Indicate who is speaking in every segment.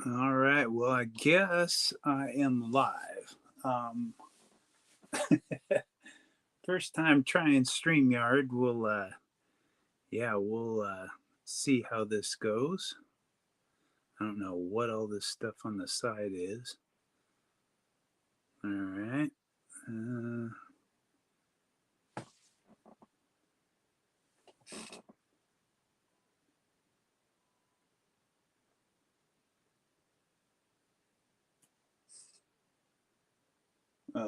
Speaker 1: All right. Well, I guess I am live. First time trying StreamYard. We'll see how this goes. I don't know what all this stuff on the side is. All right.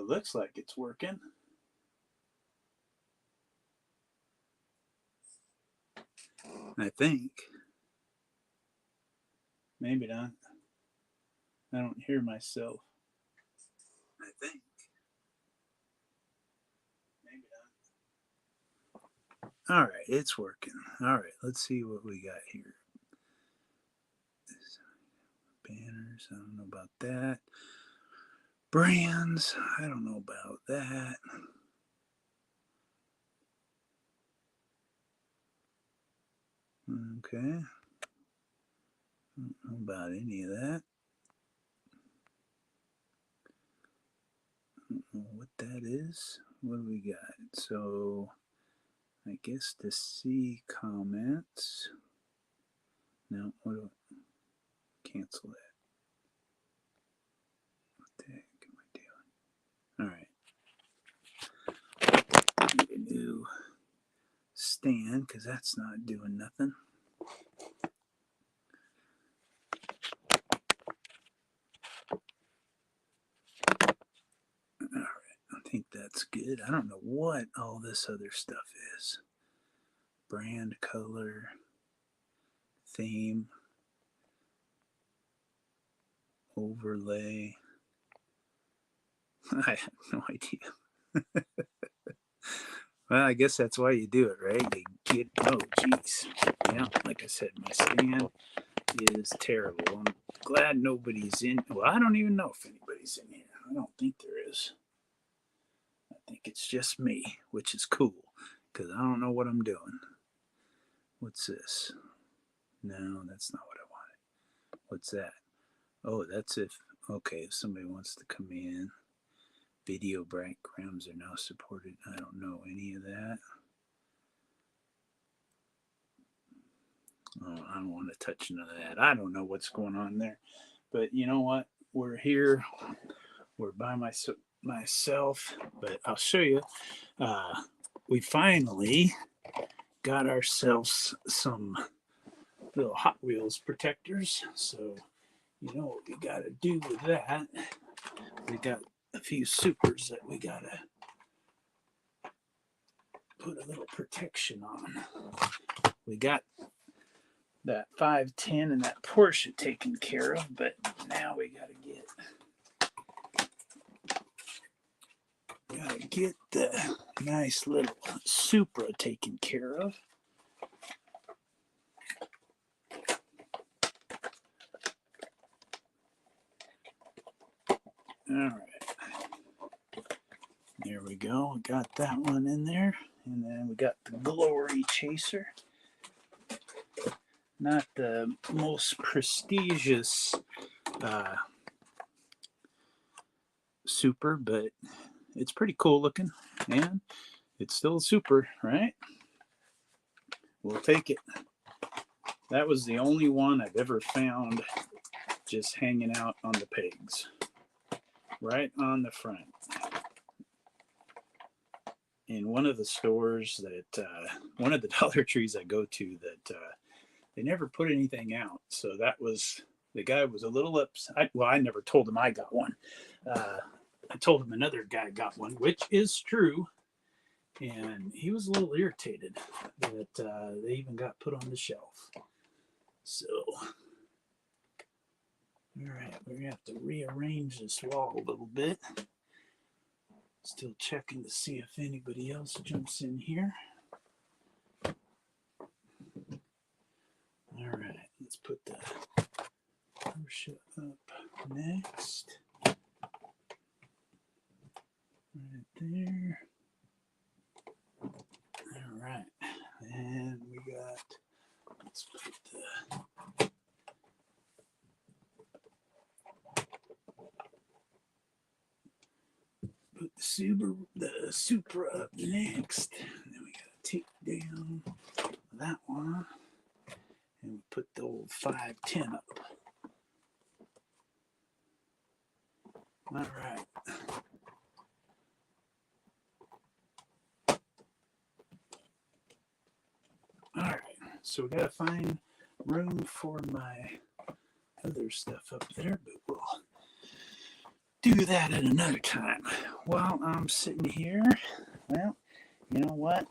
Speaker 1: Looks like it's working. I think. Maybe not. I don't hear myself. I think. Maybe not. All right, it's working. All right, let's see what we got here. Banners, I don't know about that. Brands, I don't know about that. Okay. I don't know about any of that. I don't know what that is. What do we got? So, I guess to see comments. No, what do I cancel that? What the heck am I doing? All right. Need a new stand because that's not doing nothing. All right, I think that's good. I don't know what all this other stuff is. Brand, color, theme, overlay. I have no idea. Well, I guess that's why you do it, right? You get, oh, geez. Yeah, like I said, my stand is terrible. I'm glad nobody's in. Well, I don't even know if anybody's in here. I don't think there is. I think it's just me, which is cool because I don't know what I'm doing. What's this? No, that's not what I wanted. What's that? Oh, that's if somebody wants to come in. Video backgrounds are now supported. I don't know any of that. Oh, I don't want to touch none of that. I don't know what's going on there. But you know what? We're here. We're by myself. But I'll show you. We finally got ourselves some little Hot Wheels protectors. So you know what we got to do with that. We got a few supers that we got to put a little protection on. We got that 510 and that Porsche taken care of, but now we gotta get the nice little Supra taken care of. All right, there we go. We got that one in there, and then we got the Glory Chaser. Not the most prestigious Super, but it's pretty cool looking, and it's still a Super, right? We'll take it. That was the only one I've ever found just hanging out on the pegs, right on the front. In one of the stores that, one of the Dollar Trees I go to, that they never put anything out. So that was, the guy was a little upset. Well, I never told him I got one. I told him another guy got one, which is true. And he was a little irritated that they even got put on the shelf. So, all right, we're going to have to rearrange this wall a little bit. Still checking to see if anybody else jumps in here. All right, let's put the Porsche up next. Right there. All right, and we got, let's put the Supra up next. And then we gotta take down that one and put the old 510 up. All right. All right. So we gotta find room for my other stuff up there, but we'll do that at another time. While I'm sitting here, well, you know what?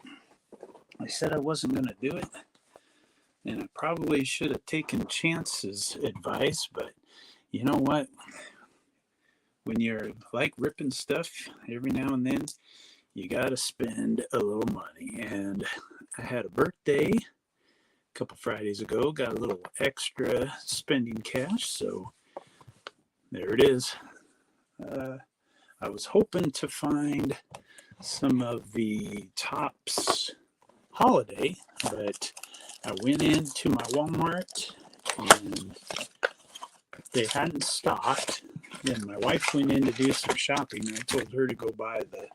Speaker 1: I said I wasn't going to do it, and I probably should have taken Chance's advice, but you know what? When you're like ripping stuff every now and then, you got to spend a little money. And I had a birthday a couple Fridays ago, got a little extra spending cash, so there it is. I was hoping to find some of the Topps holiday, but I went into my Walmart and they hadn't stocked. Then my wife went in to do some shopping. I told her to go buy the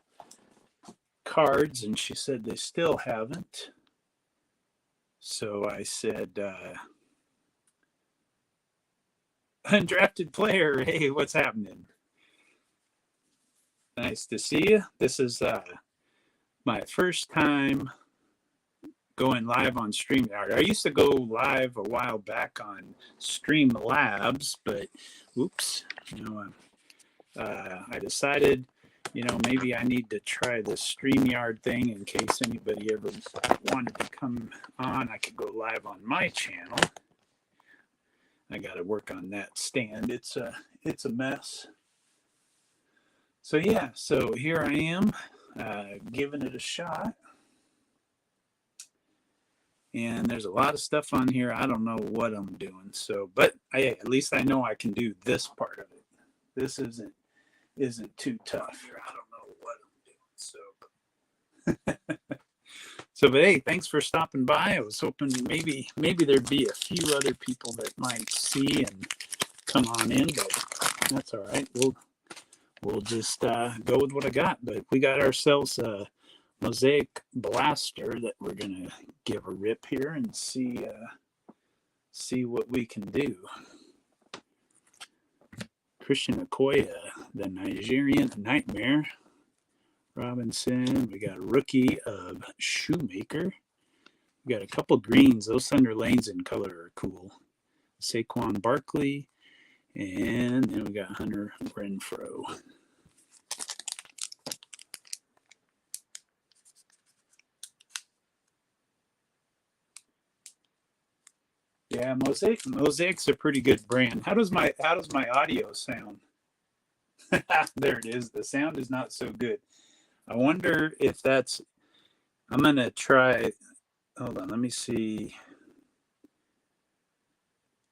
Speaker 1: cards, and she said they still haven't. So I said, undrafted player, hey, what's happening? Nice to see you. This is my first time going live on StreamYard. I used to go live a while back on Streamlabs, but oops, I decided, maybe I need to try the StreamYard thing in case anybody ever wanted to come on. I could go live on my channel. I got to work on that stand. It's a mess. So yeah, so here I am, giving it a shot. And there's a lot of stuff on here. I don't know what I'm doing. So, but at least I know I can do this part of it. This isn't too tough. I don't know what I'm doing. So, but hey, thanks for stopping by. I was hoping maybe there'd be a few other people that might see and come on in, but that's all right. We'll just go with what I got. But we got ourselves a Mosaic Blaster that we're gonna give a rip here and see what we can do. Christian Okoye, the Nigerian Nightmare. Robinson. We got a rookie of Shoemaker. We got a couple greens. Those Thunder Lanes in color are cool. Saquon Barkley. And then we got Hunter Renfrow. Yeah, Mosaic's a pretty good brand. How does my audio sound? There it is. The sound is not so good. I wonder if that's. I'm gonna try. Hold on, let me see.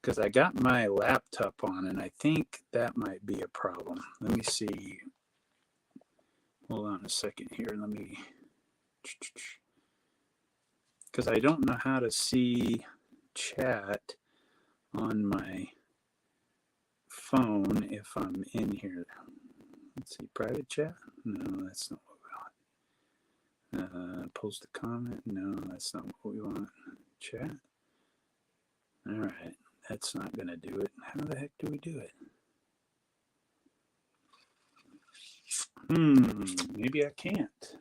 Speaker 1: Because I got my laptop on, and I think that might be a problem. Let me see. Hold on a second here. Let me. Because I don't know how to see chat on my phone if I'm in here. Let's see, private chat? No, that's not what we want. Post a comment? No, that's not what we want. Chat? All right, that's not going to do it. How the heck do we do it? Maybe I can't.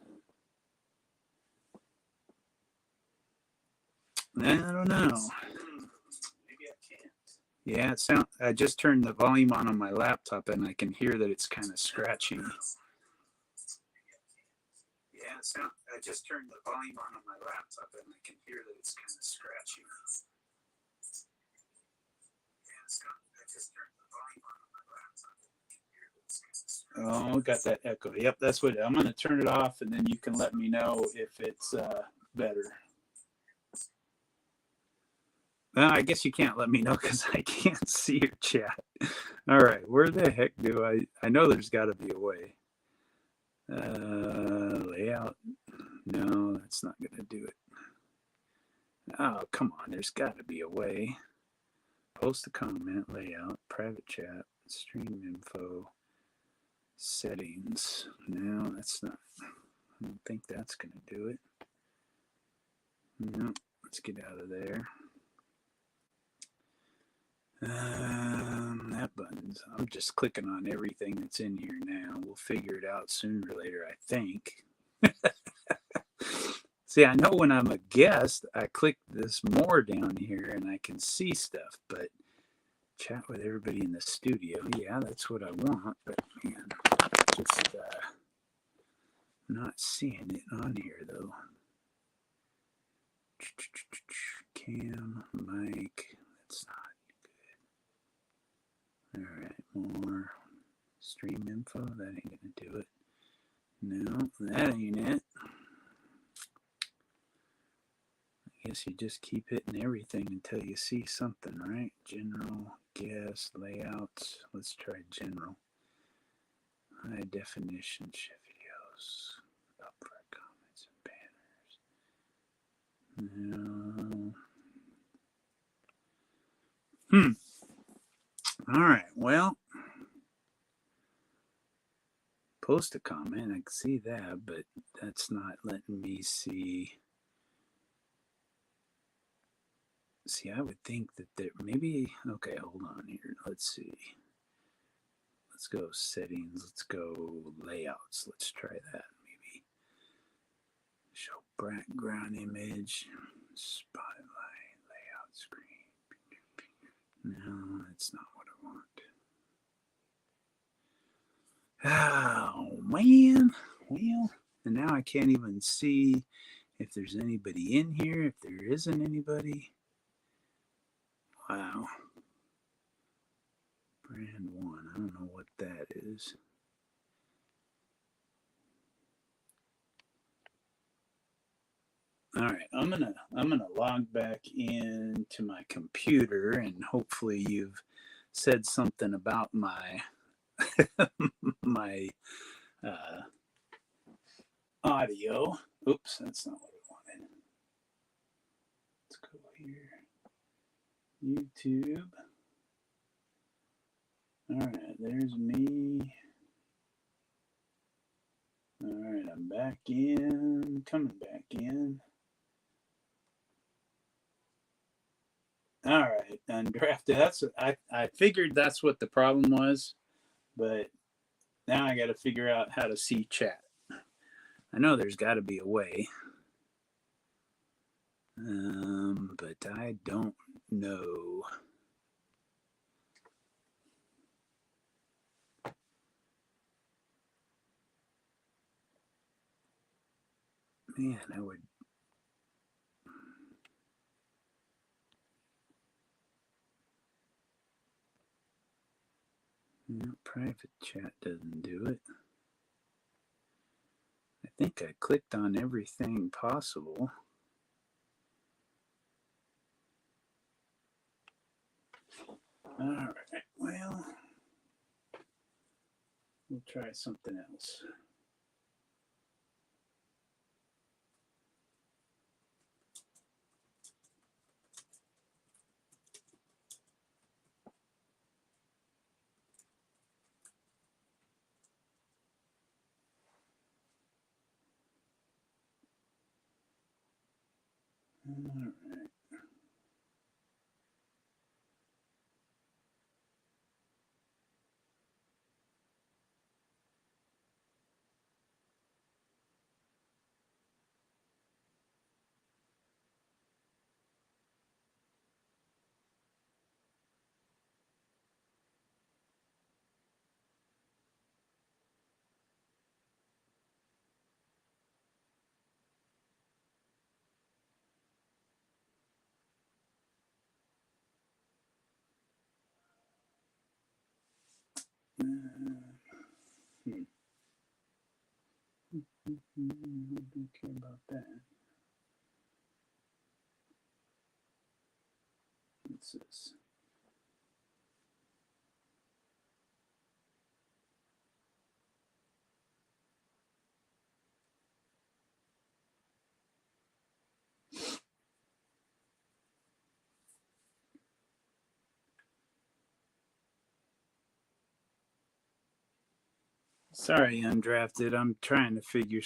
Speaker 1: I don't know. Yeah, I just turned the volume on my laptop, and I can hear that it's kind of scratchy. Yeah, I just turned the volume on my laptop, and I can hear that it's kind of scratchy. I just turned the volume on my laptop, and I can hear that it's kind of scratchy. Oh, got that echo. Yep, that's what I'm going to turn it off, and then you can let me know if it's better. Well, I guess you can't let me know because I can't see your chat. All right, where the heck do I know there's got to be a way. Layout. No, that's not going to do it. Oh, come on. There's got to be a way. Post a comment, layout, private chat, stream info, Settings. No, that's not. I don't think that's going to do it. No, let's get out of there. That button's. I'm just clicking on everything that's in here now. We'll figure it out sooner or later, I think. See, I know when I'm a guest, I click this more down here and I can see stuff, but chat with everybody in the studio. Yeah, that's what I want, but man, just not seeing it on here though. Cam, mic, that's not good. All right, more stream info. That ain't gonna do it. No, that ain't it. I guess you just keep hitting everything until you see something, right? General, guest, layouts. Let's try general. High definition videos. Up for comments and banners. No. All right. Well, post a comment. I can see that, but that's not letting me see. See, I would think that there maybe. Okay, hold on here. Let's see. Let's go settings. Let's go layouts. Let's try that maybe. Show background image. Spotlight. Layout screen. No, that's not what I want. Oh, man. Well, and now I can't even see if there's anybody in here, if there isn't anybody. Wow. Brand one. I don't know what that is. All right, I'm gonna log back into my computer, and hopefully you've said something about my my audio. Oops, that's not what I wanted. Let's go here. YouTube. All right, there's me. All right, I'm back in, coming back in. All right, undrafted. That's I figured that's what the problem was, but now I got to figure out how to see chat. I know there's got to be a way, but I don't know. Man, I would. No, private chat doesn't do it. I think I clicked on everything possible. All right, well, we'll try something else. All right. I don't care about that. What's this? Sorry, Undrafted. I'm trying to figure.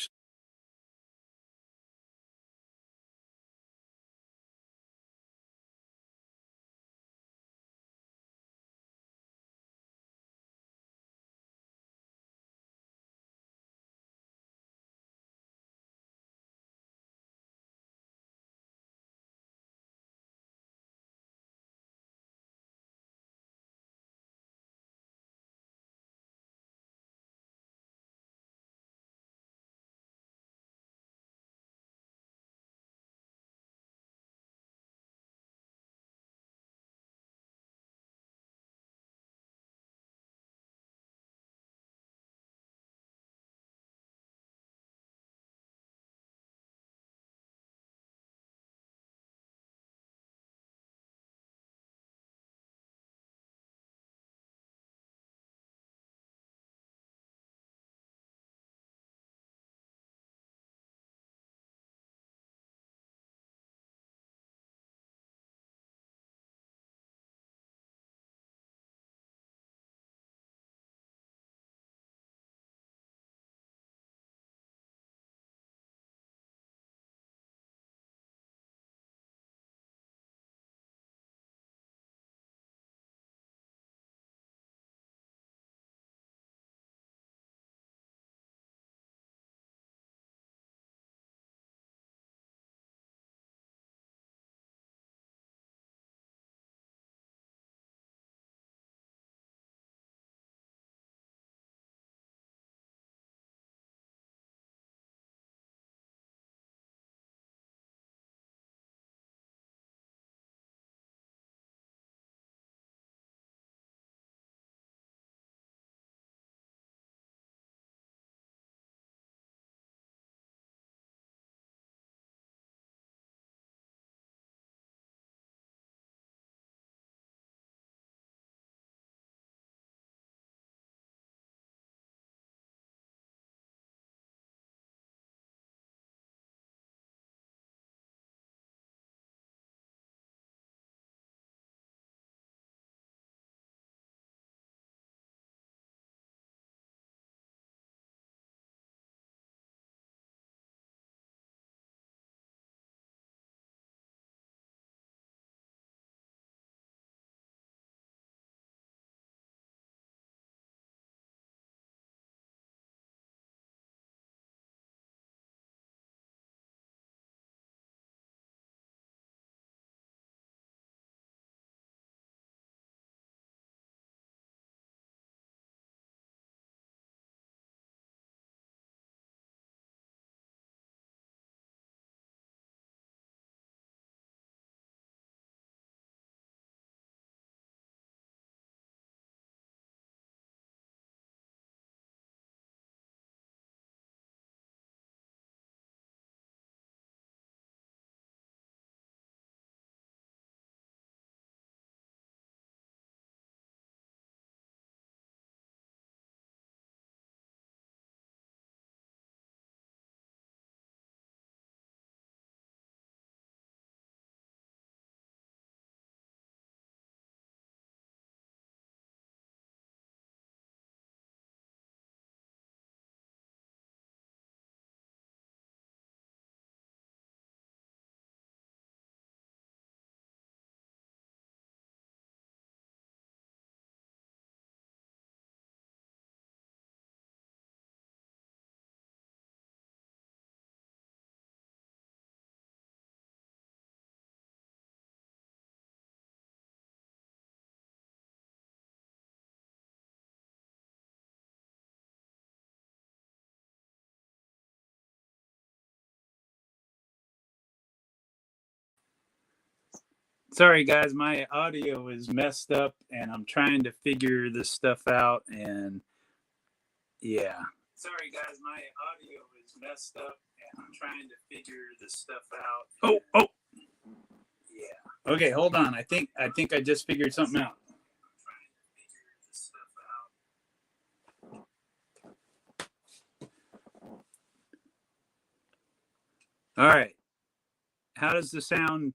Speaker 1: Sorry, guys. My audio is messed up, and I'm trying to figure this stuff out. And yeah. Sorry, guys. My audio is messed up, and I'm trying to figure this stuff out. Oh. Yeah. Okay, hold on. I think I just figured something out. All right. How does the sound?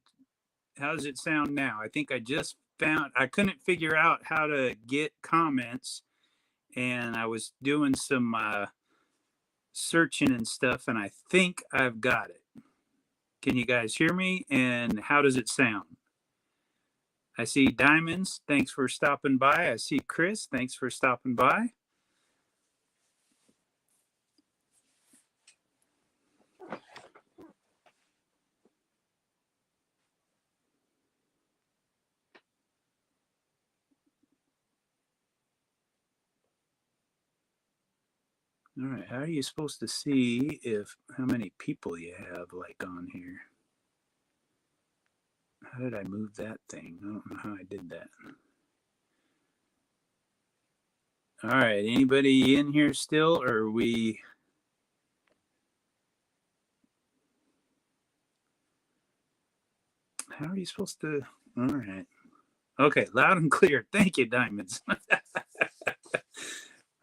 Speaker 1: How does it sound now? I think I just found. I couldn't figure out how to get comments, and I was doing some searching and stuff, and I think I've got it. Can you guys hear me? And how does it sound? I see Diamonds. Thanks for stopping by. I see Chris. Thanks for stopping by. All right, how are you supposed to see how many people you have like on here? How did I move that thing? I don't know how I did that. All right, anybody in here still, or are we? How are you supposed to? All right. Okay, loud and clear. Thank you, Diamonds.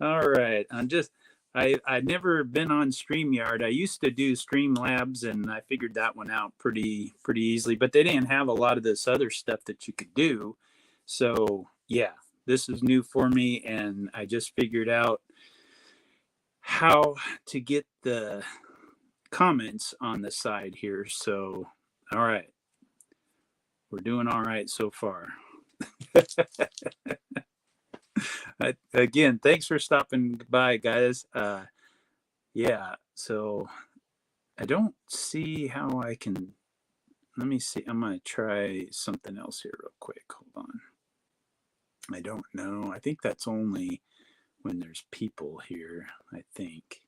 Speaker 1: All right, I've never been on StreamYard. I used to do Streamlabs, and I figured that one out pretty easily. But they didn't have a lot of this other stuff that you could do. So yeah, this is new for me, and I just figured out how to get the comments on the side here. So all right, we're doing all right so far. Again, thanks for stopping by, guys. Yeah, so I don't see how I can. Let me see. I'm going to try something else here real quick. Hold on. I don't know. I think that's only when there's people here, I think.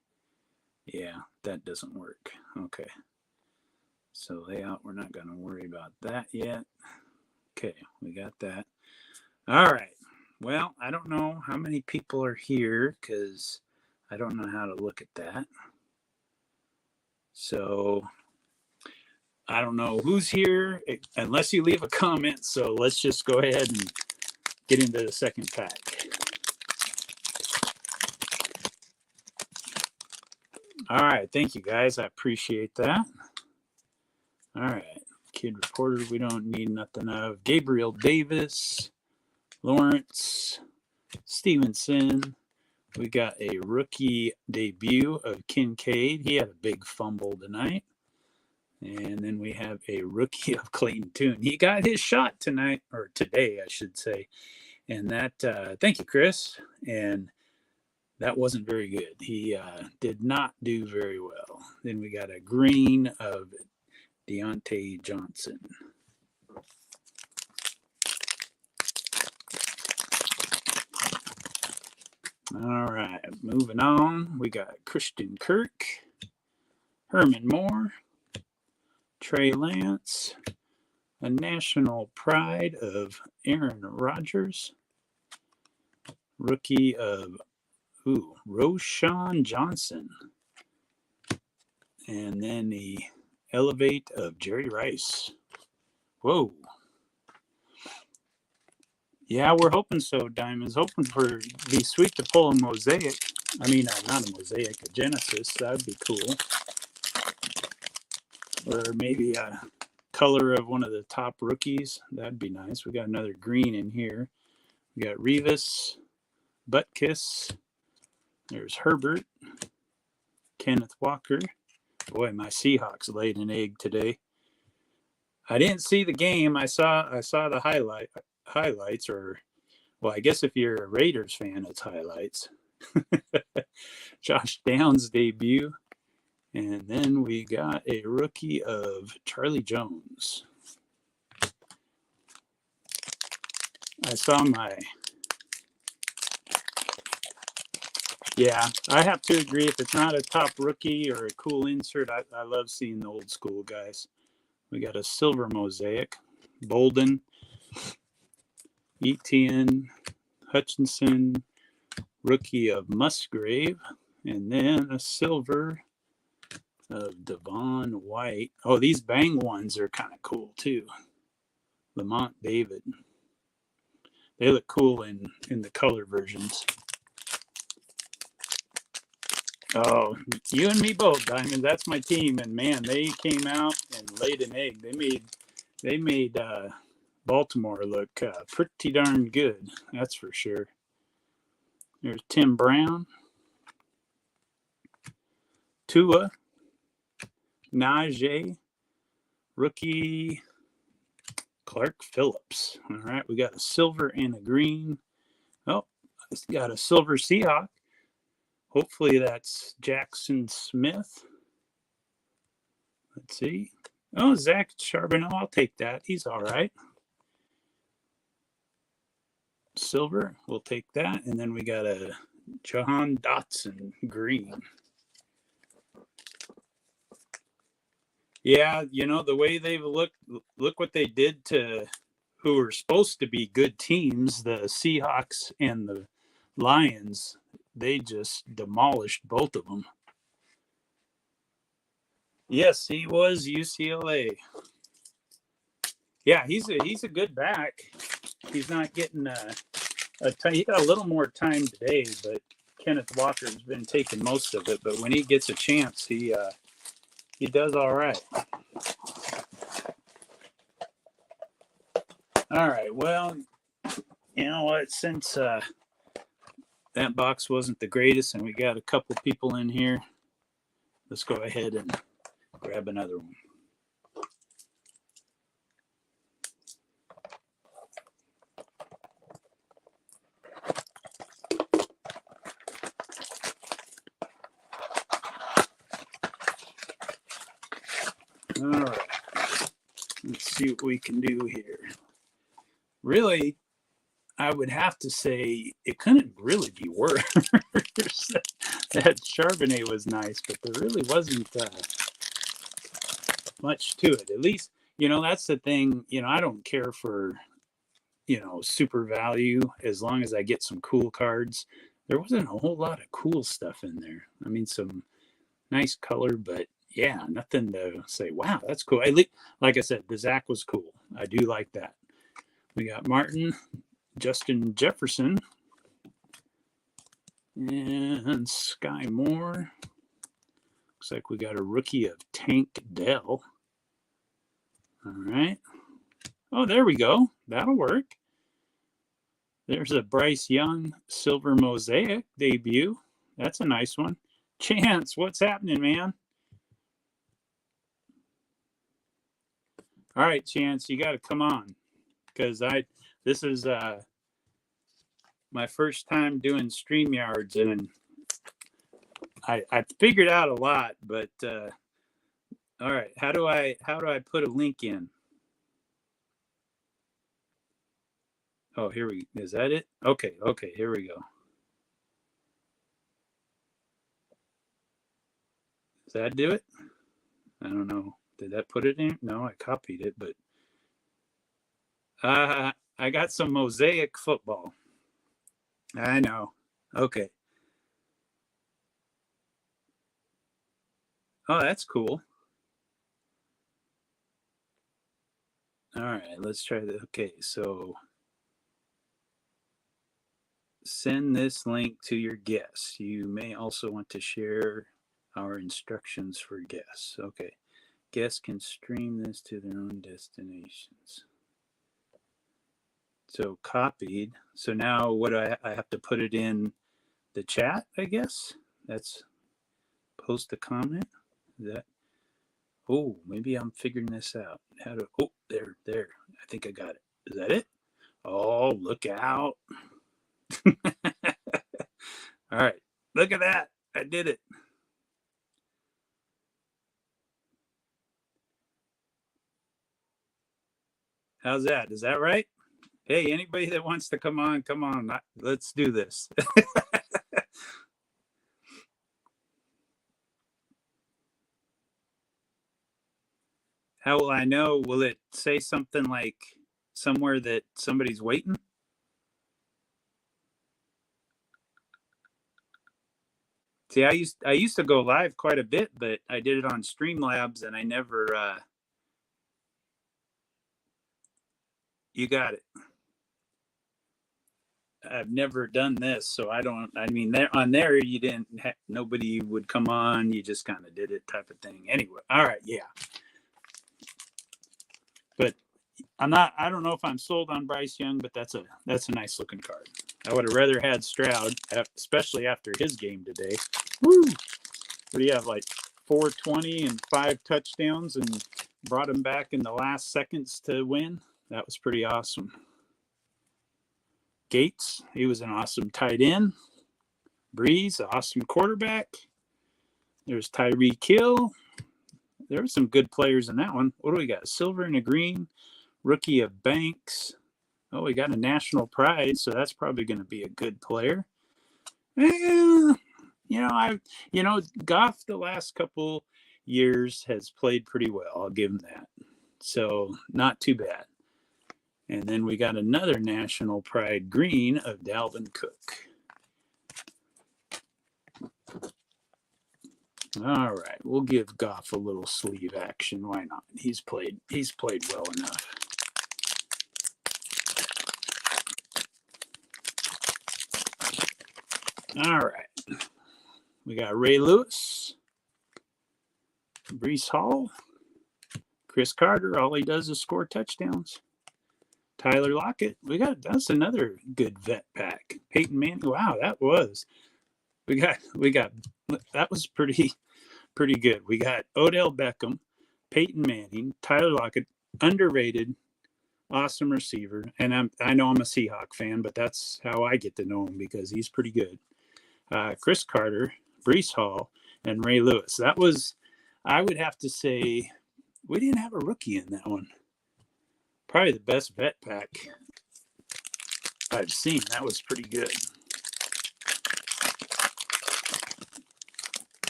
Speaker 1: Yeah, that doesn't work. Okay. So layout, we're not going to worry about that yet. Okay, we got that. All right. Well, I don't know how many people are here because I don't know how to look at that. So I don't know who's here unless you leave a comment. So let's just go ahead and get into the second pack. All right. Thank you, guys. I appreciate that. All right. Kid Reporter, we don't need nothing of. Gabriel Davis, Lawrence Stevenson. We got a rookie debut of Kincaid. He had a big fumble tonight. And then we have a rookie of Clayton Tune. He got his shot tonight, or today, I should say. And that, thank you, Chris. And that wasn't very good. He did not do very well. Then we got a green of Deontay Johnson. All right, moving on. We got Christian Kirk, Herman Moore, Trey Lance, a national pride of Aaron Rodgers, rookie of Roshan Johnson, and then the elevate of Jerry Rice. Whoa. Yeah, we're hoping so, Diamonds. Hoping for be sweet to pull a mosaic. I mean, not a mosaic, a Genesis. That would be cool. Or maybe a color of one of the top rookies. That'd be nice. We got another green in here. We got Revis, Butkus. There's Herbert, Kenneth Walker. Boy, my Seahawks laid an egg today. I didn't see the game. I saw the highlights, or well, I guess if you're a Raiders fan, it's highlights. Josh Downs debut. And then we got a rookie of Charlie Jones. I saw yeah, I have to agree. If it's not a top rookie or a cool insert, I love seeing the old school guys. We got a silver mosaic, Bolden, Etienne, Hutchinson, rookie of Musgrave, and then a silver of Devon White. Oh, these bang ones are kind of cool too. Lamont David. They look cool in the color versions. Oh, you and me both, Diamond. That's my team, and man, they came out and laid an egg. They made Baltimore look pretty darn good. That's for sure. There's Tim Brown, Tua, Najee, rookie Clark Phillips. All right, we got a silver and a green. Oh, it's got a silver Seahawk. Hopefully that's Jackson Smith. Let's see. Oh, Zach Charbonneau. I'll take that. He's all right. Silver. We'll take that. And then we got a Jahan Dotson green. Yeah, you know, the way they've look what they did to who were supposed to be good teams, the Seahawks and the Lions. They just demolished both of them. Yes, he was UCLA. Yeah, he's a good back. He's not getting he got a little more time today, but Kenneth Walker's been taking most of it. But when he gets a chance, he does all right. All right. Well, you know what? Since that box wasn't the greatest, and we got a couple people in here, let's go ahead and grab another one. All right. Let's see what we can do here. Really, I would have to say it couldn't really be worse. That Charbonnet was nice, but there really wasn't much to it. At least, you know, that's the thing. You know, I don't care for, you know, super value as long as I get some cool cards. There wasn't a whole lot of cool stuff in there. I mean, some nice color, but yeah, nothing to say, wow, that's cool. At least, like I said, the Zach was cool. I do like that. We got Martin, Justin Jefferson, and Sky Moore. Looks like we got a rookie of Tank Dell. All right. Oh, there we go. That'll work. There's a Bryce Young Silver Mosaic debut. That's a nice one. Chance, what's happening, man? All right, Chance, you got to come on, because this is my first time doing StreamYards, and I figured out a lot, but all right, how do I put a link in? Oh, here we is that it? Okay, here we go. Does that do it? I don't know. Did that put it in? No, I copied it, but I got some Mosaic football. I know. Okay. Oh, that's cool. All right, let's try that. Okay, so send this link to your guests. You may also want to share our instructions for guests. Okay. Guests can stream this to their own destinations. So copied. So now what do I have to put it in the chat, I guess? That's post a comment. Is that? Oh, maybe I'm figuring this out. How to? Oh, there. I think I got it. Is that it? Oh, look out. All right. Look at that. I did it. How's that? Is that right? Hey, anybody that wants to come on. Let's do this. How will I know? Will it say something like somewhere that somebody's waiting? See, I used to go live quite a bit, but I did it on Streamlabs, and I never. You got it. I've never done this, so I don't. I mean, on there you didn't. Nobody would come on. You just kind of did it, type of thing. Anyway, all right, yeah. But I'm not. I don't know if I'm sold on Bryce Young, but that's a nice looking card. I would have rather had Stroud, especially after his game today. Woo! What do you have, like 420 and 5 touchdowns and brought him back in the last seconds to win? That was pretty awesome. Gates, he was an awesome tight end. Breeze, awesome quarterback. There's Tyreek Hill. There were some good players in that one. What do we got? Silver and a green. Rookie of Banks. Oh, we got a national prize, so that's probably going to be a good player. Goff the last couple years has played pretty well. I'll give him that. So not too bad. And then we got another national pride green of Dalvin Cook. All right, we'll give Goff a little sleeve action. Why not? He's played well enough. All right. We got Ray Lewis, Breece Hall, Chris Carter. All he does is score touchdowns. Tyler Lockett. That's another good vet pack. Peyton Manning. Wow, that was pretty good. We got Odell Beckham, Peyton Manning, Tyler Lockett, underrated, awesome receiver. And I know I'm a Seahawk fan, but that's how I get to know him because he's pretty good. Chris Carter, Breece Hall, and Ray Lewis. That was, I would have to say, we didn't have a rookie in that one. Probably the best vet pack I've seen. That was pretty good.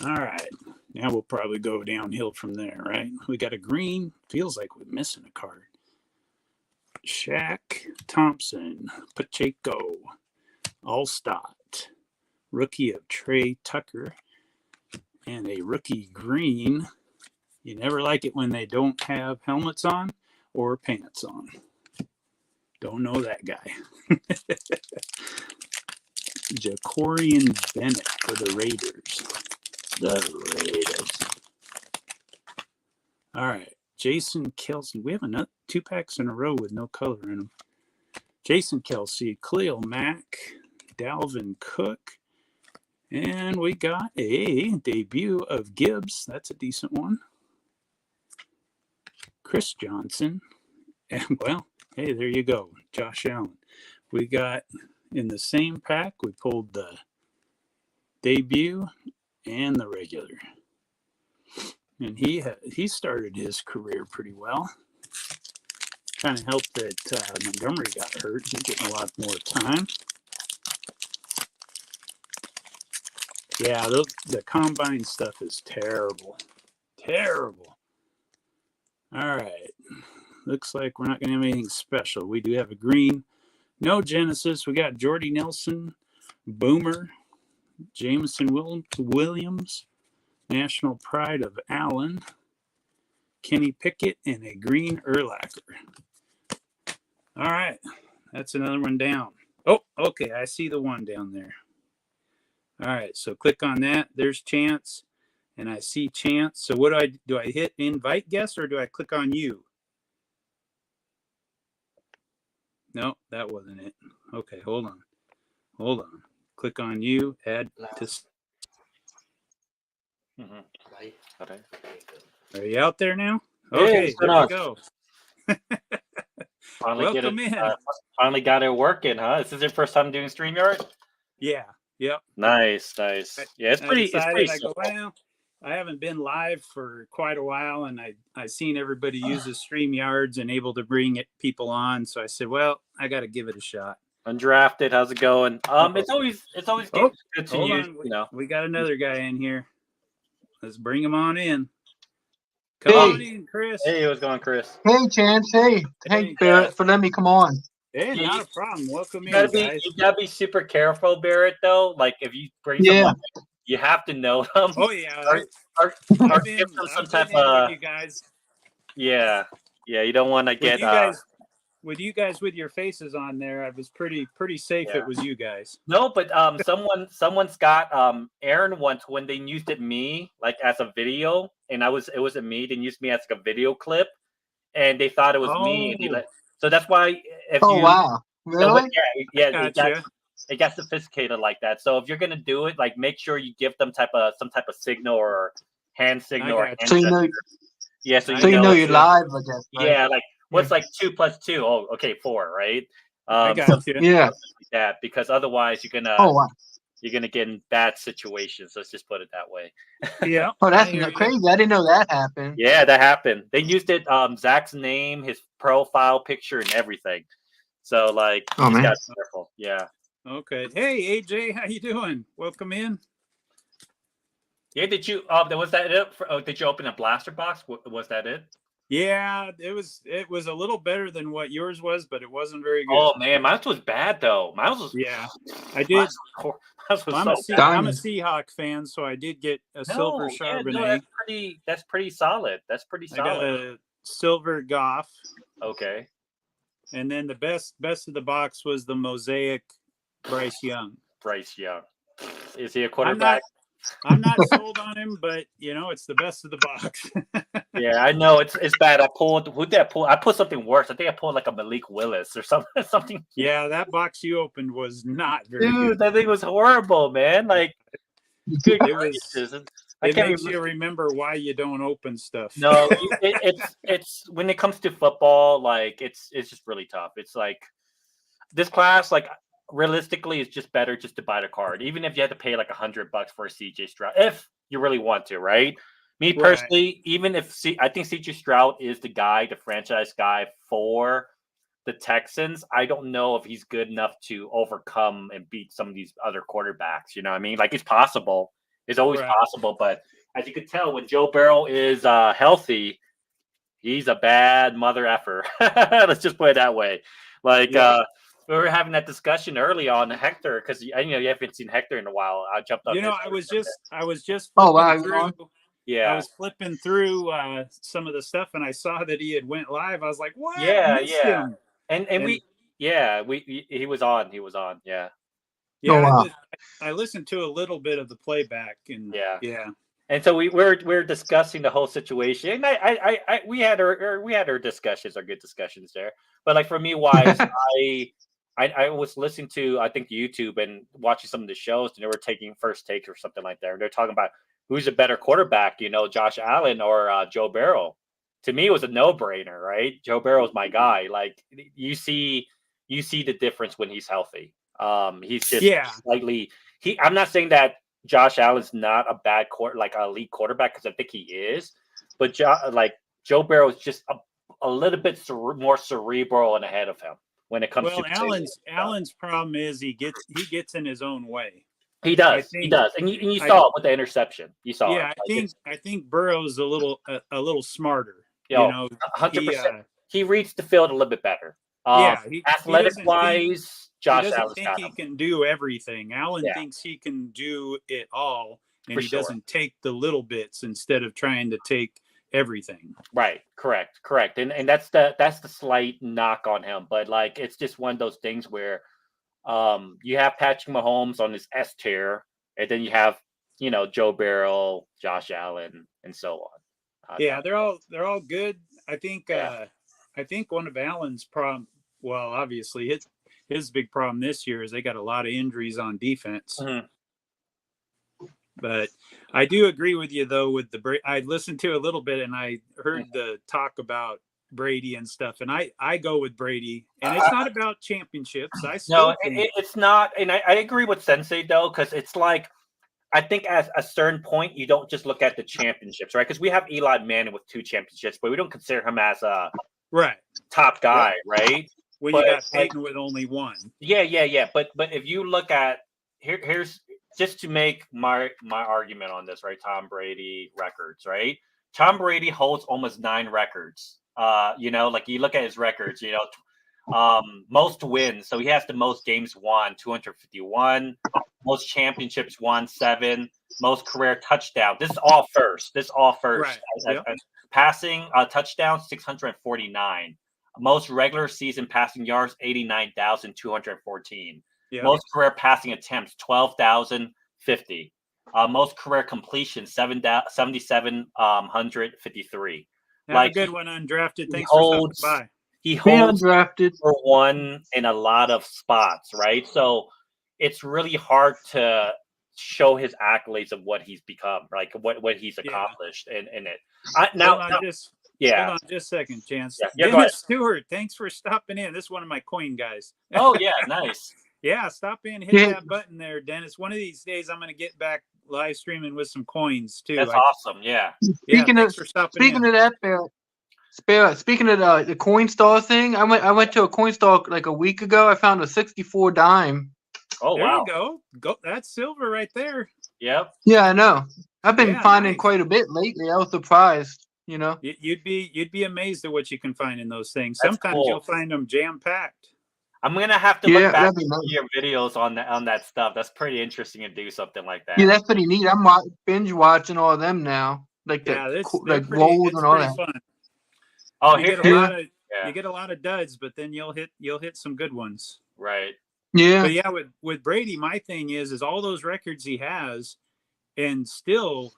Speaker 1: All right. Now we'll probably go downhill from there, right? We got a green. Feels like we're missing a card. Shaq, Thompson, Pacheco, Allstott, rookie of Trey Tucker, and a rookie green. You never like it when they don't have helmets on or pants on. Don't know that guy. Jacorian Bennett for the Raiders. All right. Jason Kelsey. We have another 2 packs in a row with no color in them. Jason Kelsey, Khalil Mack, Dalvin Cook. And we got a debut of Gibbs. That's a decent one. Chris Johnson. And, well, hey, there you go. Josh Allen. We got in the same pack, we pulled the debut and the regular. And he started his career pretty well. Kind of helped that Montgomery got hurt. He's getting a lot more time. Yeah, the combine stuff is terrible. Terrible. All right. Looks like we're not going to have anything special. We do have a green. No Genesis. We got Jordy Nelson, Boomer, Jameson Williams, National Pride of Allen, Kenny Pickett, and a green Urlacher. All right. That's another one down. Oh, okay. I see the one down there. All right. So click on that. There's Chance. And I see Chance. So what do I hit invite guest or do I click on you? No, that wasn't it. Okay, hold on. Click on you, add to. Are you out there now? Okay, there we go.
Speaker 2: Welcome in. Finally got it working, huh? This is your first time doing StreamYard?
Speaker 1: Yeah. Yep.
Speaker 2: Nice. Yeah, it's pretty simple.
Speaker 1: Well, I haven't been live for quite a while, and I seen everybody uses StreamYards and able to bring people on. So I said, well, I got to give it a shot.
Speaker 2: Undrafted, how's it going? It's always good to use.
Speaker 1: We got another guy in here. Let's bring him on in. Come on in, Chris.
Speaker 2: Hey, what's going on, Chris?
Speaker 3: Hey, Chance. Hey, Barrett, for letting me come on.
Speaker 1: Hey, not a problem. Welcome in, guys.
Speaker 2: You gotta be super careful, Barrett. Though, like if you bring someone, you have to know them.
Speaker 1: Oh yeah,
Speaker 2: or give them some type of.
Speaker 1: You guys.
Speaker 2: Yeah, you don't want to get.
Speaker 1: With you guys with your faces on there, I was pretty safe. It was you guys.
Speaker 2: No, but someone's got Aaron once when they used me like as a video, and it wasn't me. They used me as like a video clip, and they thought it was me. And so that's why.
Speaker 3: Wow, really?
Speaker 2: Yeah.
Speaker 1: Gotcha.
Speaker 2: it got sophisticated like that. So if you're gonna do it, like make sure you give them some type of signal or hand signal or hand
Speaker 3: So you know,
Speaker 2: yeah,
Speaker 3: so you know you're live, I guess. Right?
Speaker 2: Yeah, like what's like 2 + 2? Oh, okay, 4, right?
Speaker 1: I got
Speaker 2: Something
Speaker 1: you.
Speaker 3: Yeah.
Speaker 2: like that, because otherwise you're gonna
Speaker 3: Oh wow.
Speaker 2: get in bad situations. Let's just put it that way.
Speaker 1: Yeah.
Speaker 3: Oh,
Speaker 1: I
Speaker 3: that's
Speaker 1: hear you.
Speaker 3: crazy. I didn't know that happened.
Speaker 2: Yeah, that happened. They used it, Zach's name, his profile picture, and everything. So like, you
Speaker 3: Oh
Speaker 2: just
Speaker 3: man.
Speaker 2: gotta be careful. Yeah.
Speaker 1: Okay. Hey, AJ, how you doing? Welcome in.
Speaker 2: Yeah, did you was that it? Did you open a blaster box? Was that it?
Speaker 1: Yeah, it was a little better than what yours was, but it wasn't very good.
Speaker 2: Oh man, mine was bad though. Mine was
Speaker 1: Yeah, I did.
Speaker 2: Mine was
Speaker 1: I'm
Speaker 2: so
Speaker 1: a,
Speaker 2: bad.
Speaker 1: I'm a Seahawk fan, so I did get a silver Charbonnet.
Speaker 2: No, that's pretty solid. That's pretty
Speaker 1: I got
Speaker 2: solid.
Speaker 1: a silver Goff,
Speaker 2: Okay.
Speaker 1: and then the best of the box was the Mosaic Bryce Young.
Speaker 2: Bryce Young. Is he a quarterback?
Speaker 1: I'm not sold on him, but it's the best of the box.
Speaker 2: Yeah, I know it's bad. Who did I pull? I put something worse. I think I pulled like a Malik Willis or something.
Speaker 1: Yeah, that box you opened was not very
Speaker 2: Dude,
Speaker 1: good.
Speaker 2: that thing was horrible, man. Like, good
Speaker 1: It
Speaker 2: gracious.
Speaker 1: was.
Speaker 2: I
Speaker 1: It
Speaker 2: can't
Speaker 1: makes you remember why you don't open stuff.
Speaker 2: No, it's when it comes to football, like it's just really tough. It's like this class, like realistically, it's just better just to buy the card, even if you had to pay like $100 for a CJ Stroud, if you really want to, right? Me personally, even if I think CJ Stroud is the guy, the franchise guy for the Texans, I don't know if he's good enough to overcome and beat some of these other quarterbacks. You know what I mean? Like it's possible. It's always possible, but as you can tell, when Joe Burrow is healthy, he's a bad mother effer. Let's just put it that way. Like we were having that discussion early on Hector, because you haven't seen Hector in a while. I jumped on.
Speaker 1: I was just
Speaker 3: Oh wow.
Speaker 1: through,
Speaker 2: yeah,
Speaker 1: I was flipping through some of the stuff, and I saw that he had went live. I was like, "What?
Speaker 2: Yeah,
Speaker 1: Missed him."
Speaker 2: And he was on. Yeah.
Speaker 1: Yeah,
Speaker 3: Oh, wow.
Speaker 1: I listened to a little bit of the playback, and yeah.
Speaker 2: And so we're discussing the whole situation, and we had our discussions, our good discussions there. But like for me, wise, I was listening to, I think, YouTube and watching some of the shows, and they were taking first takes or something like that. And they're talking about who's a better quarterback, Josh Allen or Joe Burrow. To me, it was a no-brainer, right? Joe Burrow is my guy. Like you see the difference when he's healthy. He's just slightly. I'm not saying that Josh Allen's not a bad elite quarterback, because I think he is, but Joe Burrow is just a little bit more cerebral and ahead of him when it comes to.
Speaker 1: Allen's problem is he gets in his own way.
Speaker 2: He does, and you saw it with the interception. You saw it.
Speaker 1: I think Burrow's a little smarter.
Speaker 2: 100%. He reads the field a little bit better. Athletic wise, Josh Allen
Speaker 1: he can do everything. Allen thinks he can do it all, and he doesn't take the little bits instead of trying to take everything.
Speaker 2: Right. Correct. And that's the slight knock on him. But like, it's just one of those things where you have Patrick Mahomes on his S tier, and then you have Joe Burrow, Josh Allen, and so on.
Speaker 1: They're all good. I think one of Allen's problem, well, obviously his big problem this year is they got a lot of injuries on defense.
Speaker 2: Mm-hmm.
Speaker 1: But I do agree with you though with I listened to a little bit, and I heard the talk about Brady and stuff, and I go with Brady, and it's not about championships.
Speaker 2: It's not, and I agree with Sensei though, because it's like, I think at a certain point you don't just look at the championships, right? Because we have Eli Manning with 2 championships, but we don't consider him as a top guy, right?
Speaker 1: When you got Peyton with only 1.
Speaker 2: Yeah. But if you look at here's just to make my argument on this, right? Tom Brady records, right? Tom Brady holds almost 9 records. Like you look at his records, most wins. So he has the most games won, 251. Most championships won, 7. Most career touchdowns. This is all first. Right. Passing touchdowns, 649. Most regular season passing yards, 89,214. Yep. Most career passing attempts, 12,050. Most career completions, 7,753.
Speaker 1: A good one, undrafted. Thanks for stopping by.
Speaker 2: He holds undrafted for 1 in a lot of spots, right? So it's really hard to show his accolades of what he's become, like what he's accomplished in it.
Speaker 1: Hold on just a second, Chance.
Speaker 2: Yeah, go ahead.
Speaker 1: Dennis Stewart, thanks for stopping in. This is one of my coin guys.
Speaker 2: Oh yeah, nice.
Speaker 1: Yeah, stop in, hit that button there, Dennis. One of these days, I'm going to get back live streaming with some coins too.
Speaker 2: That's awesome. Yeah.
Speaker 3: Speaking of that, speaking of the Coinstar thing, I went to a Coinstar like a week ago. I found a 64 dime.
Speaker 2: Oh
Speaker 1: there
Speaker 2: wow.
Speaker 1: you go. That's silver right there.
Speaker 2: Yep.
Speaker 3: Yeah, I know. I've been finding quite a bit lately. I was surprised. You know,
Speaker 1: you'd be amazed at what you can find in those things.
Speaker 2: That's
Speaker 1: Sometimes
Speaker 2: cool.
Speaker 1: You'll find them jam packed.
Speaker 2: I'm gonna have to look back at your videos on that stuff. That's pretty interesting to do something like that.
Speaker 3: Yeah, that's pretty neat. I'm binge watching all of them now, like like rolls and all that.
Speaker 1: Fun.
Speaker 2: Oh,
Speaker 1: you get a lot of duds, but then you'll hit some good ones.
Speaker 2: Right.
Speaker 3: Yeah.
Speaker 1: But yeah, with Brady, my thing is all those records he has, and still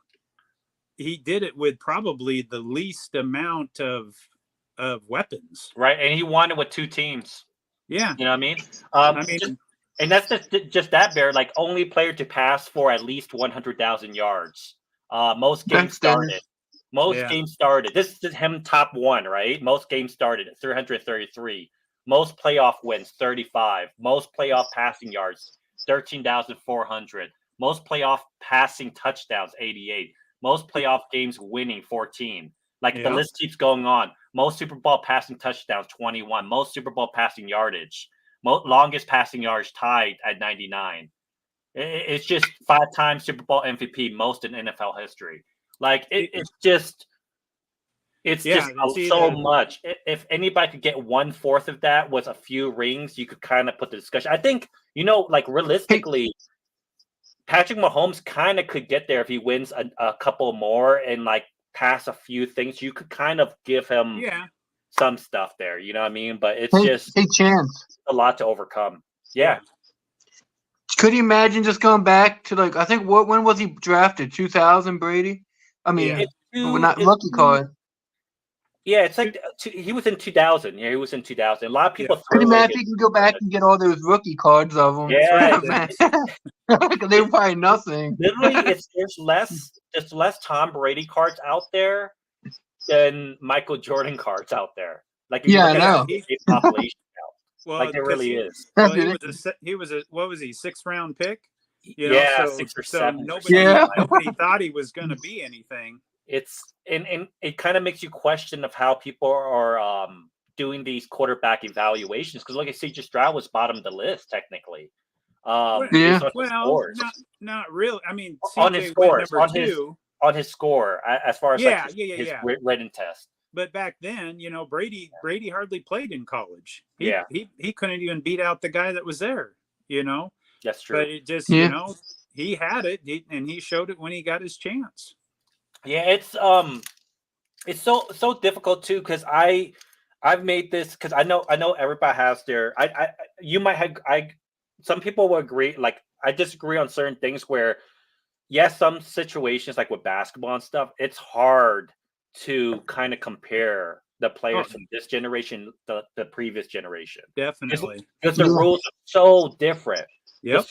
Speaker 1: he did it with probably the least amount of weapons.
Speaker 2: Right, and he won it with 2 teams.
Speaker 1: Yeah,
Speaker 2: you know what I mean. And that's just that, Bear. Like only player to pass for at least 100,000 yards. Most games started. Games started. This is him top 1, right? Most games started at 333. Most playoff wins 35. Most playoff passing yards 13,400. Most playoff passing touchdowns 88. Most playoff games winning 14. The list keeps going on. Most Super Bowl passing touchdowns 21. Most Super Bowl passing yardage. Longest passing yards tied at 99. It's just 5-time Super Bowl MVP, most in NFL history. It's just so much. If anybody could get 1/4 of that with a few rings, you could kind of put the discussion. I think, realistically, Patrick Mahomes kind of could get there if he wins a couple more and pass a few things. You could kind of give him some stuff there, you know what I mean? But it's just a lot to overcome. Yeah.
Speaker 3: Could you imagine just going back to I think when was he drafted? 2000, Brady? I mean, not rookie card.
Speaker 2: Yeah, it's he was in 2000. Yeah, he was in 2000. A lot of people.
Speaker 3: Pretty much, you can go back and get all those rookie cards of them.
Speaker 2: Yeah,
Speaker 3: they were probably nothing.
Speaker 2: Literally, there's less Tom Brady cards out there than Michael Jordan cards out there.
Speaker 3: I know.
Speaker 2: Population count. Well, there really is.
Speaker 1: Well, he was a what was he, 6th round pick?
Speaker 2: 6 or 7.
Speaker 1: Nobody thought he was going to be anything.
Speaker 2: It's and it kind of makes you question of how people are doing these quarterback evaluations, because C.J. Stroud was bottom of the list technically.
Speaker 1: Not really. I mean,
Speaker 2: on his scores, on his score as far as his written test.
Speaker 1: But back then, Brady hardly played in college. He couldn't even beat out the guy that was there.
Speaker 2: That's true.
Speaker 1: But it just he had it, and he showed it when he got his chance.
Speaker 2: Yeah, it's so difficult too, because I've made this, because I know everybody has their some people will agree. I disagree on certain things where some situations with basketball and stuff, it's hard to kind of compare the players from this generation the previous generation.
Speaker 1: Definitely,
Speaker 2: because the rules are so different.
Speaker 1: Yep.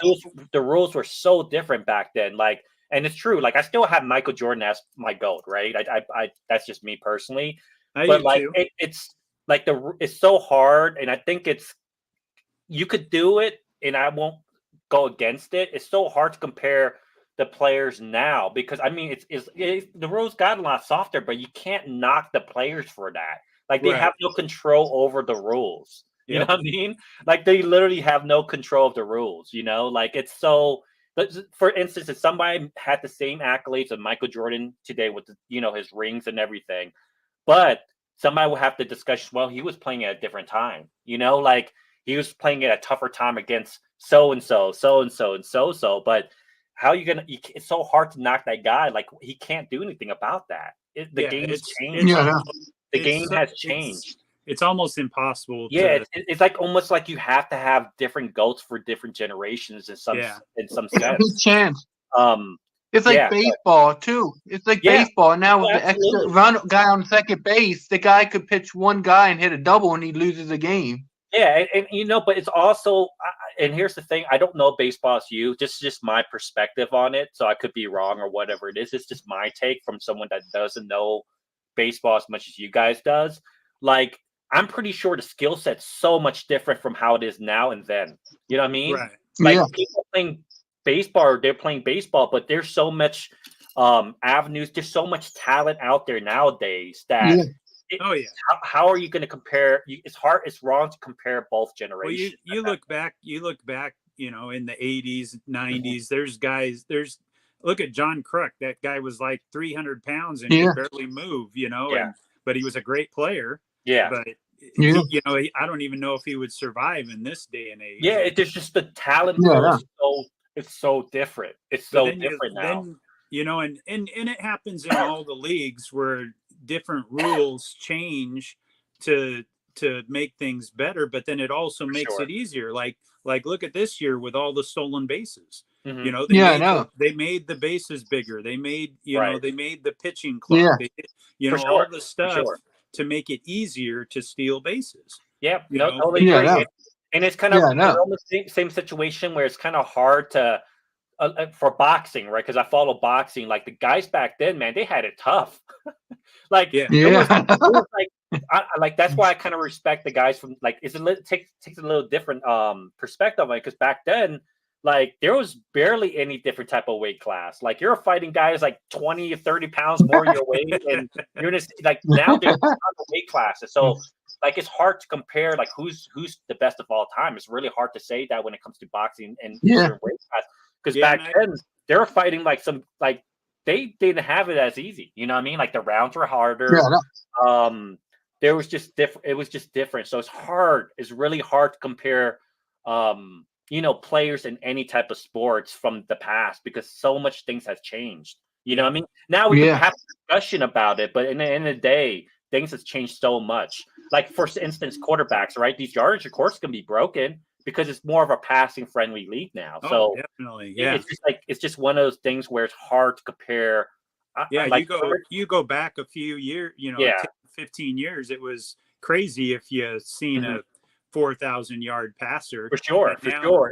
Speaker 2: The rules were so different back then. And it's true. I still have Michael Jordan as my GOAT, right? I that's just me personally. It's it's so hard, and I think you could do it, and I won't go against it. It's so hard to compare the players now, because the rules got a lot softer, but you can't knock the players for that. They have no control over the rules. You know what I mean? They literally have no control of the rules. It's so. For instance, if somebody had the same accolades of Michael Jordan today with his rings and everything, but somebody would have to discuss, well, he was playing at a different time. He was playing at a tougher time against so and so, and so. But how are you gonna? It's so hard to knock that guy. He can't do anything about that. The game has changed. The game has changed.
Speaker 1: It's almost impossible.
Speaker 2: It's almost like you have to have different GOATs for different generations in some sense.
Speaker 3: Chance. It's baseball too. It's baseball now with the extra run guy on second base. The guy could pitch one guy and hit a double, and he loses the game.
Speaker 2: Yeah, and but it's also, and here's the thing: I don't know baseball's you. This is just my perspective on it, so I could be wrong or whatever it is. It's just my take from someone that doesn't know baseball as much as you guys does. Like, I'm pretty sure the skill set's so much different from how it is now and then. You know what I mean?
Speaker 1: Right.
Speaker 2: Like people playing baseball, or they're playing baseball, but there's so much avenues. There's so much talent out there nowadays that.
Speaker 1: Oh yeah.
Speaker 2: How are you going to compare? It's hard. It's wrong to compare both
Speaker 1: Well,
Speaker 2: generations.
Speaker 1: you look back. You look back. You know, in the 80s, 90s, there's guys. Look at John Kruk. That guy was like 300 pounds and could barely move. You know, but he was a great player.
Speaker 2: Yeah.
Speaker 1: But you know, I don't even know if he would survive in this day and age.
Speaker 2: Yeah, there's just the talent. It's so different. It's so different now.
Speaker 1: Then, you know, and it happens in all the leagues where different rules change to make things better, but then it also makes it easier. Like look at this year with all the stolen bases. You know, they made the bases bigger. They made they made the pitching clock. They did, all the stuff to make it easier to steal bases.
Speaker 2: Yeah, totally agree. And it's kind of almost the same situation where it's kind of hard to for boxing, right? Because I follow boxing. Like the guys back then, man, they had it tough. It was like that's why I kind of respect the guys from like takes a little different perspective, like because back then, like there was barely any different type of weight class. Like you're fighting guys like 20 or 30 pounds more your weight, and you're just like now there's a lot of weight classes. So like it's hard to compare like who's the best of all time. It's really hard to say that when it comes to boxing and weight class. Because back then they were fighting like some like they didn't have it as easy. You know what I mean? Like the rounds were harder. There was just different. It was just different. So it's hard. It's really hard to compare. Players in any type of sports from the past because so much things has changed. You know what I mean? Now we can have a discussion about it, but in the end of the day, things has changed so much. Like for instance, quarterbacks, right? These yardage records can be broken because it's more of a passing friendly league now. So
Speaker 1: definitely,
Speaker 2: it's just one of those things where it's hard to compare.
Speaker 1: You go back a few years, 15 years, it was crazy if you seen a 4,000 yard passer.
Speaker 2: For sure.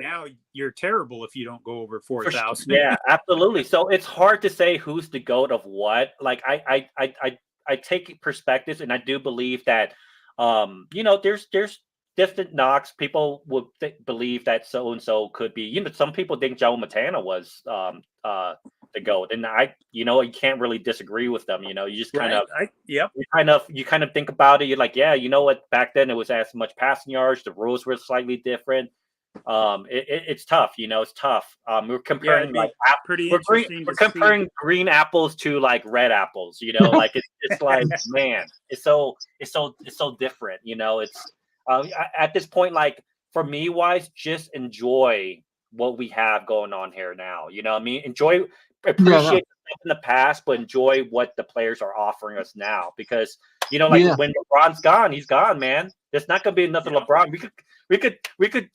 Speaker 1: Now you're terrible if you don't go over 4,000.
Speaker 2: Yeah, absolutely. So it's hard to say who's the GOAT of what. Like I take perspectives, and I do believe that there's different knocks. People would believe that so and so could be. Some people think Joe Montana was the GOAT, and you can't really disagree with them. You just kind of you kind of think about it. You're like, yeah, you know what? Back then it was as much passing yards. The rules were slightly different. It's tough. It's tough. We're comparing we're comparing green apples to like red apples. Like it's like man, it's so different. It's at this point, like for me wise, just enjoy what we have going on here now. You know what I mean? Appreciate stuff in the past, but enjoy what the players are offering us now. Because when LeBron's gone, he's gone, man. There's not gonna be another LeBron. We could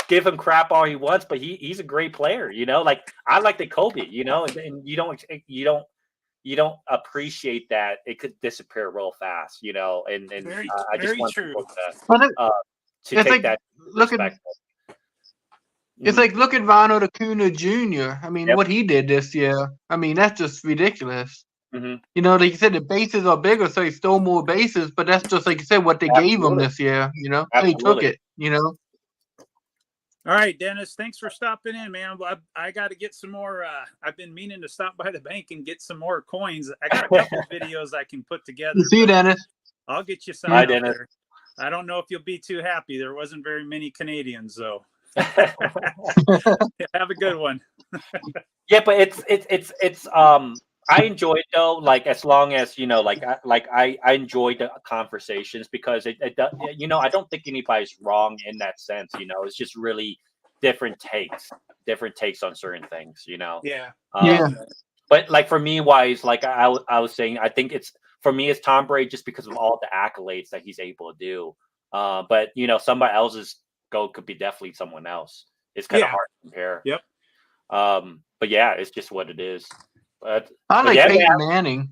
Speaker 2: give him crap all he wants, but he's a great player. Like I like the Kobe. And you don't appreciate that it could disappear real fast. And I just want people to take that.
Speaker 3: It's like look at Ronald Acuna Jr. I mean, what he did this year. I mean, that's just ridiculous. Like you said, the bases are bigger, so he stole more bases. But that's just like you said, what they gave him this year. So he took it.
Speaker 1: All right, Dennis. Thanks for stopping in, man. I got to get some more. I've been meaning to stop by the bank and get some more coins. I got a couple of videos I can put together.
Speaker 3: See you, Dennis.
Speaker 1: I'll get you some.
Speaker 2: Hi, Dennis.
Speaker 1: There. I don't know if you'll be too happy. There wasn't very many Canadians, though. Have a good one.
Speaker 2: Yeah, but it's I enjoy it though. Like as long as I enjoy the conversations because it I don't think anybody's wrong in that sense. It's just really different takes on certain things.
Speaker 1: Yeah.
Speaker 2: But like for me, wise, like I was saying, I think it's for me it's Tom Brady just because of all the accolades that he's able to do. But somebody else's GOAT could be definitely someone else. It's kind of hard to compare.
Speaker 1: Yep.
Speaker 2: But yeah, it's just what it is. But
Speaker 3: I like Peyton Manning.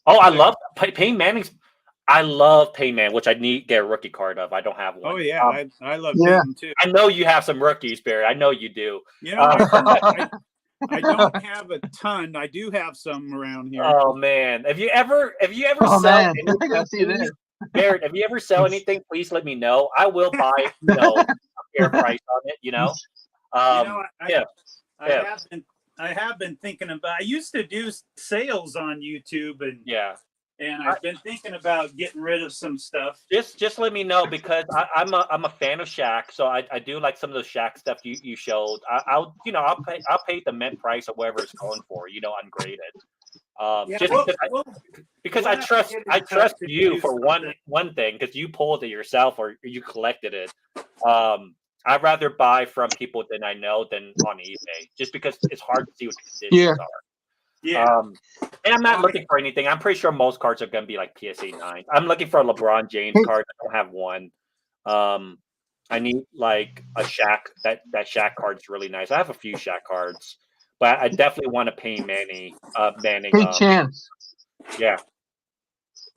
Speaker 2: Oh, I love Peyton Manning's. I love Payman, which I need to get a rookie card of. I don't have one.
Speaker 1: Oh yeah, I love
Speaker 3: Yeah.
Speaker 1: Peyton too.
Speaker 2: I know you have some rookies, Barry. I know you do.
Speaker 1: You know, I don't have a ton. I do have some around here.
Speaker 2: Oh man, have you ever
Speaker 3: Oh
Speaker 2: sell
Speaker 3: man, I
Speaker 2: anything,
Speaker 3: gotta see
Speaker 2: please?
Speaker 3: this.
Speaker 2: Barrett, if you ever sell anything, please let me know. I will buy, a fair price on it. Yeah.
Speaker 1: I have been thinking about. I used to do sales on YouTube, and I've been thinking about getting rid of some stuff.
Speaker 2: Just let me know, because I'm a fan of Shaq, so I do like some of the Shaq stuff you showed. I'll pay the mint price of whatever it's going for, ungraded. Because I trust you for one thing, because you pulled it yourself or you collected it. I'd rather buy from people than I know than on eBay, just because it's hard to see what the conditions are.
Speaker 1: Yeah.
Speaker 2: And I'm not looking for anything. I'm pretty sure most cards are going to be like PSA 9. I'm looking for a LeBron James card. I don't have one. I need like a Shaq. That Shaq card is really nice. I have a few Shaq cards, but I definitely want to Payne Manning.
Speaker 3: Hey, Chance.
Speaker 2: Yeah.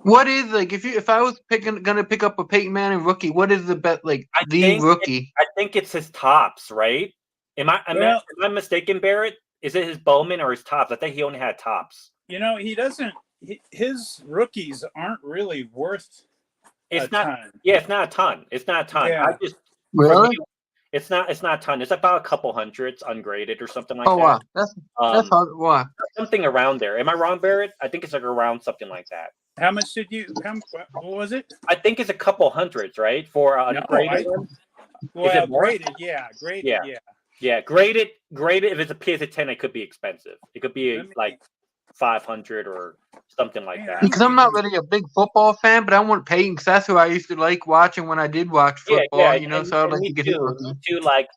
Speaker 3: What is if I was gonna pick up a Peyton Manning rookie? What is the bet rookie?
Speaker 2: I think it's his tops, right? Am I mistaken, Barrett? Is it his Bowman or his tops? I think he only had tops.
Speaker 1: He doesn't. His rookies aren't really worth.
Speaker 2: It's not. Ton. Yeah, it's not a ton. It's not a ton.
Speaker 3: Yeah. Really?
Speaker 2: It's not a ton. It's about a couple hundreds ungraded or something like that.
Speaker 3: Oh wow, that's hard. Wow.
Speaker 2: Something around there. Am I wrong, Barrett? I think it's like around something like that.
Speaker 1: How much did you? What was it?
Speaker 2: I think it's a couple hundreds, right? For ungraded.
Speaker 1: Well, graded, yeah. Graded, yeah.
Speaker 2: Yeah, graded. If it's a PSA 10, it could be expensive. It could be like 500 or something like that.
Speaker 3: Because I'm not really a big football fan, but I want Peyton, because that's who I used to like watching when I did watch football. So I'd like to get his rookie.
Speaker 2: Too, like,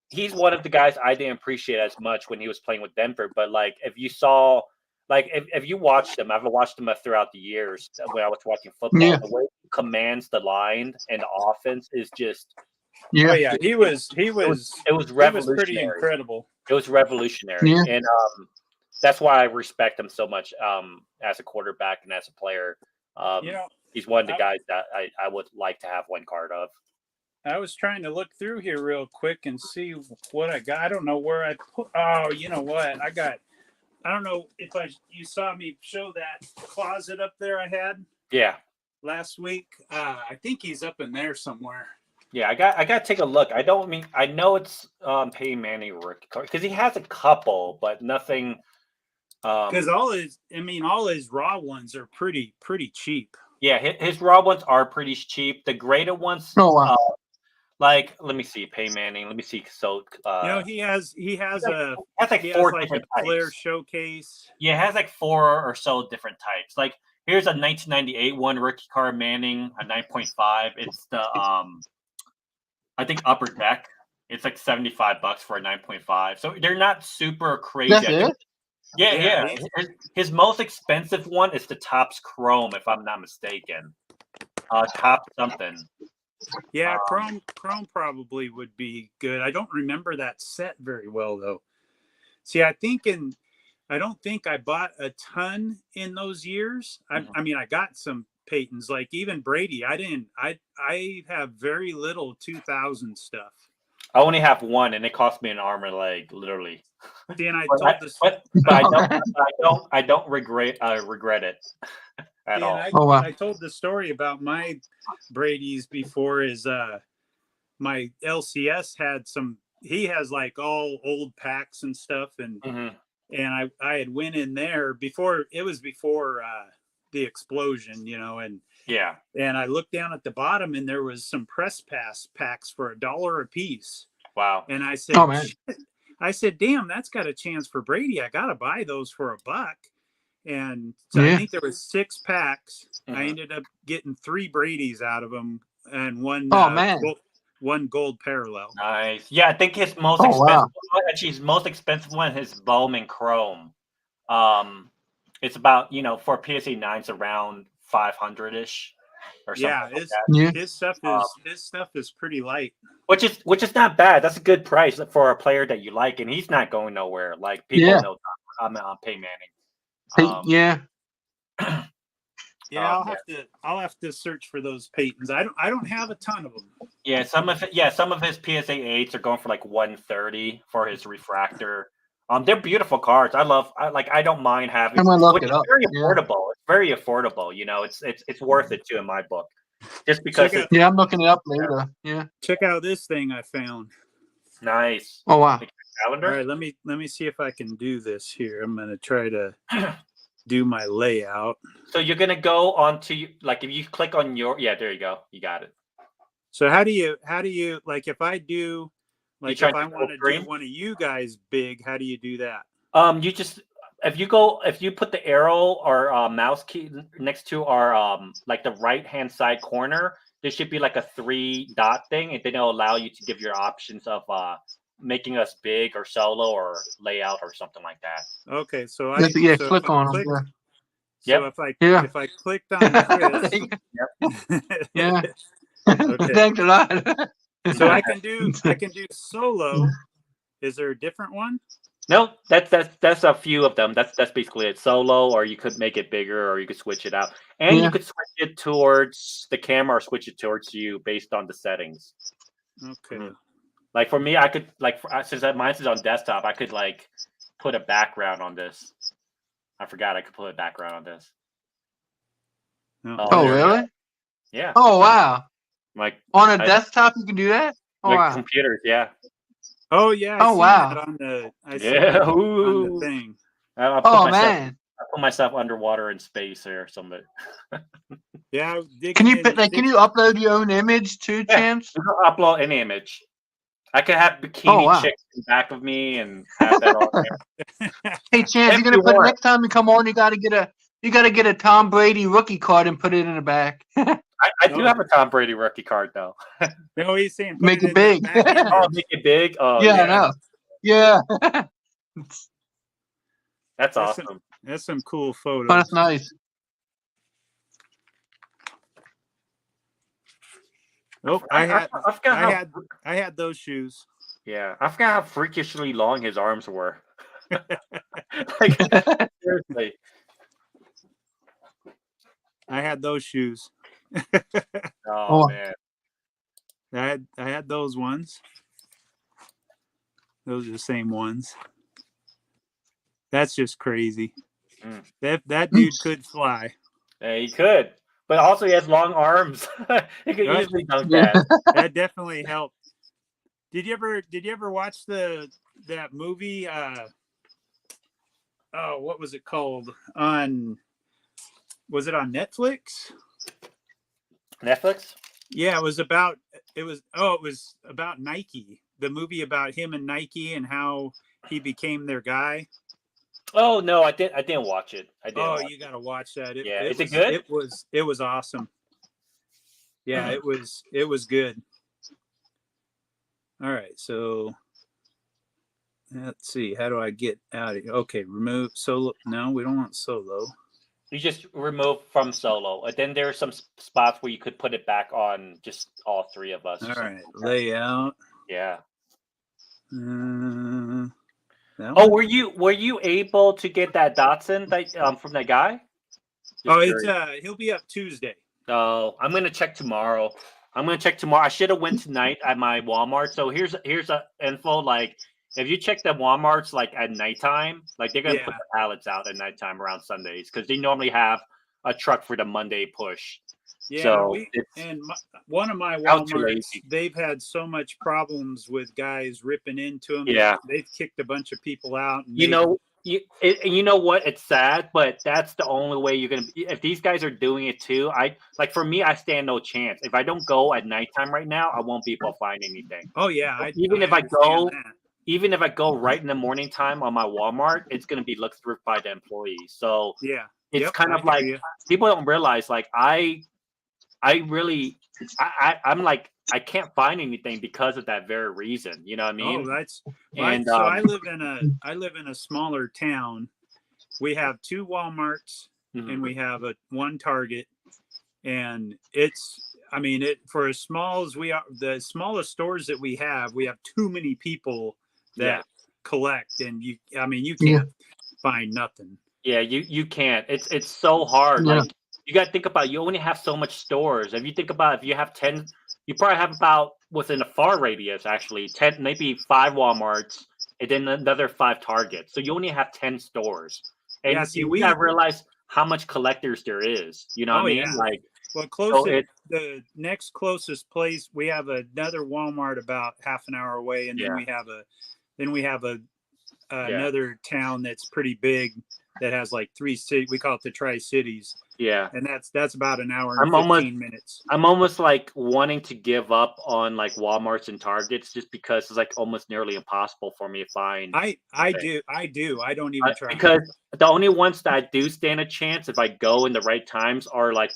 Speaker 2: he's one of the guys I didn't appreciate as much when he was playing with Denver. But like, if you saw, like, if you watched him, I've watched him throughout the years when I was watching football.
Speaker 3: Yeah.
Speaker 2: The way he commands the line and the offense is just.
Speaker 1: Yeah, he was. It was
Speaker 2: revolutionary.
Speaker 1: It was pretty incredible.
Speaker 2: It was revolutionary, and that's why I respect him so much as a quarterback and as a player. He's one of the guys that I would like to have one card of.
Speaker 1: I was trying to look through here real quick and see what I got. I don't know where I put. Oh, you know what? I don't know if you saw me show that closet up there I had.
Speaker 2: Yeah.
Speaker 1: Last week. I think he's up in there somewhere.
Speaker 2: Yeah, I got to take a look. I know it's Peyton Manning rookie card, because he has a couple, but nothing.
Speaker 1: Because all his raw ones are pretty cheap.
Speaker 2: Yeah, his raw ones are pretty cheap. The graded ones, like, let me see, Peyton Manning. Let me see. So
Speaker 1: he has like
Speaker 2: 4 different types.
Speaker 1: Flair showcase.
Speaker 2: Yeah, it has like 4 or so different types. Like, here's a 1998 one rookie card Manning, a 9.5. It's the I think upper deck. It's like $75 for a 9.5. So they're not super crazy.
Speaker 3: That's it?
Speaker 2: Yeah. His most expensive one is the Topps Chrome, if I'm not mistaken. Top something.
Speaker 1: Yeah, Chrome probably would be good. I don't remember that set very well though. See, I don't think I bought a ton in those years. I mean, I got some Peytons, like even Brady. I have very little 2000 stuff.
Speaker 2: I only have one, and it cost me an arm and a leg, literally.
Speaker 1: See, and
Speaker 2: I don't regret it at all.
Speaker 1: I told the story about my Brady's before. Is my LCS had some. He has like all old packs and stuff, and and I had went in there before. It was before the explosion, and and I looked down at the bottom, and there was some press pass packs for $1 a piece.
Speaker 2: Wow!
Speaker 1: And I said, I said, damn, that's got a chance for Brady. I gotta buy those for $1. And so I think there was 6 packs. I ended up getting 3 Brady's out of them, and one gold parallel.
Speaker 2: Nice. Yeah, I think his most expensive one, actually his most expensive one is Bowman Chrome. It's about, for PSA 9s around 500-ish or something.
Speaker 1: His stuff is pretty light.
Speaker 2: Which is not bad. That's a good price for a player that you like, and he's not going nowhere. Like, people know I'm on Peyton Manning.
Speaker 1: Yeah, I'll have to search for those Peytons. I don't have a ton of them.
Speaker 2: Yeah, some of his PSA 8s are going for like 130 for his refractor. They're beautiful cards. I don't mind having.
Speaker 3: I'm gonna look
Speaker 2: Which
Speaker 3: it
Speaker 2: is
Speaker 3: up.
Speaker 2: very
Speaker 3: Yeah.
Speaker 2: affordable. It's very affordable. You know, it's worth it too in my book. Just because it's
Speaker 3: Yeah, I'm looking it up later. Yeah.
Speaker 1: Check out this thing I found.
Speaker 2: nice.
Speaker 3: Oh wow.
Speaker 2: Like a calendar.
Speaker 1: All right, let me see if I can do this here. I'm gonna try to do my layout.
Speaker 2: So you're gonna go onto like if you click on there you go. You got it.
Speaker 1: So how do you like if I do like if I
Speaker 2: to
Speaker 1: want to
Speaker 2: screen?
Speaker 1: do one of you guys big, how do you do that?
Speaker 2: You just if you put the arrow or mouse key next to our like the right hand side corner, there should be like a 3-dot thing, and then it'll allow you to give your options of making us big or solo or layout or something like that.
Speaker 1: Okay, so
Speaker 3: click on them.
Speaker 1: So if I clicked on Chris,
Speaker 3: Yeah.
Speaker 1: Okay.
Speaker 3: Thanks a lot.
Speaker 1: So I can do solo. Is there a different one?
Speaker 2: No, that's a few of them. That's basically it. Solo, or you could make it bigger, or you could switch it out, and you could switch it towards the camera or switch it towards you based on the settings.
Speaker 1: Okay.
Speaker 2: Like for me, I could since mine is on desktop, I could like put a background on this. I forgot I could put a background on this.
Speaker 3: Oh really?
Speaker 2: Yeah.
Speaker 3: Oh wow.
Speaker 2: Like
Speaker 3: on a desktop, you can do that. Oh wow.
Speaker 2: Computers, yeah.
Speaker 1: Oh yeah.
Speaker 3: Oh wow.
Speaker 1: On the on the thing.
Speaker 2: I put myself underwater in space or something.
Speaker 1: Yeah.
Speaker 3: Can you upload your own image too, Chance?
Speaker 2: You can upload any image. I could have bikini chicks in back of me and have that on there.
Speaker 3: Hey, Chance, you're gonna put next time you come on, you gotta get a Tom Brady rookie card and put it in the back.
Speaker 2: I do have a Tom Brady rookie card though.
Speaker 1: No, he's saying
Speaker 3: make it big.
Speaker 2: Make it big. Oh
Speaker 3: yeah, I know. Yeah.
Speaker 2: That's awesome.
Speaker 1: That's some cool photos.
Speaker 3: Oh, that's nice.
Speaker 1: Nope, I had those shoes.
Speaker 2: Yeah, I forgot how freakishly long his arms were. Like seriously,
Speaker 1: I had those shoes.
Speaker 2: Oh man,
Speaker 1: I had those ones. Those are the same ones. That's just crazy. That dude could fly.
Speaker 2: Yeah, he could, but also he has long arms. He could easily dunk that.
Speaker 1: That definitely helped. Did you ever watch that movie? What was it called? Was it on Netflix?
Speaker 2: Netflix?
Speaker 3: Yeah,
Speaker 1: it was about Nike. The movie about him and Nike and how he became their guy.
Speaker 2: Oh no, I didn't watch it.
Speaker 1: You got to watch that.
Speaker 2: Is it good?
Speaker 1: It was awesome. Yeah, it was good. All right, so let's see. How do I get out of here? Okay, remove solo. No, we don't want solo.
Speaker 2: You just remove from solo, and then there are some spots where you could put it back on just all three of us.
Speaker 1: All right, layout.
Speaker 2: Yeah.
Speaker 1: Were
Speaker 2: you able to get that Datsun from that guy?
Speaker 1: He'll be up Tuesday.
Speaker 2: Oh, I'm gonna check tomorrow. I should have went tonight at my Walmart. So here's a info. Like if you check the Walmarts like at nighttime, like they're gonna put the pallets out at nighttime around Sundays because they normally have a truck for the Monday push.
Speaker 1: Yeah,
Speaker 2: so
Speaker 1: one of my Walmarts, they've had so much problems with guys ripping into them.
Speaker 2: Yeah,
Speaker 1: they've kicked a bunch of people out. And
Speaker 2: you know what? It's sad, but that's the only way you're gonna. If these guys are doing it too, for me, I stand no chance. If I don't go at nighttime right now, I won't be able to find anything.
Speaker 1: Oh yeah,
Speaker 2: even if I go right in the morning time on my Walmart, it's gonna be looked through by the employees. So
Speaker 1: yeah,
Speaker 2: it's kind of like people don't realize. Like I'm like I can't find anything because of that very reason. You know what I mean?
Speaker 1: Oh, that's and so I live in a smaller town. We have 2 Walmarts and we have one Target, and for as small as we are, the smallest stores that we have too many people that collect, and you can't find nothing.
Speaker 2: Yeah, you can't. It's so hard.
Speaker 3: Yeah.
Speaker 2: Like you got to think about you only have so much stores. If you think about if you have 10, you probably have about within a far radius actually 10, maybe 5 Walmarts, and then another 5 Targets. So you only have 10 stores. And
Speaker 1: Yeah, see,
Speaker 2: you got to realize how much collectors there is. You know what I mean?
Speaker 1: Yeah.
Speaker 2: Like,
Speaker 1: well, the next closest place, we have another Walmart about half an hour away, and then we have another town that's pretty big that has like 3 cities. We call it the Tri-Cities.
Speaker 2: Yeah,
Speaker 1: and that's about an hour and 15 minutes.
Speaker 2: I'm almost like wanting to give up on like Walmarts and Targets just because it's like almost nearly impossible for me to find.
Speaker 1: I do. I don't even try,
Speaker 2: because the only ones that I do stand a chance if I go in the right times are like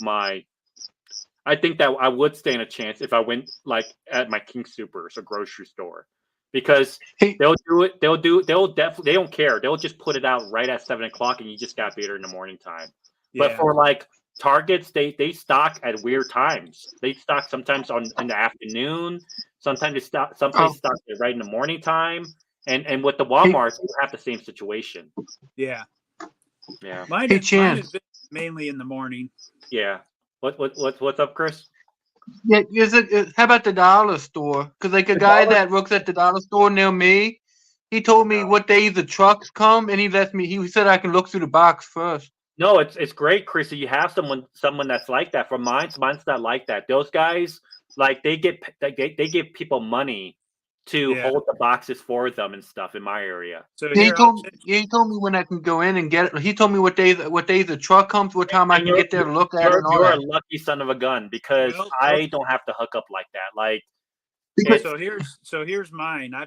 Speaker 2: I think that I would stand a chance if I went like at my King Supers or grocery store, because they'll do it. They'll definitely, they don't care. They'll just put it out right at 7 o'clock, and you just got to be there in the morning time.
Speaker 1: Yeah.
Speaker 2: But for like Targets, they stock at weird times. They stock sometimes in the afternoon. Sometimes they stock. Someplace stock it right in the morning time. And with the Walmarts, you have the same situation.
Speaker 1: Yeah.
Speaker 2: Yeah.
Speaker 1: Mine has been mainly in the morning.
Speaker 2: Yeah. What's up, Chris?
Speaker 3: Yeah, how about the dollar store? Because like a guy that works at the dollar store near me, he told me what days the trucks come, and he said I can look through the box first.
Speaker 2: No, it's great, Chris. You have someone that's like that. For mine's not like that. Those guys, like they give people money to hold the boxes for them and stuff in my area.
Speaker 1: So
Speaker 3: he told me when I can go in and get it. He told me what days the truck comes, what time I can get there to look at it.
Speaker 2: You're a lucky son of a gun, because I don't have to hook up like that. Like,
Speaker 1: so here's mine. I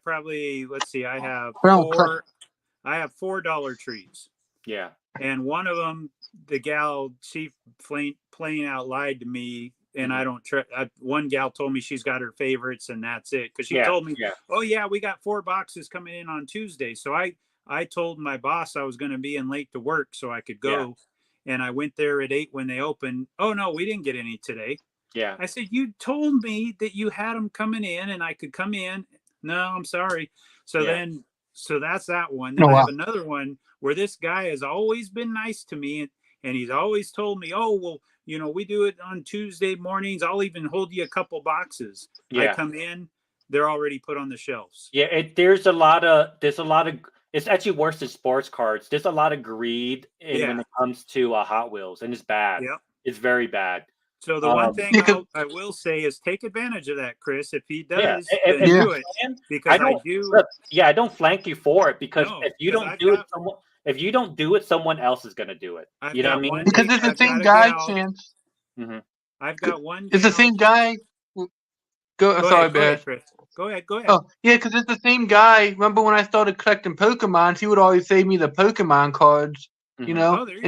Speaker 1: probably, let's see, I have four Dollar Trees.
Speaker 2: Yeah.
Speaker 1: And one of them, the gal, she plain out lied to me, and I don't one gal told me she's got her favorites, and that's it. Because she told me, oh yeah, we got 4 boxes coming in on Tuesday. So I told my boss I was going to be in late to work so I could go. Yeah. And I went there at 8 when they opened. Oh no, we didn't get any today.
Speaker 2: Yeah.
Speaker 1: I said, you told me that you had them coming in and I could come in. No, I'm sorry. So so that's that one. Then I have another one where this guy has always been nice to me, and he's always told me, oh, well, we do it on Tuesday mornings. I'll even hold you a couple boxes. Yeah. I come in, they're already put on the shelves.
Speaker 2: Yeah, there's a lot of it's actually worse than sports cards. There's a lot of greed when it comes to Hot Wheels, and it's bad.
Speaker 1: Yeah.
Speaker 2: It's very bad.
Speaker 1: So the one thing I will say is take advantage of that, Chris. If he does, then do it. Because I do.
Speaker 2: Look, I don't flank you for it, because if you don't do it, someone else is going to do it. You know what I mean?
Speaker 3: Because it's the same guy, Chance.
Speaker 2: Mm-hmm.
Speaker 1: I've got one.
Speaker 3: It's the same guy. Sorry, Ben.
Speaker 1: Go ahead.
Speaker 3: Oh, yeah, because it's the same guy. Remember when I started collecting Pokemons, he would always save me the Pokemon cards. And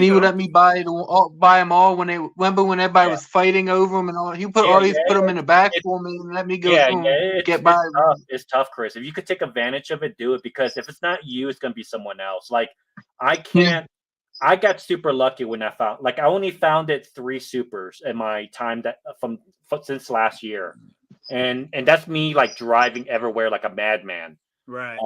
Speaker 3: he would let me buy them all when remember when everybody was fighting over them and all. He put them in the back for me and let me go get by.
Speaker 2: It's tough, Chris. If you could take advantage of it, do it, because if it's not you, it's gonna be someone else. Like I can't. I got super lucky when I found. Like I only found 3 supers in my time since last year, and that's me like driving everywhere like a madman.
Speaker 1: Right.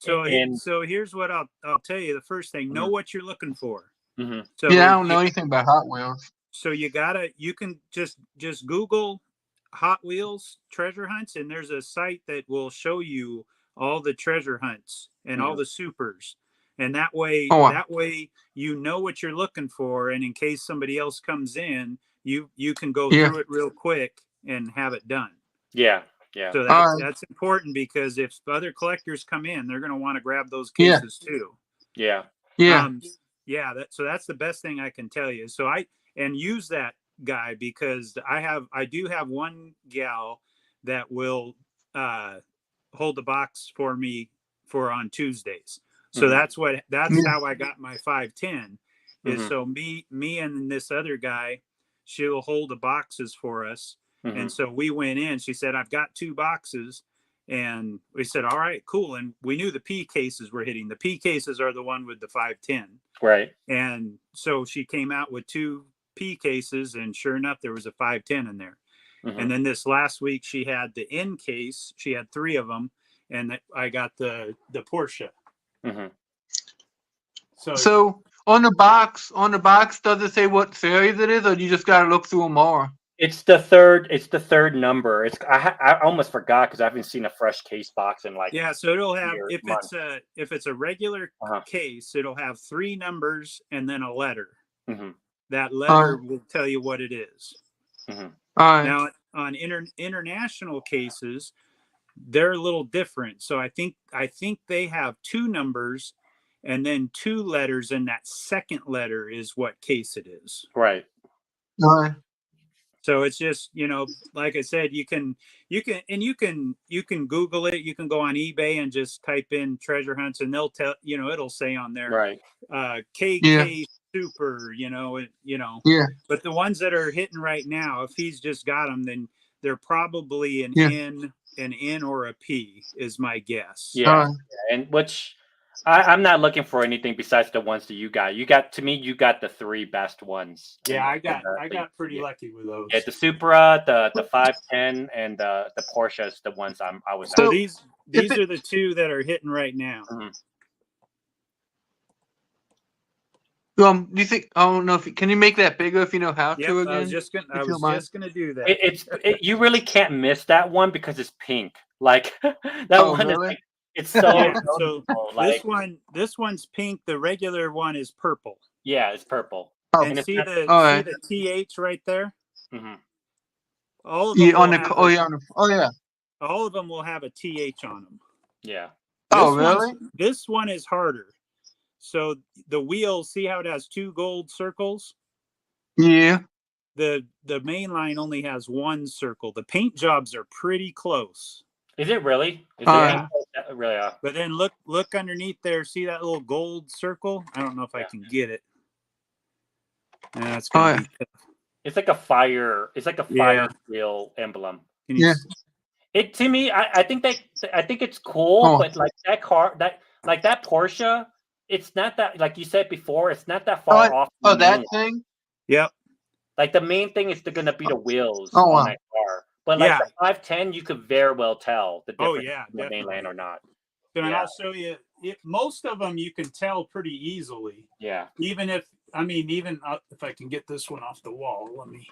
Speaker 1: So here's what I'll tell you. The first thing, know what you're looking for.
Speaker 2: Mm-hmm.
Speaker 3: So I don't know anything about Hot Wheels.
Speaker 1: So you can just Google Hot Wheels treasure hunts, and there's a site that will show you all the treasure hunts and all the supers. And that way you know what you're looking for, and in case somebody else comes in, you can go through it real quick and have it done.
Speaker 2: Yeah. Yeah.
Speaker 1: So that's important, because if other collectors come in, they're going to want to grab those cases too.
Speaker 2: Yeah.
Speaker 3: Yeah.
Speaker 1: So that's the best thing I can tell you. So use that guy, because I do have one gal that will hold the box for me for on Tuesdays. So that's how I got my 510 is so me and this other guy, she'll hold the boxes for us. Mm-hmm. And so we went in, she said, I've got 2 boxes. And we said, all right, cool. And we knew the P cases were hitting. The P cases are the one with the 510.
Speaker 2: Right.
Speaker 1: And so she came out with 2 P cases, and sure enough, there was a 510 in there. Mm-hmm. And then this last week, she had the N case. She had 3 of them. And I got the Porsche.
Speaker 2: Mm-hmm.
Speaker 3: So on the box, does it say what series it is, or you just gotta look through them all?
Speaker 2: It's the third number. I almost forgot because I haven't seen a fresh case box in like
Speaker 1: Yeah, so it'll have
Speaker 2: years,
Speaker 1: if
Speaker 2: months.
Speaker 1: it's a regular case, it'll have 3 numbers and then a letter.
Speaker 2: Mm-hmm.
Speaker 1: That letter will tell you what it is.
Speaker 2: Mm-hmm.
Speaker 1: Now on international cases, they're a little different. So I think they have 2 numbers and then 2 letters, and that second letter is what case it is.
Speaker 2: Right.
Speaker 1: So it's just, like I said, you can Google it. You can go on eBay and just type in treasure hunts, and they'll tell, it'll say on there,
Speaker 2: right,
Speaker 1: KK Super,
Speaker 3: Yeah.
Speaker 1: But the ones that are hitting right now, if he's just got them, then they're probably an N or a P is my guess.
Speaker 2: Yeah. And which I'm not looking for anything besides the ones that you got. You got the 3 best ones.
Speaker 1: Yeah, I got pretty lucky with those.
Speaker 2: Yeah, the Supra, the 510, and the Porsche is the ones I was.
Speaker 1: So these are the 2 that are hitting right now.
Speaker 2: Mm-hmm.
Speaker 3: Do you think? I don't know if can you make that bigger if you know how to again?
Speaker 1: I was just gonna do that.
Speaker 2: You really can't miss that one because it's pink. Like that one
Speaker 3: really?
Speaker 2: is like, it's so.
Speaker 1: So this one's pink. The regular one is purple.
Speaker 2: Yeah, it's purple.
Speaker 1: Oh, and see the TH right there.
Speaker 2: Mm-hmm.
Speaker 1: All of them.
Speaker 3: All
Speaker 1: of them will have a TH on them.
Speaker 2: Yeah.
Speaker 3: Really?
Speaker 1: This one is harder. So the wheel, see how it has 2 gold circles?
Speaker 3: Yeah.
Speaker 1: The main line only has 1 circle. The paint jobs are pretty close.
Speaker 2: Is it really? Really?
Speaker 1: But then look underneath there. See that little gold circle? I don't know if I can get it. That's gonna be tough.
Speaker 2: It's like a fire. It's like a fire wheel emblem. It to me, I think it's cool, but like that car, that Porsche, it's not that, like you said before, it's not that far off.
Speaker 3: That thing.
Speaker 1: Yep.
Speaker 2: Like the main thing is going to be the wheels on that car. But like the 510, you could very well tell the difference in the mainline or not.
Speaker 1: And I'll show you. Most of them you can tell pretty easily.
Speaker 2: Yeah.
Speaker 1: Even if I can get this one off the wall, let me.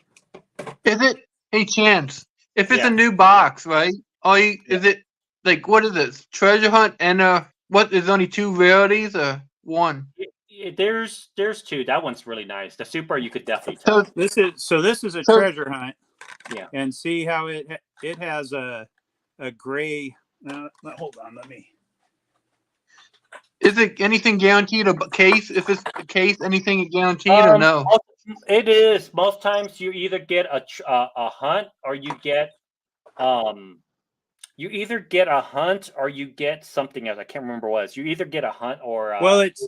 Speaker 3: Is it a chance? If it's a new box, right? Is it like what is it? Treasure hunt and what? There's only 2 rarities or 1?
Speaker 2: There's 2. That one's really nice. The Super you could definitely tell.
Speaker 1: This is a treasure hunt.
Speaker 2: Yeah.
Speaker 1: And see how it has a gray. Hold on, let me.
Speaker 3: Is it anything guaranteed? A case? If it's a case, anything guaranteed or no?
Speaker 2: It is. Most times you either get a hunt or you get you get something else. I can't remember what it is. You either get a hunt or
Speaker 1: well, it's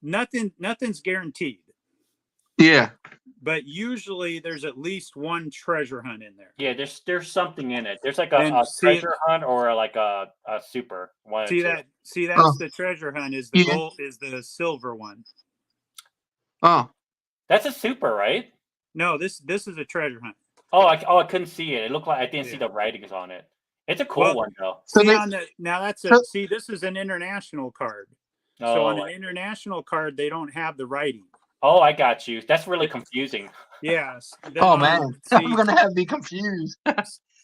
Speaker 1: nothing's guaranteed.
Speaker 3: Yeah.
Speaker 1: But usually there's at least 1 treasure hunt in there.
Speaker 2: Yeah, there's something in it. There's like a treasure hunt or like a super one.
Speaker 1: See that's the treasure hunt is the gold is the silver one.
Speaker 3: Oh.
Speaker 2: That's a super, right?
Speaker 1: No, this is a treasure hunt.
Speaker 2: Oh, I couldn't see it. It looked like I didn't see the writings on it. It's a cool one though.
Speaker 1: See, this is an international card. So on an international card, they don't have the writing.
Speaker 2: Oh, I got you. That's really confusing.
Speaker 1: Yes.
Speaker 3: Man, I'm gonna be confused.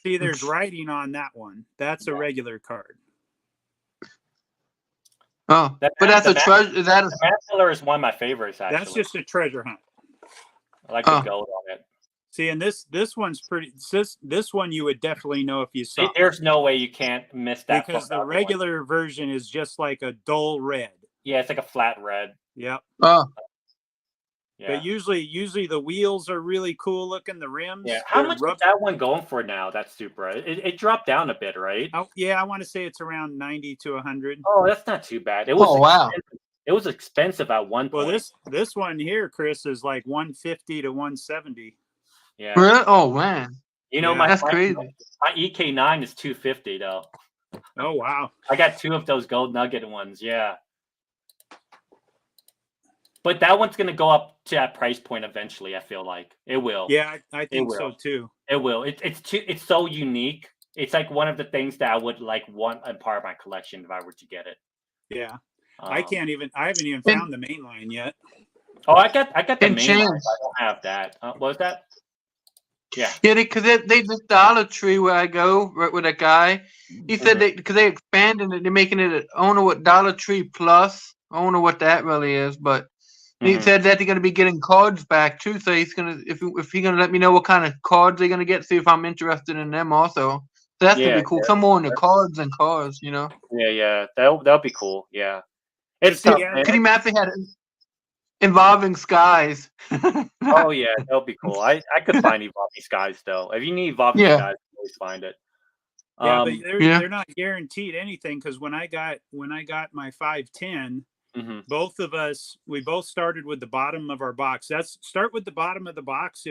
Speaker 1: See, there's writing on that one. That's a regular card.
Speaker 3: Oh, but that's a treasure. Is that
Speaker 2: the Mantler is one of my favorites. Actually,
Speaker 1: that's just a treasure hunt.
Speaker 2: I like the gold on it.
Speaker 1: See, and this one's pretty. This one you would definitely know if you saw.
Speaker 2: There's no way you can't miss that
Speaker 1: because the regular version is just like a dull red.
Speaker 2: Yeah, it's like a flat red.
Speaker 1: Yep.
Speaker 3: Oh.
Speaker 1: Yeah. But usually the wheels are really cool looking. The rims.
Speaker 2: Yeah. How much is that one going for now? That Supra. It dropped down a bit, right?
Speaker 1: Oh, yeah, I want to say it's around 90 to 100.
Speaker 2: Oh, that's not too bad. It was.
Speaker 3: Wow.
Speaker 2: It was expensive at one point.
Speaker 1: Well, this one here, Chris, is like 150 to 170.
Speaker 2: Yeah.
Speaker 3: Really? Oh man.
Speaker 2: You know,
Speaker 3: that's crazy.
Speaker 2: My EK9 is 250 though.
Speaker 1: Oh wow.
Speaker 2: I got 2 of those gold nugget ones. Yeah. But that one's going to go up to that price point eventually. I feel like it will.
Speaker 1: Yeah, I think so too.
Speaker 2: It will. It's so unique. It's like one of the things that I would like want in part of my collection if I were to get it.
Speaker 1: Yeah, I haven't even found the main line yet.
Speaker 2: Oh, I got the
Speaker 3: And
Speaker 2: main line.
Speaker 3: Chance.
Speaker 2: I don't have that. What was that? Yeah.
Speaker 3: Yeah, because they just Dollar Tree where I go right with that guy. He said because they expanding it, they're making it. I don't know what Dollar Tree Plus. I don't know what that really is, but he said that they're gonna be getting cards back too. So he's gonna if he's gonna let me know what kind of cards they're gonna get, see if I'm interested in them also. So that's gonna
Speaker 2: Yeah,
Speaker 3: be cool. Some more in the cards and cars, you know.
Speaker 2: yeah. That'll be cool. Yeah. It's
Speaker 1: See,
Speaker 2: tough,
Speaker 1: yeah,
Speaker 2: man.
Speaker 3: Could you imagine had involving skies?
Speaker 2: Oh yeah, that'll be cool. I could find evolving skies though. If you need evolving
Speaker 3: Yeah.
Speaker 2: skies, you always find it.
Speaker 1: yeah, but
Speaker 3: Yeah.
Speaker 1: they're not guaranteed anything because when I got my 510, both of us we both started with the bottom of our box. Start with the bottom of the box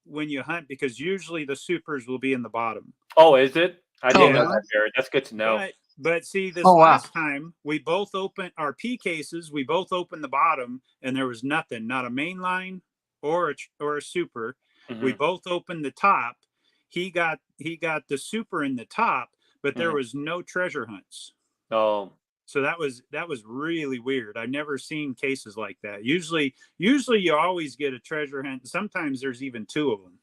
Speaker 1: when you hunt because usually the supers will be in the bottom.
Speaker 2: Oh, is it? I didn't know
Speaker 3: yeah.
Speaker 2: that, Jared. That's good to know.
Speaker 1: But see, this
Speaker 3: Oh, wow.
Speaker 1: last time we both opened our P cases. We both opened the bottom, and there was nothing, not a main line or a super. We both opened the top. He got the super in the top, but there was no treasure hunts.
Speaker 2: Oh,
Speaker 1: So that was really weird. I've never seen cases like that. Usually you always get a treasure hunt. Sometimes there's even two of them.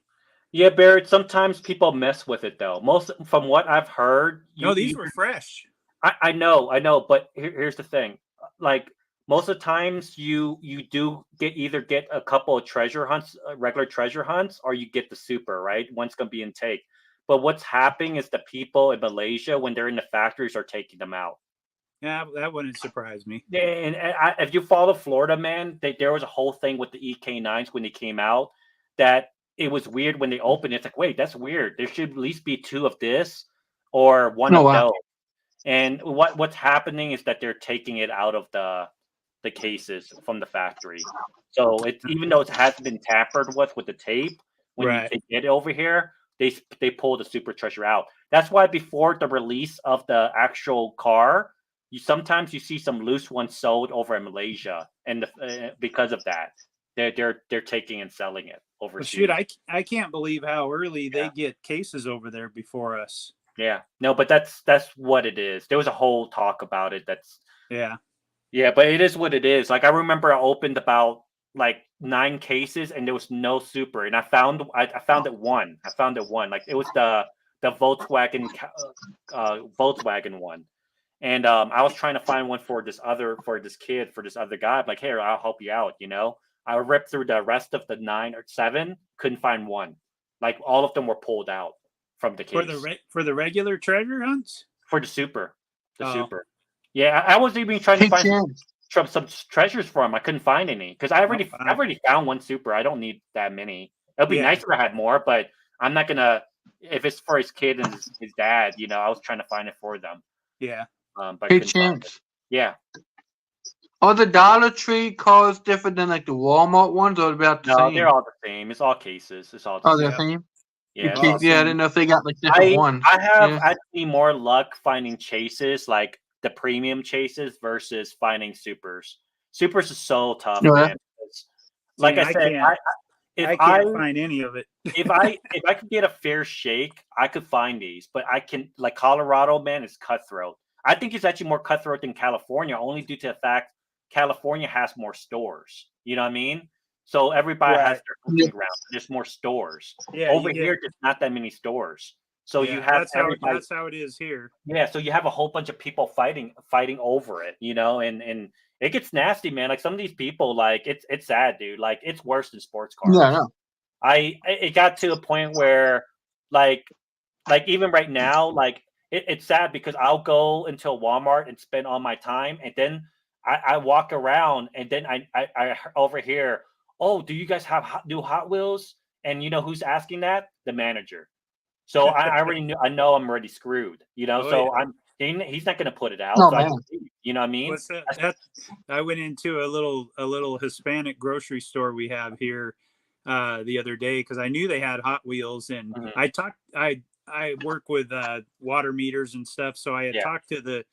Speaker 2: yeah, Barrett. Sometimes people mess with it though. Most from what I've heard,
Speaker 1: No, these were fresh.
Speaker 2: I know, but here's the thing. Like most of the times, you do either get a couple of treasure hunts, regular treasure hunts, or you get the super. Right, one's gonna be in take. But what's happening is the people in Malaysia, when they're in the factories, are taking them out.
Speaker 1: Yeah, that wouldn't surprise me.
Speaker 2: And if you follow Florida, man, there was a whole thing with the EK9s when they came out that it was weird when they opened. It's like, wait, that's weird. There should at least be two of this or one of those. And what's happening is that they're taking it out of the cases from the factory. So it's even though it hasn't been tampered with the tape, when they get it over here, they pull the super treasure out. That's why before the release of the actual car, sometimes you see some loose ones sold over in Malaysia, and because of that, they're taking and selling it overseas.
Speaker 1: Well, shoot, I can't believe how early they get cases over there before us.
Speaker 2: Yeah, no, but that's what it is. There was a whole talk about it.
Speaker 1: Yeah,
Speaker 2: but it is what it is. Like I remember I opened about like 9 cases and there was no super, and I found it one. I found it one. Like it was the Volkswagen one. And I was trying to find one for this other guy. I'm like, here, I'll help you out. You know, I ripped through the rest of the 9 or 7, couldn't find one. Like all of them were pulled out from the case.
Speaker 1: For the regular treasure hunts?
Speaker 2: For the super. Super. Yeah, I was even trying to find some treasures for him. I couldn't find any because I already found one super. I don't need that many. It'd be nice if I had more, but I'm not gonna. If it's for his kid and his dad, you know, I was trying to find it for them.
Speaker 1: Yeah.
Speaker 2: But I couldn't find it. Yeah.
Speaker 3: Are the Dollar Tree cars different than like the Walmart ones, or about the same?
Speaker 2: No, they're all the same. It's all cases. It's all.
Speaker 3: They're the same.
Speaker 2: Yeah,
Speaker 3: I didn't know if they got like different ones.
Speaker 2: I have actually more luck finding chases, like the premium chases, versus finding supers. Supers is so tough, man. Like I said, I can't
Speaker 1: find any of it.
Speaker 2: if I could get a fair shake, I could find these. But I can, like Colorado, man, is cutthroat. I think it's actually more cutthroat than California, only due to the fact California has more stores. You know what I mean? So everybody has their hunting ground. There's more stores.
Speaker 1: Yeah,
Speaker 2: over here, there's not that many stores. So you have
Speaker 1: that's how it is here.
Speaker 2: Yeah, so you have a whole bunch of people fighting over it, you know, and it gets nasty, man. Like some of these people, like it's sad, dude. Like it's worse than sports cars.
Speaker 3: Yeah, I know.
Speaker 2: It got to a point where like even right now, like it's sad because I'll go into a Walmart and spend all my time, and then I walk around, and then I overhear, oh, do you guys have new Hot Wheels? And you know who's asking that? The manager. So I already knew. I know I'm already screwed. You know, he's not going to put it out.
Speaker 3: No,
Speaker 2: so
Speaker 3: man.
Speaker 2: you know what I mean?
Speaker 1: What's that? I went into a little Hispanic grocery store we have here the other day because I knew they had Hot Wheels, and I work with water meters and stuff, so I had talked to the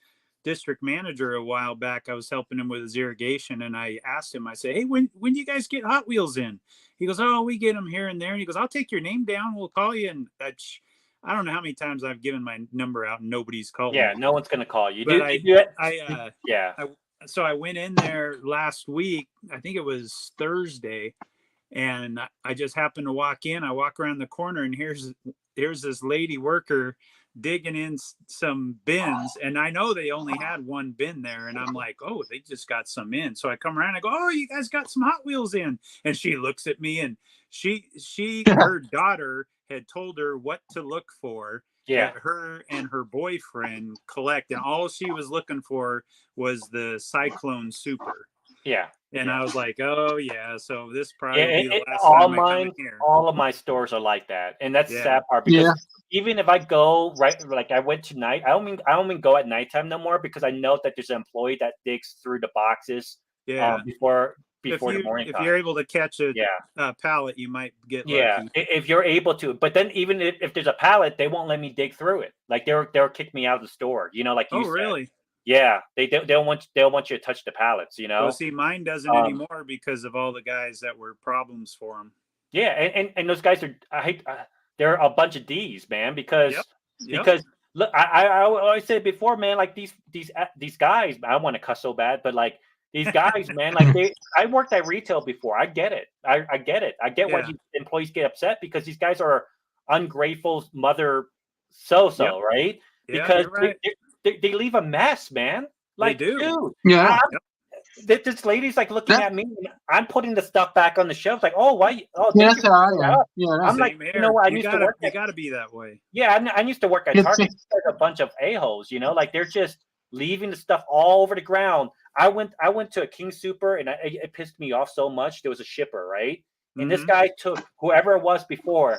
Speaker 1: district manager a while back. I was helping him with his irrigation, and I asked him, I said, hey, when do you guys get Hot Wheels in? He goes, oh, we get them here and there. And he goes, I'll take your name down. We'll call you. And I don't know how many times I've given my number out and nobody's called me.
Speaker 2: No one's going to call you.
Speaker 1: But so I went in there last week. I think it was Thursday, and I just happened to walk in. I walk around the corner, and here's this lady worker digging in some bins, and I know they only had one bin there, and I'm like, oh, they just got some in. So I come around, I go, oh, you guys got some Hot Wheels in, and she looks at me, and her daughter had told her what to look for.
Speaker 2: Yeah.
Speaker 1: That her and her boyfriend collect, and all she was looking for was the Cyclone Super.
Speaker 2: Yeah.
Speaker 1: And I was like, oh yeah, so this probably
Speaker 2: Yeah,
Speaker 1: will be the last time I come in here.
Speaker 2: All of my stores are like that, and that's the sad part, because even if I go like I went tonight, I don't mean go at nighttime no more, because I know that there's an employee that digs through the boxes before the morning time.
Speaker 1: If you're able to catch a pallet, you might get lucky.
Speaker 2: If you're able to. But then even if there's a pallet, they won't let me dig through it. Like they'll kick me out of the store. You know, like you said.
Speaker 1: Really?
Speaker 2: Yeah, they don't want you to touch the pallets. You know.
Speaker 1: Well, see, mine doesn't anymore because of all the guys that were problems for them.
Speaker 2: Yeah, and those guys they're a bunch of D's, man. Because look, I always said before, man. Like these guys, I want to cuss so bad, but like. These guys, man, like I worked at retail before. I get it. I get it. I get why these employees get upset, because these guys are ungrateful mother right? Because they leave a mess, man. Like,
Speaker 1: they do.
Speaker 2: Dude,
Speaker 3: yeah.
Speaker 2: This lady's like looking at me. And I'm putting the stuff back on the shelf. Like, oh, why? Oh,
Speaker 3: that's how I am. Yeah,
Speaker 2: I'm like, you know what? I used to work.
Speaker 1: You got to be that way.
Speaker 2: Yeah, I used to work at Target. There's a bunch of a-holes, you know, like they're just leaving the stuff all over the ground. I went to a King Super, and it pissed me off so much. There was a shipper, right? And this guy took whoever it was before,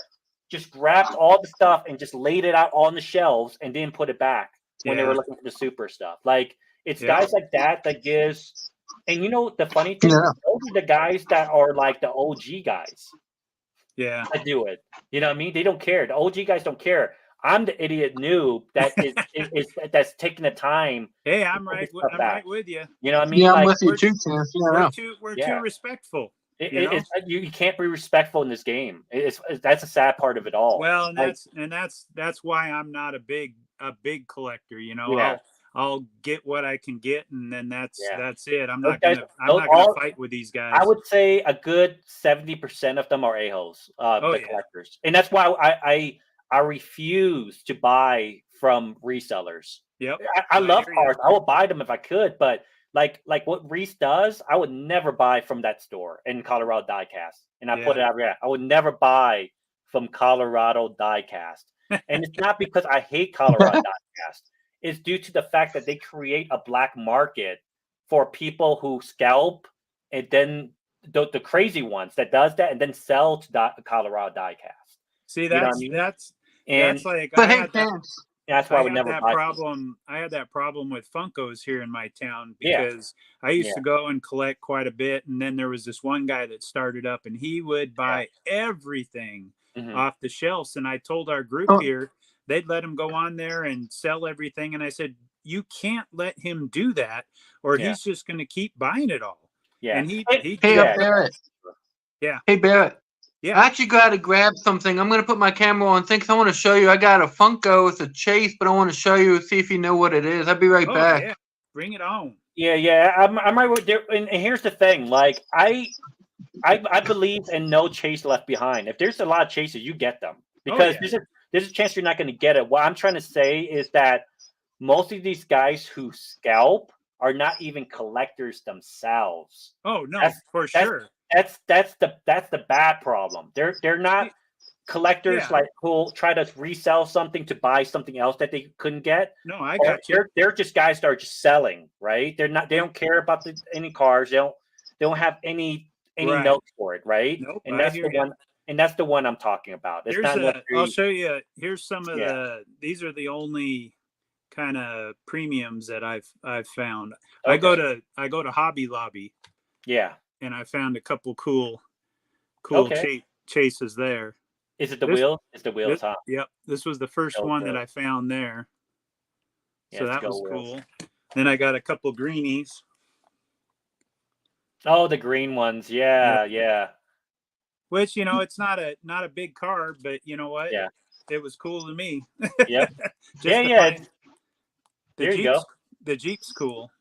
Speaker 2: just grabbed all the stuff and just laid it out on the shelves and didn't put it back when they were looking for the super stuff. Like, it's guys like that gives. And you know the funny thing, those are the guys that are like the OG guys.
Speaker 1: Yeah,
Speaker 2: that do it. You know what I mean? They don't care. The OG guys don't care. I'm the idiot noob that is that's taking the time.
Speaker 1: Hey, I'm right with you.
Speaker 2: You know what I mean?
Speaker 3: Yeah, I'm
Speaker 2: like,
Speaker 3: with you too, Chance.
Speaker 1: We're too respectful.
Speaker 2: You can't be respectful in this game. That's a sad part of it all.
Speaker 1: Well, and that's why I'm not a big collector. You know, I'll get what I can get, and then that's it. I'm not gonna fight with these guys.
Speaker 2: I would say a good 70% of them are a-holes, collectors, and that's why I refuse to buy from resellers.
Speaker 1: Yep.
Speaker 2: I love cars. I would buy them if I could, but like what Reese does, I would never buy from that store in Colorado Diecast. And I put it out there. I would never buy from Colorado Diecast. And it's not because I hate Colorado Diecast. It's due to the fact that they create a black market for people who scalp, and then the crazy ones that does that and then sell to Colorado Diecast.
Speaker 1: See, that's like,
Speaker 2: that's why I would never buy
Speaker 1: problem. I had that problem with Funkos here in my town, because I used to go and collect quite a bit, and then there was this one guy that started up, and he would buy everything off the shelves. And I told our group here, they'd let him go on there and sell everything, and I said, you can't let him do that, or he's just going to keep buying it all.
Speaker 2: Yeah,
Speaker 1: and
Speaker 3: Barrett.
Speaker 1: Yeah.
Speaker 3: Hey, Barrett.
Speaker 1: Yeah.
Speaker 3: I actually got to grab something. I'm going to put my camera on things. I want to show you. I got a Funko. It's a Chase, but I want to show you, see if you know what it is. I'll be right back.
Speaker 1: Yeah. Bring it on.
Speaker 2: Yeah. I'm right there. And here's the thing. Like, I believe in no chase left behind. If there's a lot of chases, you get them. Because there's a chance you're not going to get it. What I'm trying to say is that most of these guys who scalp are not even collectors themselves.
Speaker 1: Oh, no, for sure.
Speaker 2: That's the bad problem. They're not collectors like who'll try to resell something to buy something else that they couldn't get.
Speaker 1: No, I got you.
Speaker 2: They're just guys that are just selling, right? They don't care about any cars. They don't have any notes for it, right?
Speaker 1: Nope,
Speaker 2: and that's the one I'm talking about.
Speaker 1: I'll show you. Here's some of these are the only kind of premiums that I've found. Okay. I go to Hobby Lobby.
Speaker 2: Yeah.
Speaker 1: And I found a couple cool chases there.
Speaker 2: Is it the wheel? It's the wheels, huh?
Speaker 1: Yep. This was the first one that I found there. So that was cool. Then I got a couple greenies.
Speaker 2: Oh, the green ones. Yeah.
Speaker 1: Which, you know, it's not a big car, but you know what?
Speaker 2: Yeah.
Speaker 1: It was cool to me.
Speaker 2: Yeah. There you go.
Speaker 1: The Jeep's cool.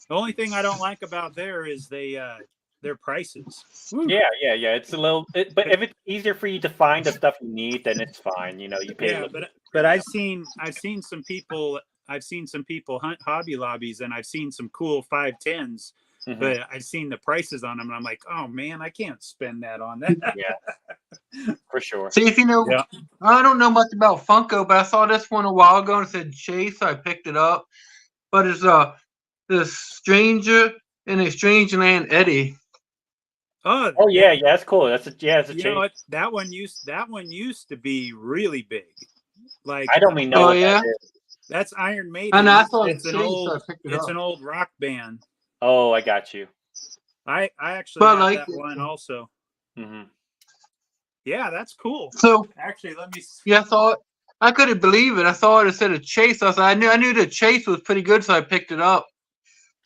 Speaker 1: The only thing I don't like about there is their prices. Woo.
Speaker 2: Yeah. It's a little, but if it's easier for you to find the stuff you need, then it's fine. You know, you pay.
Speaker 1: Yeah, but I've seen some people hunt Hobby Lobbies, and I've seen some cool 510s, but I've seen the prices on them, and I'm like, oh man, I can't spend that on that.
Speaker 2: Yeah, for sure.
Speaker 3: See, if you know, I don't know much about Funko, but I saw this one a while ago and it said Chase, so I picked it up. But it's the Stranger in a Strange Land Eddie.
Speaker 2: Oh yeah, that's cool. It's a Chase.
Speaker 1: That one used to be really big. Like,
Speaker 2: I don't even know.
Speaker 1: That's Iron Maiden.
Speaker 3: And I thought
Speaker 1: it's an old rock band.
Speaker 2: Oh, I got you.
Speaker 1: I actually have that one also.
Speaker 2: Mm-hmm.
Speaker 1: Yeah, that's cool.
Speaker 3: So
Speaker 1: actually, let me.
Speaker 3: Yeah, I couldn't believe it. I thought it said a Chase. I knew the Chase was pretty good, so I picked it up.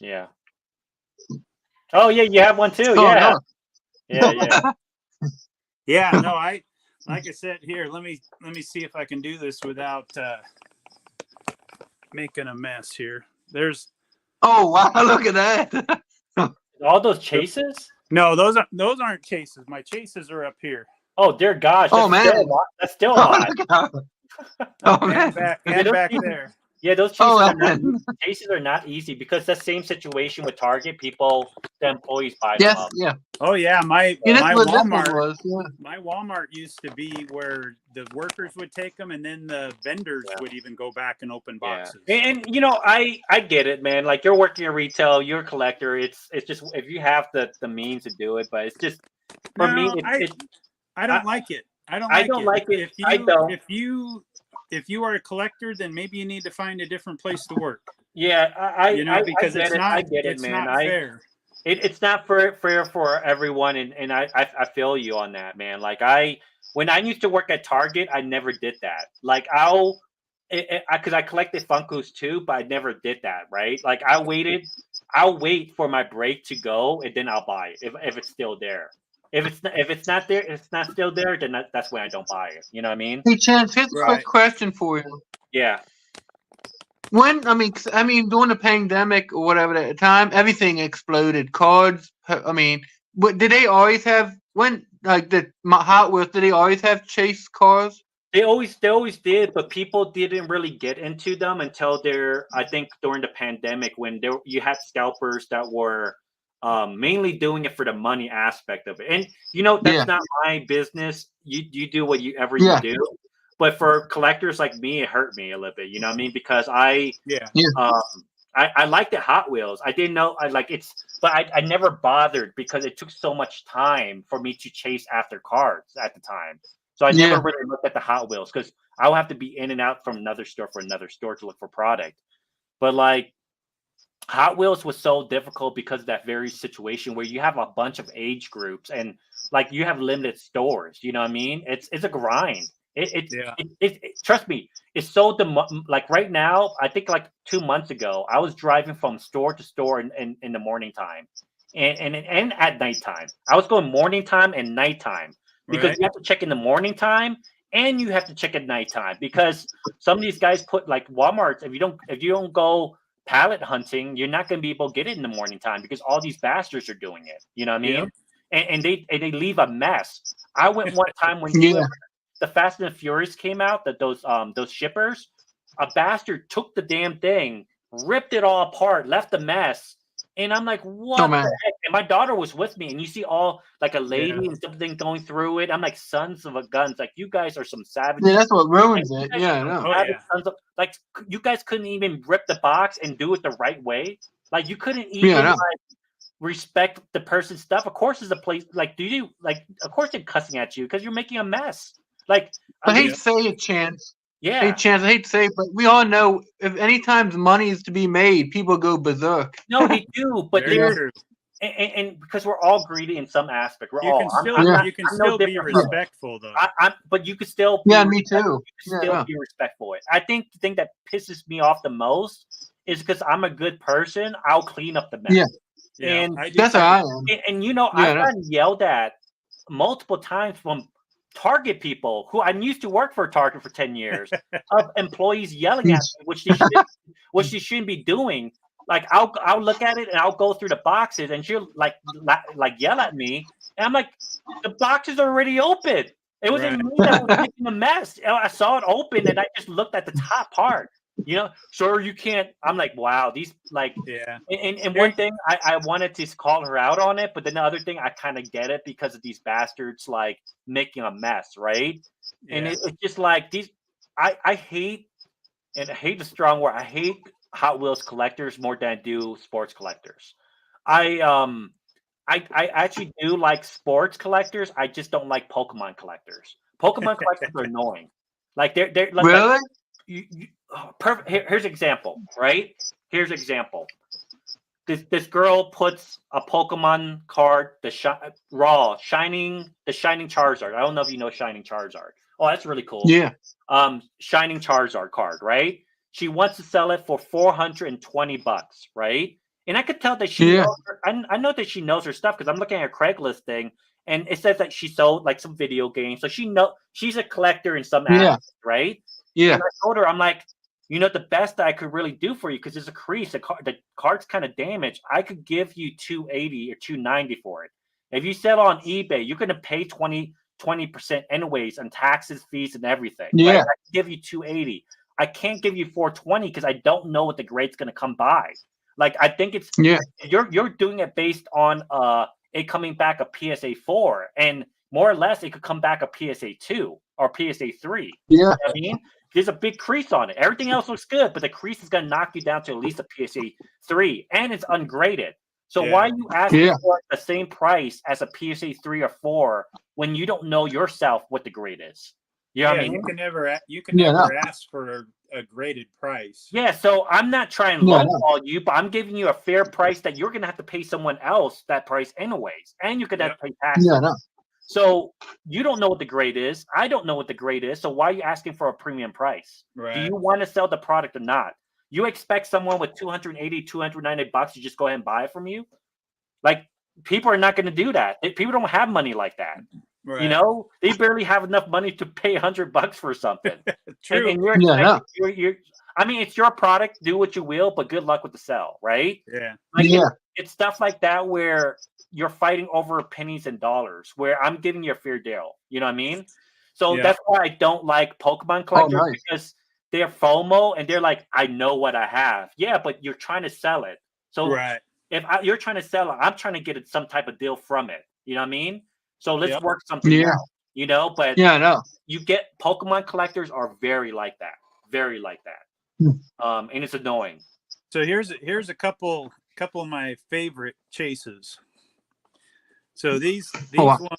Speaker 2: Yeah. Oh yeah, you have one too. Yeah. Yeah.
Speaker 1: Yeah. No, like I said here. Let me see if I can do this without making a mess here. There's.
Speaker 3: Oh wow! Look at that.
Speaker 2: All those Chases?
Speaker 1: No, those aren't Chases. My Chases are up here.
Speaker 2: Oh dear gosh! That's still a lot.
Speaker 3: Oh man!
Speaker 1: Back there.
Speaker 2: Yeah, those Chases are not easy because that same situation with Target, the employees buy them up.
Speaker 3: Yeah.
Speaker 1: Oh yeah, my
Speaker 3: Walmart
Speaker 1: my Walmart used to be where the workers would take them, and then the vendors would even go back and open boxes.
Speaker 2: And you know, I get it, man. Like, you're working in retail, you're a collector. It's just, if you have the means to do it, but it's just for me.
Speaker 1: I don't like it. I don't like it. If you are a collector, then maybe you need to find a different place to work.
Speaker 2: Yeah,
Speaker 1: because
Speaker 2: I get it, man.
Speaker 1: Not fair.
Speaker 2: It's not fair for everyone, and I feel you on that, man. Like, when I used to work at Target, I never did that. Like, because I collected Funkos too, but I never did that, right? Like, I'll wait for my break to go, and then I'll buy it if it's still there. If it's not there, it's not still there, then that's when I don't buy it. You know what I mean?
Speaker 3: Hey, Chance, here's a quick question for you.
Speaker 2: Yeah.
Speaker 3: When during the pandemic or whatever at the time, everything exploded. Cards. Did they always have Hot Wheels? Did they always have Chase cars?
Speaker 2: They always did, but people didn't really get into them until I think during the pandemic, when you had scalpers that were mainly doing it for the money aspect of it. And that's not my business. You do whatever you do. But for collectors like me, it hurt me a little bit. You know what I mean? Because I liked the Hot Wheels. I didn't know but I never bothered because it took so much time for me to chase after cards at the time. So I never really looked at the Hot Wheels because I would have to be in and out from another store to look for product. But like, Hot Wheels was so difficult because of that very situation where you have a bunch of age groups and like you have limited stores. You know what I mean? It's a grind. Trust me, it's so like right now. I think like 2 months ago, I was driving from store to store in the morning time, and at nighttime. I was going morning time and nighttime because you have to check in the morning time and you have to check at nighttime because some of these guys put like Walmart's. If you don't go pallet hunting, you're not going to be able to get it in the morning time because all these bastards are doing it. You know what I mean? And they leave a mess. I went one time when the Fast and the Furious came out, that those shippers, a bastard took the damn thing, ripped it all apart, left a mess, and I'm like, what the heck? And my daughter was with me, and you see all like a lady and something going through it. I'm like, sons of a guns, like you guys are some savages.
Speaker 3: Yeah, that's what ruins it. Yeah,
Speaker 2: sons of, like you guys couldn't even rip the box and do it the right way. Like you couldn't even respect the person's stuff. Of course, it's a place like of course they're cussing at you because you're making a mess. Like,
Speaker 3: I hate to say it, Chance.
Speaker 2: Yeah.
Speaker 3: Hey, Chance, I hate to say it, but we all know if any time money is to be made, people go berserk.
Speaker 2: No, they do, but and because we're all greedy in some aspect.
Speaker 1: You can still be respectful, though.
Speaker 2: But you could still.
Speaker 3: Me too.
Speaker 2: You can still be respectful. I think the thing that pisses me off the most is because I'm a good person. I'll clean up the mess.
Speaker 3: Yeah.
Speaker 2: And
Speaker 3: that's how I am.
Speaker 2: And I've gotten yelled at multiple times from Target people who I used to work for Target for 10 years of employees yelling at me, which they shouldn't be doing. Like I'll look at it and I'll go through the boxes and she'll like yell at me. And I'm like, the boxes are already open. It wasn't me that was making a mess. I saw it open and I just looked at the top part. Sure, you can't. I'm like, wow, these like, And one thing I wanted to call her out on it, but then the other thing I kind of get it because of these bastards like making a mess, right? Yeah. And it's just like these. I hate, and I hate the strong word. I hate Hot Wheels collectors more than I do sports collectors. I actually do like sports collectors. I just don't like Pokemon collectors. Pokemon collectors are annoying. Like they're like,
Speaker 3: really.
Speaker 2: Perfect. Here's example, right? Here's example. This girl puts a Pokemon card, the shining Charizard. I don't know if you know Shining Charizard. Oh, that's really cool.
Speaker 3: Yeah.
Speaker 2: Shining Charizard card, right? She wants to sell it for $420, right? And I could tell that she knows I know that she knows her stuff because I'm looking at her Craigslist thing, and it says that she sold like some video games. So she's a collector in some aspects, right?
Speaker 3: Yeah.
Speaker 2: And I told her, I'm like, the best that I could really do for you, because there's a crease, the card's kind of damaged. I could give you $280 or $290 for it. If you sell on eBay, you're going to pay 20% anyways on taxes, fees, and everything.
Speaker 3: Yeah.
Speaker 2: Right? I can give you $280. I can't give you $420 because I don't know what the grade's going to come by. Like, I think it's you're doing it based on it coming back a PSA 4, and more or less it could come back a PSA 2 or PSA 3.
Speaker 3: Yeah.
Speaker 2: You know what I mean? There's a big crease on it. Everything else looks good, but the crease is going to knock you down to at least a PSA 3, and it's ungraded. So why are you asking for the same price as a PSA 3 or 4 when you don't know yourself what the grade is? You know what I mean?
Speaker 1: You can never ask for a graded price.
Speaker 2: Yeah, so I'm not trying to lowball you, but I'm giving you a fair price that you're going to have to pay someone else that price anyways, and you're going to have to pay taxes.
Speaker 3: Yeah, no.
Speaker 2: So you don't know what the grade is. I don't know what the grade is. So why are you asking for a premium price?
Speaker 1: Right.
Speaker 2: Do you want to sell the product or not? You expect someone with $280, $290 to just go ahead and buy it from you? Like, people are not going to do that. People don't have money like that. Right. They barely have enough money to pay $100 for something.
Speaker 1: True.
Speaker 2: And you're expecting, I mean, it's your product. Do what you will, but good luck with the sell, right?
Speaker 1: Yeah.
Speaker 2: It's stuff like that where you're fighting over pennies and dollars, where I'm giving you a fair deal. You know what I mean? So that's why I don't like Pokemon collectors, because they're FOMO and they're like, I know what I have. Yeah, but you're trying to sell it. So if you're trying to sell it, I'm trying to get some type of deal from it. You know what I mean? So let's work something out. But you get Pokemon collectors are very like that. Very like that. And it's annoying.
Speaker 1: So here's a couple of my favorite chases. So these ones,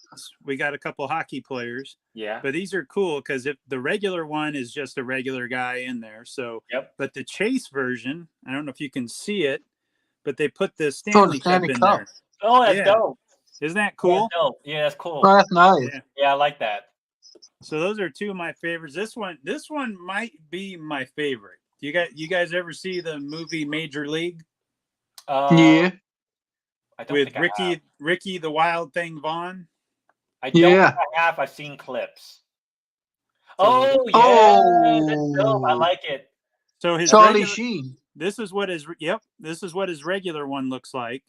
Speaker 1: we got a couple hockey players. Yeah. But these are cool because if the regular one is just a regular guy in there. So but the chase version, I don't know if you can see it, but they put the Stanley Cup in there.
Speaker 2: Oh, that's dope.
Speaker 1: Isn't that cool?
Speaker 2: That's dope. Yeah, that's cool.
Speaker 3: Oh, that's nice.
Speaker 2: Yeah, I like that.
Speaker 1: So those are two of my favorites. This one might be my favorite. You guys ever see the movie Major League?
Speaker 3: Yeah.
Speaker 1: With Ricky the Wild Thing Vaughn?
Speaker 2: I don't think I have. I've seen clips. That's dope. I like it.
Speaker 1: So his
Speaker 3: Charlie Sheen.
Speaker 1: This is what his regular one looks like.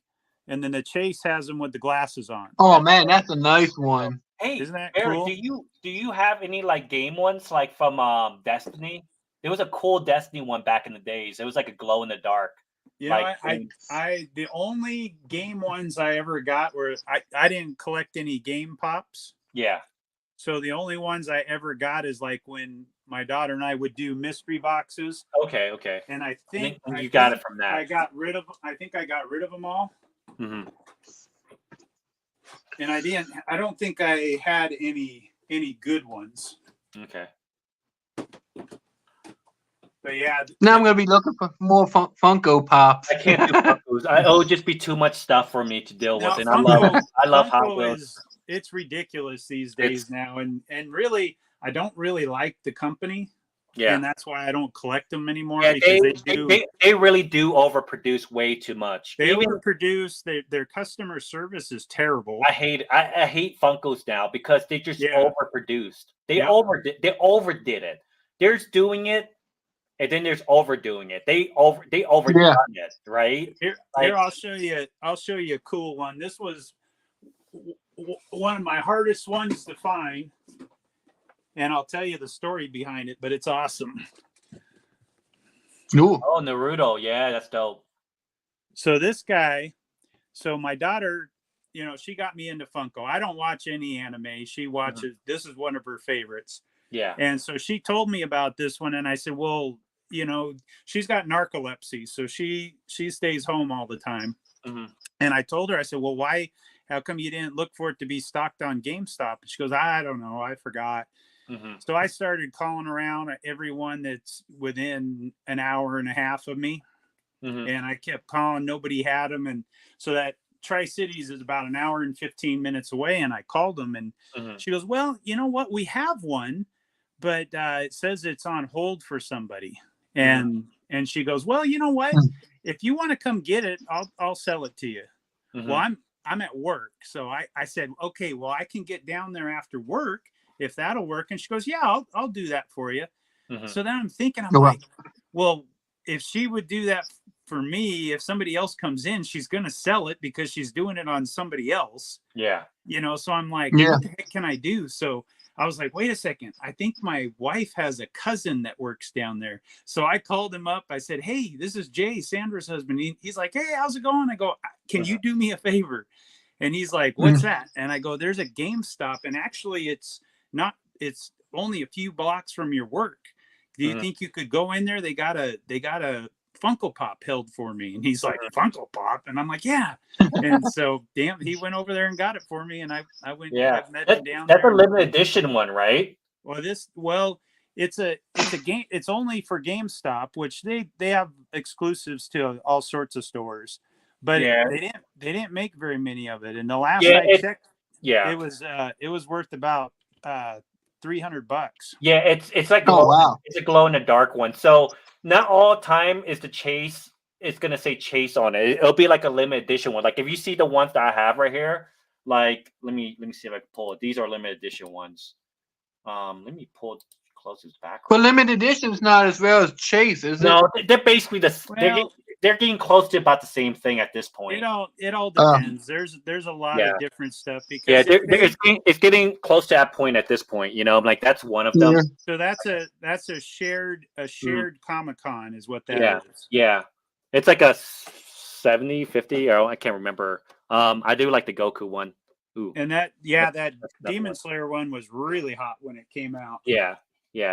Speaker 1: And then the chase has him with the glasses on.
Speaker 3: Oh man, that's a nice one.
Speaker 2: Hey,
Speaker 1: isn't that
Speaker 2: Eric,
Speaker 1: cool?
Speaker 2: Do you have any like game ones like from Destiny? There was a cool Destiny one back in the days. It was like a glow in the dark.
Speaker 1: The only game ones I ever got were I didn't collect any game pops.
Speaker 2: Yeah.
Speaker 1: So the only ones I ever got is like when my daughter and I would do mystery boxes.
Speaker 2: Okay.
Speaker 1: And I think
Speaker 2: you got it from that.
Speaker 1: I got rid of them all. Mm-hmm. And I don't think I had any good ones.
Speaker 2: Okay.
Speaker 1: But yeah.
Speaker 3: Now I'm going to be looking for more Funko Pops.
Speaker 2: I can't do Funkos. It would just be too much stuff for me to deal with. And I love Hot Wheels.
Speaker 1: It's ridiculous these days now. And really, I don't really like the company. Yeah. And that's why I don't collect them anymore.
Speaker 2: Yeah,
Speaker 1: because
Speaker 2: they really do overproduce way too much.
Speaker 1: They overproduce. Their customer service is terrible.
Speaker 2: I hate Funkos now because they just overproduced. They overdid it. They're doing it and then there's overdoing it. They overdone it, right?
Speaker 1: Here, I'll show you. I'll show you a cool one. This was one of my hardest ones to find, and I'll tell you the story behind it. But it's awesome.
Speaker 3: Ooh.
Speaker 2: Oh, Naruto, yeah, that's dope.
Speaker 1: So this guy, so my daughter, you know, she got me into Funko. I don't watch any anime. She watches. This is one of her favorites.
Speaker 2: Yeah.
Speaker 1: And so she told me about this one, and I said, well, you know, she's got narcolepsy, so she stays home all the time. And I told her, I said, well, why? How come you didn't look for it to be stocked on GameStop? And she goes, I don't know, I forgot. So I started calling around everyone that's within an hour and a half of me, and I kept calling. Nobody had them, and so that Tri-Cities is about an hour and 15 minutes away, and I called them, and she goes, well, you know what? We have one, but it says it's on hold for somebody. And she goes, well, you know what? If you want to come get it, I'll sell it to you. Well, I'm at work. So I said, okay, well, I can get down there after work if that'll work. And she goes, yeah, I'll do that for you. So then I'm thinking, I'm like, well, if she would do that for me, if somebody else comes in, she's going to sell it because she's doing it on somebody else.
Speaker 2: Yeah.
Speaker 1: You know, so I'm like, what the heck can I do? So I was like, wait a second. I think my wife has a cousin that works down there. So I called him up. I said, hey, this is Jay, Sandra's husband. He's like, hey, how's it going? I go, can you do me a favor? And he's like, what's that? And I go, there's a GameStop. And actually it's only a few blocks from your work. Do you think you could go in there? They got a Funko Pop held for me. And he's like, Funko Pop? And I'm like, yeah. And so he went over there and got it for me. And I went, I met him down there.
Speaker 2: That's a limited edition one, right?
Speaker 1: Well, it's a game. It's only for GameStop, which they have exclusives to all sorts of stores, but they didn't make very many of it. And the last I checked, it was worth about $300.
Speaker 2: Yeah, it's like it's a glow in the dark one. So not all time is the chase. It's gonna say chase on it. It'll be like a limited edition one. Like if you see the ones that I have right here, like let me see if I can pull it. These are limited edition ones. Let me pull it closest back.
Speaker 3: But limited edition is not as well as chase, is it?
Speaker 2: No, they're basically they're getting close to about the same thing at this point.
Speaker 1: It all depends. There's a lot of different stuff because
Speaker 2: it's getting close to that point at this point. You know, like that's one of them.
Speaker 1: So that's a shared Comic-Con is what that is.
Speaker 2: Yeah, it's like a 70, 50. Or I can't remember. I do like the Goku one. Ooh.
Speaker 1: And that Demon Slayer one was really hot when it came out.
Speaker 2: Yeah,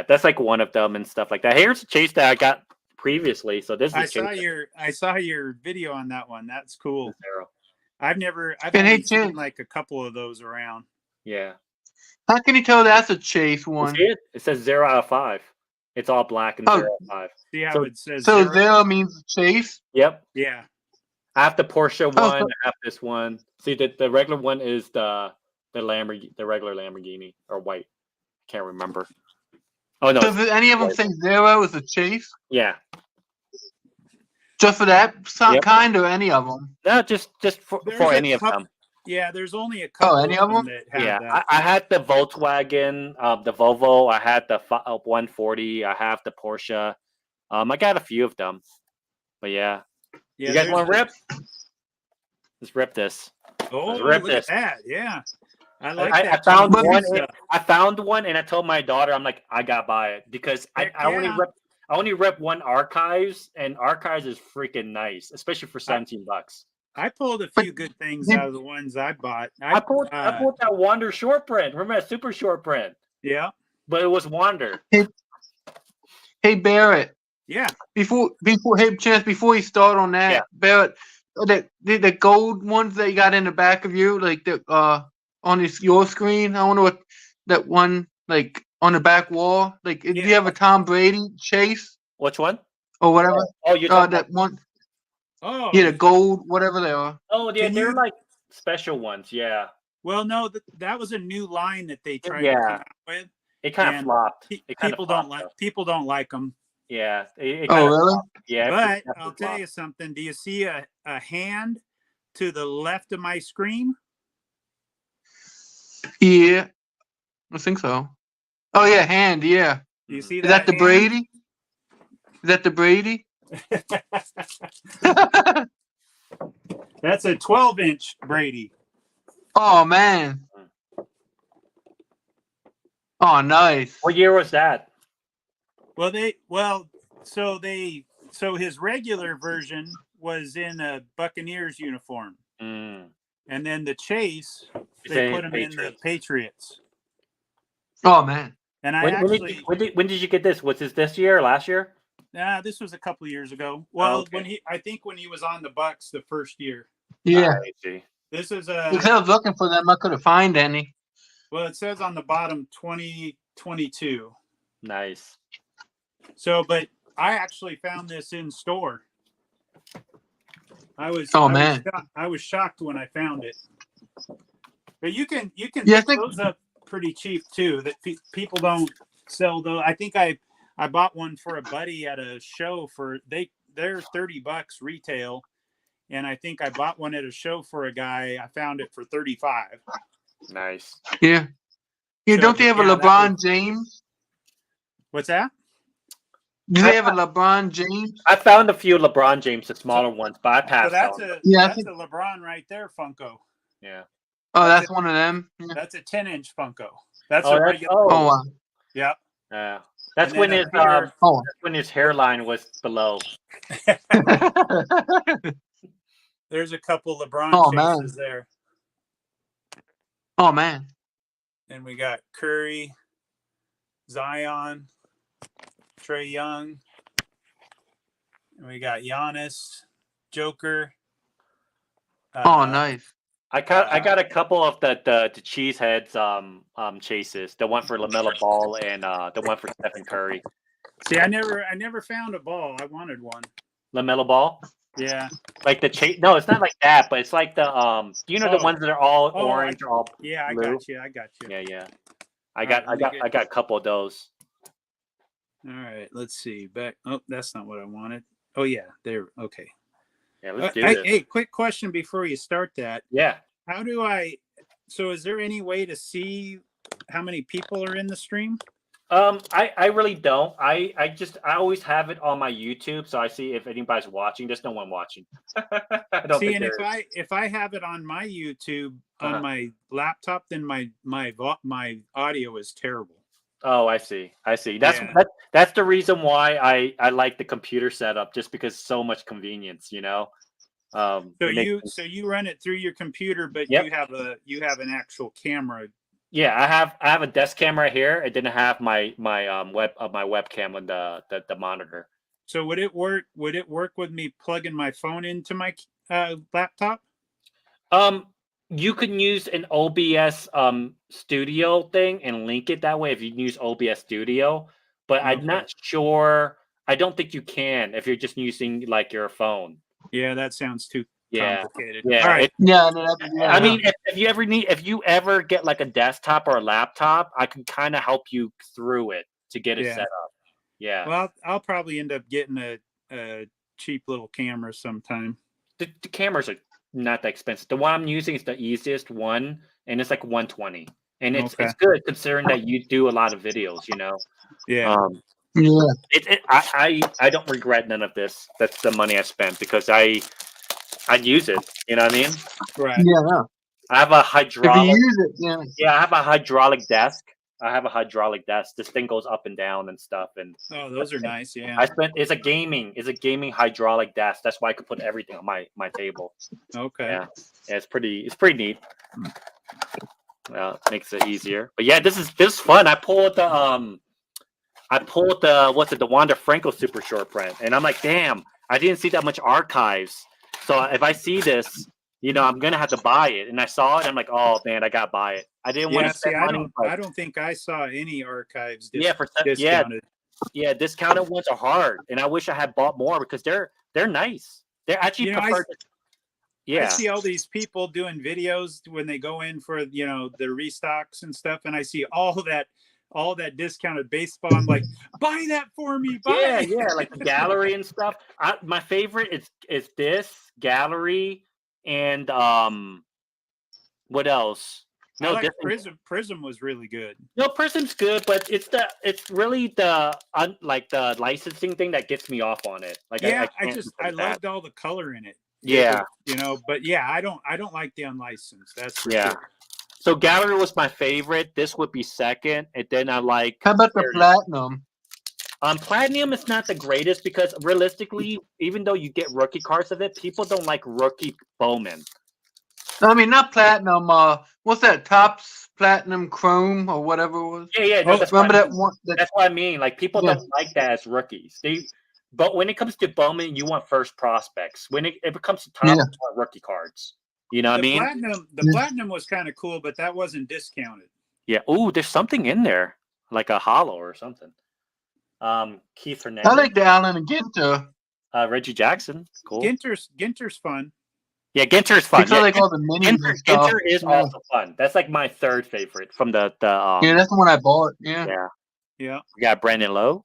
Speaker 2: that's like one of them and stuff like that. Here's a chase that I got previously. So this is
Speaker 1: I saw your video on that one. That's cool. I've seen like a couple of those around.
Speaker 2: Yeah.
Speaker 3: How can you tell that's a chase one?
Speaker 2: It says 0 out of 5. It's all black and 0 out of 5.
Speaker 1: See how it says
Speaker 3: so 0 means chase?
Speaker 2: Yep.
Speaker 1: Yeah.
Speaker 2: I have the Porsche one. I have this one. See, the regular one is the Lamborghini, the regular Lamborghini or white. Can't remember. Oh no!
Speaker 3: Does any of them say 0 is a chase?
Speaker 2: Yeah.
Speaker 3: Just for that kind or any of them?
Speaker 2: No, just for any of them.
Speaker 1: Yeah, there's only a couple.
Speaker 3: Any of them?
Speaker 1: That have that.
Speaker 2: I had the Volkswagen, the Volvo. I had the 140. I have the Porsche. I got a few of them, but yeah. You guys want to rip? Let's rip this.
Speaker 1: Oh, look at that! Yeah. I like that.
Speaker 2: I found one. I found one, and I told my daughter, "I'm like, I gotta buy it because I only rep one Archives, and Archives is freaking nice, especially for $17.
Speaker 1: I pulled a few good things out of the ones I bought.
Speaker 2: I pulled that Wander short print. Remember that super short print?
Speaker 1: Yeah,
Speaker 2: but it was Wander.
Speaker 3: Hey Barrett.
Speaker 1: Yeah. Before
Speaker 3: you start on that, Barrett, the gold ones that you got in the back of you, like the on your screen. I wonder what that one like on the back wall. Like, do you have a Tom Brady chase?
Speaker 2: Which one?
Speaker 3: Or whatever.
Speaker 2: Oh, you
Speaker 3: that one.
Speaker 1: Oh,
Speaker 3: yeah, the gold, whatever they are.
Speaker 2: Oh, yeah, they're like special ones. Yeah.
Speaker 1: Well, no, that was a new line that they tried to come out with.
Speaker 2: It kind of flopped.
Speaker 1: People don't like them.
Speaker 2: Yeah.
Speaker 3: Really?
Speaker 2: Yeah.
Speaker 1: But I'll tell you something. Do you see a hand to the left of my screen?
Speaker 3: Yeah, I think so. Oh yeah, hand. Yeah.
Speaker 1: You see
Speaker 3: that? Is that the
Speaker 1: hand?
Speaker 3: Brady? Is that the Brady?
Speaker 1: That's a 12-inch Brady.
Speaker 3: Oh man. Oh, nice.
Speaker 2: What year was that?
Speaker 1: So his regular version was in a Buccaneers uniform, and then the Chase they put him in the Patriots.
Speaker 3: Oh man.
Speaker 1: And
Speaker 2: when did you get this? Was this year or last year?
Speaker 1: Nah, this was a couple of years ago. Well,
Speaker 2: okay.
Speaker 1: I think when he was on the Bucks the first year.
Speaker 3: Yeah.
Speaker 2: I see.
Speaker 1: This is
Speaker 3: Because I was looking for them, I couldn't find any.
Speaker 1: Well, it says on the bottom 2022.
Speaker 2: Nice.
Speaker 1: So, but I actually found this in store. I was shocked when I found it. But you can pick those up pretty cheap too. That people don't sell those. I think I bought one for a buddy at a show for they're $30 retail, and I think I bought one at a show for a guy. I found it for $35.
Speaker 2: Nice.
Speaker 3: Yeah. Yeah. So, don't they have a LeBron James?
Speaker 1: What's that?
Speaker 3: Do they have a LeBron James?
Speaker 2: I found a few LeBron James, the smaller ones, but I passed.
Speaker 1: So that's a LeBron right there, Funko.
Speaker 2: Yeah.
Speaker 3: Oh, that's one of them.
Speaker 1: Yeah. That's a 10-inch Funko. That's
Speaker 3: regular. Oh wow.
Speaker 1: Yeah.
Speaker 2: Yeah. That's when his hairline was below.
Speaker 1: There's a couple LeBron chases there.
Speaker 3: Oh man.
Speaker 1: And we got Curry, Zion, Trae Young, and we got Giannis, Joker.
Speaker 3: Oh, nice.
Speaker 2: I got a couple of the Cheeseheads chases. The one for LaMelo Ball and the one for Stephen Curry.
Speaker 1: See, I never found a ball. I wanted one.
Speaker 2: LaMelo Ball?
Speaker 1: Yeah.
Speaker 2: Like the chase? No, it's not like that. But it's like the the ones that are all orange or all blue?
Speaker 1: I got you.
Speaker 2: Yeah. I got a couple of those.
Speaker 1: All right, let's see. Back. Oh, that's not what I wanted. Oh yeah, there. Okay.
Speaker 2: Yeah, let's do this.
Speaker 1: Hey, quick question before you start that.
Speaker 2: Yeah.
Speaker 1: How do I? So, is there any way to see how many people are in the stream?
Speaker 2: I really don't. I always have it on my YouTube, so I see if anybody's watching. There's no one watching. I don't
Speaker 1: see, and if I have it on my YouTube on my laptop, then my audio is terrible.
Speaker 2: Oh, I see. That's the reason why I like the computer setup, just because so much convenience,
Speaker 1: So you run it through your computer, but you have an actual camera.
Speaker 2: Yeah, I have a desk camera here. I didn't have my webcam on the monitor.
Speaker 1: So would it work with me plugging my phone into my laptop?
Speaker 2: You can use an OBS studio thing and link it that way if you use OBS Studio, but I'm not sure. I don't think you can if you're just using like your phone.
Speaker 1: Yeah, that sounds too complicated.
Speaker 2: Yeah.
Speaker 1: All right.
Speaker 2: I mean, if you ever get like a desktop or a laptop, I can kind of help you through it to get it set up. Yeah.
Speaker 1: Well, I'll probably end up getting a cheap little camera sometime.
Speaker 2: The cameras are not that expensive. The one I'm using is the easiest one, and it's like $120, and it's good considering that you do a lot of videos.
Speaker 1: Yeah.
Speaker 2: I don't regret none of this. That's the money I spent because I use it. You know what I mean?
Speaker 1: Right.
Speaker 3: Yeah.
Speaker 2: I have a hydraulic.
Speaker 3: If you use it,
Speaker 2: yeah, I have a hydraulic desk. This thing goes up and down and stuff. And
Speaker 1: those are nice. Yeah.
Speaker 2: It's a gaming hydraulic desk. That's why I could put everything on my table.
Speaker 1: Okay.
Speaker 2: Yeah, it's pretty neat. Well, it makes it easier. But yeah, this is fun. I pulled the Wander Franco super short print, and I'm like, damn, I didn't see that much archives. So if I see this, I'm gonna have to buy it. And I saw it, and I'm like, oh man, I gotta buy it. I didn't want to spend money.
Speaker 1: I don't think I saw any archives.
Speaker 2: Discounted. Yeah, discounted ones are hard, and I wish I had bought more because they're nice. They're actually preferred.
Speaker 1: I see all these people doing videos when they go in for the restocks and stuff, and I see all that discounted baseball. I'm like, buy that for me. Buy it.
Speaker 2: Yeah, like the gallery and stuff. My favorite is this gallery and what else? No,
Speaker 1: like
Speaker 2: different.
Speaker 1: Prism. Prism was really good.
Speaker 2: No, Prism's good, but it's really the the licensing thing that gets me off on it. Like
Speaker 1: Yeah,
Speaker 2: I
Speaker 1: I
Speaker 2: can't
Speaker 1: just I
Speaker 2: replace that.
Speaker 1: loved all the color in it.
Speaker 2: Yeah,
Speaker 1: You know, but yeah, I don't like the unlicensed. That's for
Speaker 2: yeah.
Speaker 1: sure.
Speaker 2: So Gallery was my favorite. This would be second, and then I like.
Speaker 3: How about the
Speaker 2: Heritage.
Speaker 3: platinum?
Speaker 2: Platinum is not the greatest because realistically, even though you get rookie cards of it, people don't like rookie Bowman.
Speaker 3: I mean, not platinum. What's that? Topps Platinum Chrome or whatever it was.
Speaker 2: Yeah. No, that's
Speaker 3: Remember
Speaker 2: what I
Speaker 3: that
Speaker 2: mean.
Speaker 3: one?
Speaker 2: That's what I mean. Like people don't like that as rookies. But when it comes to Bowman, you want first prospects. When it comes to top, you want rookie cards. You know what I mean?
Speaker 1: The platinum was kind of cool, but that wasn't discounted.
Speaker 2: Yeah. Ooh, there's something in there, like a hollow or something. Keith Hernandez.
Speaker 3: I like the Allen and Ginter.
Speaker 2: Reggie Jackson. Cool.
Speaker 1: Ginter's fun.
Speaker 2: Yeah, Ginter's fun.
Speaker 3: Because I like all the minis and stuff.
Speaker 2: Ginter is also fun. That's like my third favorite from the
Speaker 3: yeah, that's the one I bought. Yeah.
Speaker 1: Yeah.
Speaker 2: We got Brandon Lowe.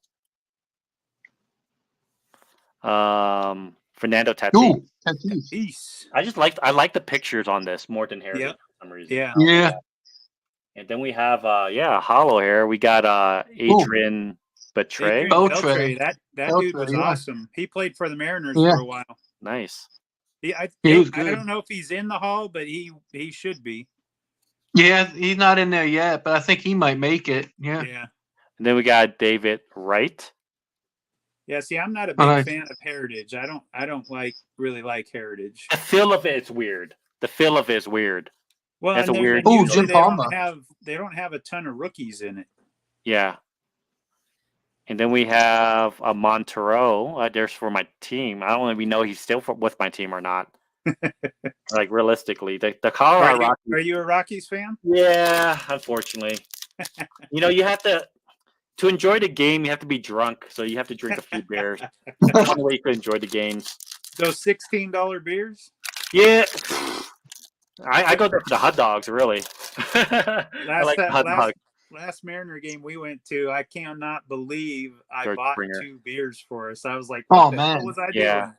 Speaker 2: Fernando Tatis.
Speaker 3: Ooh, Tatis.
Speaker 2: I like the pictures on this more than Heritage for some reason.
Speaker 3: Yeah.
Speaker 2: And then we have hollow hair. We got Adrian Beltre.
Speaker 1: Beltre. That dude was awesome. He played for the Mariners for a while.
Speaker 2: Nice.
Speaker 1: I don't know if he's in the hall, but he should be.
Speaker 3: Yeah, he's not in there yet, but I think he might make it. Yeah.
Speaker 2: And then we got David Wright.
Speaker 1: Yeah, see, I'm not a big fan of Heritage. I don't really like Heritage.
Speaker 2: The feel of it is weird.
Speaker 1: Well,
Speaker 2: that's a weird.
Speaker 3: Oh, Jim Palmer.
Speaker 1: They don't have a ton of rookies in it.
Speaker 2: Yeah. And then we have a Monteiro. There's for my team. I don't even know he's still with my team or not. Like realistically, the Colorado Rockies.
Speaker 1: Are you a Rockies fan?
Speaker 2: Yeah, unfortunately. You have to enjoy the game. You have to be drunk, so you have to drink a few beers. That's one way you can enjoy the games.
Speaker 1: Those $16 beers.
Speaker 2: Yeah, I go there for the hot dogs. Really, I like hot dogs.
Speaker 1: Last Mariner game we went to, I cannot believe I bought 2 beers for us. I was like, what was I doing?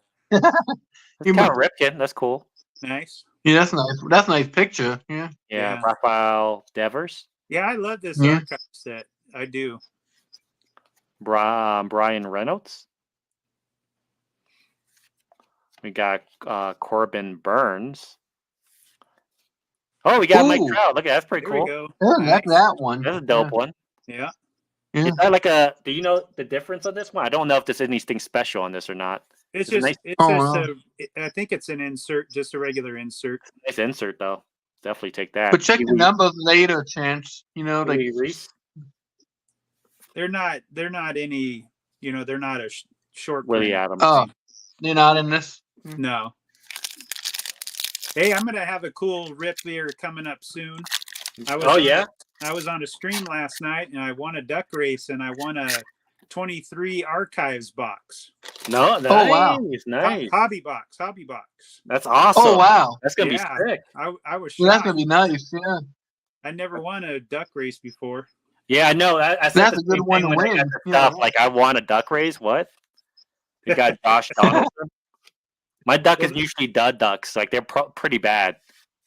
Speaker 2: You kind of Ripken. That's cool.
Speaker 1: Nice.
Speaker 3: Yeah, that's nice. That's a nice picture. Yeah.
Speaker 2: Rafael Devers.
Speaker 1: Yeah, I love this archive set. I do.
Speaker 2: Brian Reynolds. We got Corbin Burns. Oh, we got Mike Trout. Look at that's pretty cool.
Speaker 1: Go.
Speaker 3: Yeah, that's that one.
Speaker 2: That's a dope one.
Speaker 1: Yeah.
Speaker 2: Is that like do you know the difference on this one? I don't know if there's anything special on this or not.
Speaker 1: It's
Speaker 2: just
Speaker 1: nice. I think it's an insert, just a regular insert.
Speaker 2: Nice insert though. Definitely take that.
Speaker 3: But check the numbers later, Chance. Like
Speaker 1: they're not any. They're not a short.
Speaker 2: Willie Adams.
Speaker 3: Oh, they're not in this.
Speaker 1: No. Hey, I'm gonna have a cool rip here coming up soon. I was on a stream last night and I won a duck race and I won a 23 archives box.
Speaker 2: No, nice.
Speaker 3: Oh wow,
Speaker 2: nice.
Speaker 1: Hobby box.
Speaker 2: That's awesome.
Speaker 3: Oh wow,
Speaker 2: that's gonna be sick.
Speaker 1: I was shocked.
Speaker 3: Well, that's gonna be nice. Yeah.
Speaker 1: I never won a duck race before.
Speaker 2: Yeah, I know. I said
Speaker 3: that's a good one to win.
Speaker 2: Like I won a duck race. What? You got Josh Donaldson. My duck is usually dud ducks. Like they're pretty bad.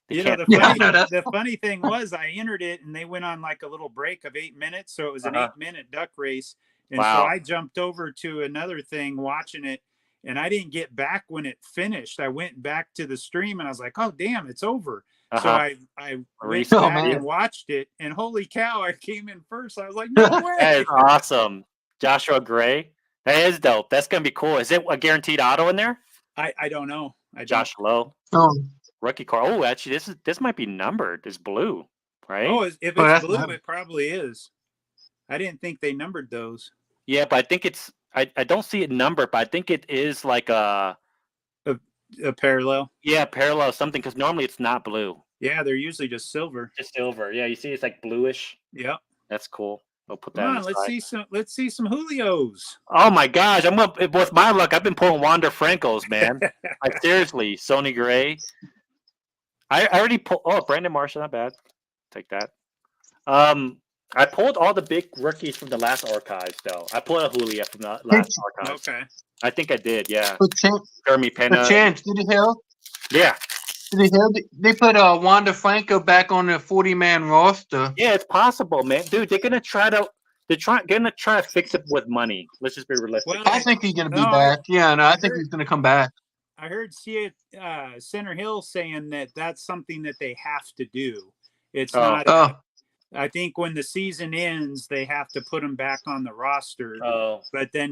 Speaker 1: The funny thing was I entered it and they went on like a little break of 8 minutes. So it was an 8-minute duck race. And so I jumped over to another thing watching it and I didn't get back when it finished. I went back to the stream and I was like, oh, damn, it's over. So I went back and watched it and holy cow, I came in first. I was like, no way.
Speaker 2: That is awesome. Joshua Gray. That is dope. That's going to be cool. Is it a guaranteed auto in there?
Speaker 1: I don't know.
Speaker 2: Josh Lowe. Rookie card. Oh, actually, this might be numbered. It's blue, right?
Speaker 1: Oh, if it's blue, it probably is. I didn't think they numbered those.
Speaker 2: Yeah, but I think it's. I don't see it numbered, but I think it is like a
Speaker 1: parallel.
Speaker 2: Yeah, parallel something because normally it's not blue.
Speaker 1: Yeah, they're usually just silver.
Speaker 2: Just silver. Yeah, you see, it's like bluish.
Speaker 1: Yeah,
Speaker 2: that's cool. I'll put that.
Speaker 1: Come on, let's see some Julios.
Speaker 2: Oh my gosh, with my luck, I've been pulling Wander Francos, man. Like seriously, Sonny Gray. I already pulled. Oh, Brandon Marshall, not bad. Take that. I pulled all the big rookies from the last archives, though. I pulled a Julia from the last archives.
Speaker 1: Okay.
Speaker 2: I think I did. Yeah.
Speaker 3: Jeremy
Speaker 2: Pena.
Speaker 3: Chance, did you hear?
Speaker 2: Yeah.
Speaker 3: They put Wanda Franco back on the 40-man roster.
Speaker 2: Yeah, it's possible, man. Dude, gonna try to fix it with money. Let's just be realistic.
Speaker 1: Well,
Speaker 3: I think he's gonna be back. Yeah, no, I think he's gonna come back.
Speaker 1: I heard Center Hill saying that that's something that they have to do. It's not. I think when the season ends, they have to put him back on the roster.
Speaker 2: Oh.
Speaker 1: But then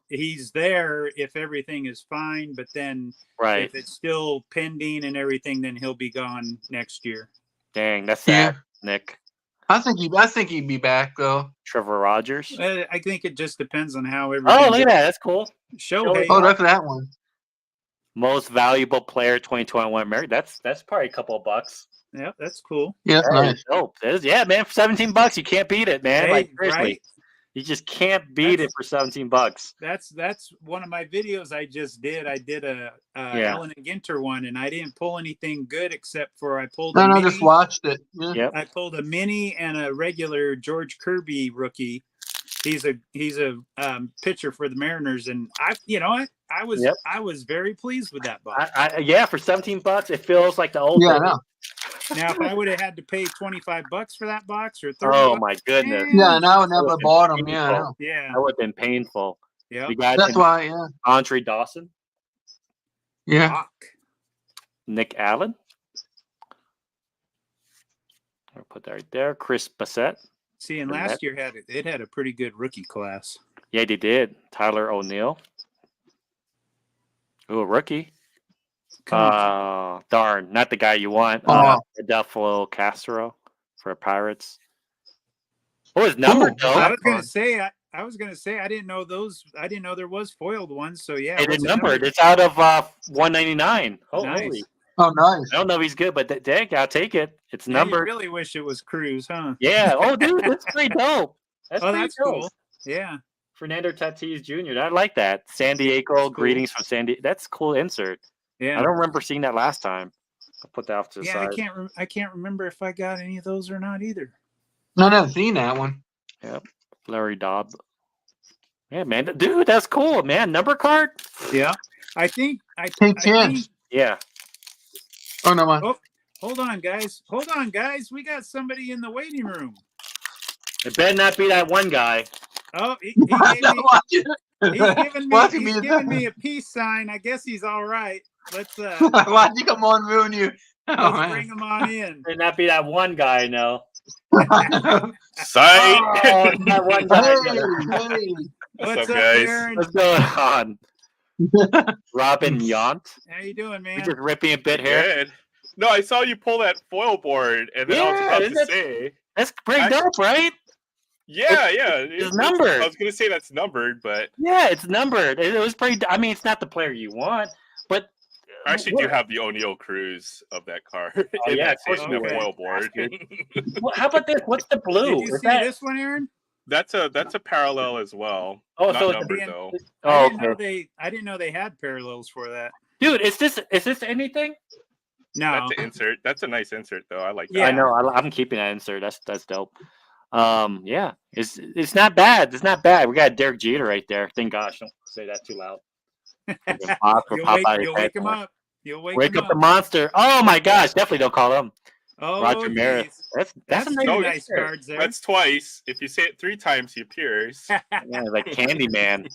Speaker 1: he's there if everything is fine. But then if it's still pending and everything, then he'll be gone next year.
Speaker 2: Dang, that's sad, Nick.
Speaker 3: I think he'd be back though.
Speaker 2: Trevor Rogers.
Speaker 1: I think it just depends on how everything.
Speaker 2: Oh, look at that. That's cool.
Speaker 1: Shohei.
Speaker 3: Oh, look at that one.
Speaker 2: Most valuable player 2021 American. That's probably a couple of bucks.
Speaker 1: Yeah, that's cool.
Speaker 3: Yeah, that's nice.
Speaker 2: Dope. Yeah, man, for $17, you can't beat it, man.
Speaker 1: Hey,
Speaker 2: like seriously.
Speaker 1: right?
Speaker 2: You just can't beat it for $17.
Speaker 1: That's one of my videos I just did. I did a Allen and Ginter one, and I didn't pull anything good except for I pulled.
Speaker 3: I just watched it. Yeah.
Speaker 2: Yep.
Speaker 1: I pulled a mini and a regular George Kirby rookie. He's a pitcher for the Mariners, and I was very pleased with that box.
Speaker 2: For $17, it feels like the old.
Speaker 3: Yeah, I know.
Speaker 1: Now, if I would have had to pay $25 for that box or $30,
Speaker 2: oh my goodness!
Speaker 3: Yeah, and I would never bought them. Yeah, I know.
Speaker 1: Yeah,
Speaker 2: that would have been painful.
Speaker 1: Yeah,
Speaker 3: that's why. Yeah,
Speaker 2: Andre Dawson.
Speaker 3: Yeah,
Speaker 2: Nick Allen. I'll put that right there. Chris Bassett.
Speaker 1: See, and last year it had a pretty good rookie class.
Speaker 2: Yeah, they did. Tyler O'Neill. Ooh, a rookie. Darn, not the guy you want. Adolfo Castro for Pirates. Oh, his number though.
Speaker 1: I was gonna say I didn't know those. I didn't know there was foiled ones. So yeah,
Speaker 2: it's numbered. It's out of 199. Oh,
Speaker 1: nice.
Speaker 2: holy.
Speaker 3: Oh, nice.
Speaker 2: I don't know if he's good, but dang, I'll take it. It's numbered.
Speaker 1: You really wish it was Cruz, huh?
Speaker 2: Yeah. Oh, dude, that's pretty dope. That's
Speaker 1: that's
Speaker 2: dope.
Speaker 1: cool. Yeah.
Speaker 2: Fernando Tatis Jr. I like that. San Diego. Cool. Greetings from San Diego. That's a cool insert.
Speaker 1: Yeah.
Speaker 2: I don't remember seeing that last time. I'll put that off to the side.
Speaker 1: I can't remember if I got any of those or not either.
Speaker 3: No, I've seen that one.
Speaker 2: Yep. Larry Dobb. Yeah, man. Dude, that's cool, man. Number card?
Speaker 1: Yeah. I think.
Speaker 2: Yeah.
Speaker 3: Oh, no, man.
Speaker 1: Oh, hold on, guys. We got somebody in the waiting room.
Speaker 2: It better not be that one guy.
Speaker 1: Oh, he's giving me a peace sign. I guess he's all right. Let's
Speaker 3: why'd you come on ruin you?
Speaker 1: Let's bring him on in.
Speaker 2: Better not be that one guy, no.
Speaker 4: Sight.
Speaker 2: Oh, that one guy.
Speaker 3: Hey.
Speaker 1: What's up,
Speaker 4: guys?
Speaker 1: Aaron?
Speaker 2: What's going on? Robin Yount.
Speaker 1: How you doing, man?
Speaker 2: You're just ripping a bit here.
Speaker 4: Good. No, I saw you pull that foil board, and then I was about to say
Speaker 2: that's pretty dope, right?
Speaker 4: Yeah,
Speaker 2: it's numbered.
Speaker 4: I was gonna say that's numbered, but
Speaker 2: yeah, it's numbered. It was pretty. I mean, it's not the player you want, but
Speaker 4: I actually do have the O'Neill Cruz of that card.
Speaker 2: Oh, yeah,
Speaker 4: that foil board.
Speaker 2: How about this? What's the blue?
Speaker 1: Did you see this one, Aaron?
Speaker 4: That's a parallel as well.
Speaker 2: Oh,
Speaker 4: not
Speaker 2: so
Speaker 4: numbered though.
Speaker 1: I didn't know they had parallels for that.
Speaker 2: Dude, is this anything?
Speaker 1: No,
Speaker 4: that's an insert. That's a nice insert though. I like that.
Speaker 1: Yeah.
Speaker 2: I know. I'm keeping that insert. That's dope. Yeah, it's not bad. It's not bad. We got Derek Jeter right there. Thank gosh, don't say that too loud.
Speaker 1: You'll wake him up. You'll wake
Speaker 2: up the monster. Oh my gosh, definitely don't call him.
Speaker 1: Oh,
Speaker 2: Roger Maris. That's a
Speaker 1: nice cards there.
Speaker 4: That's twice. If you say it 3 times, he appears.
Speaker 2: Yeah, like Candyman.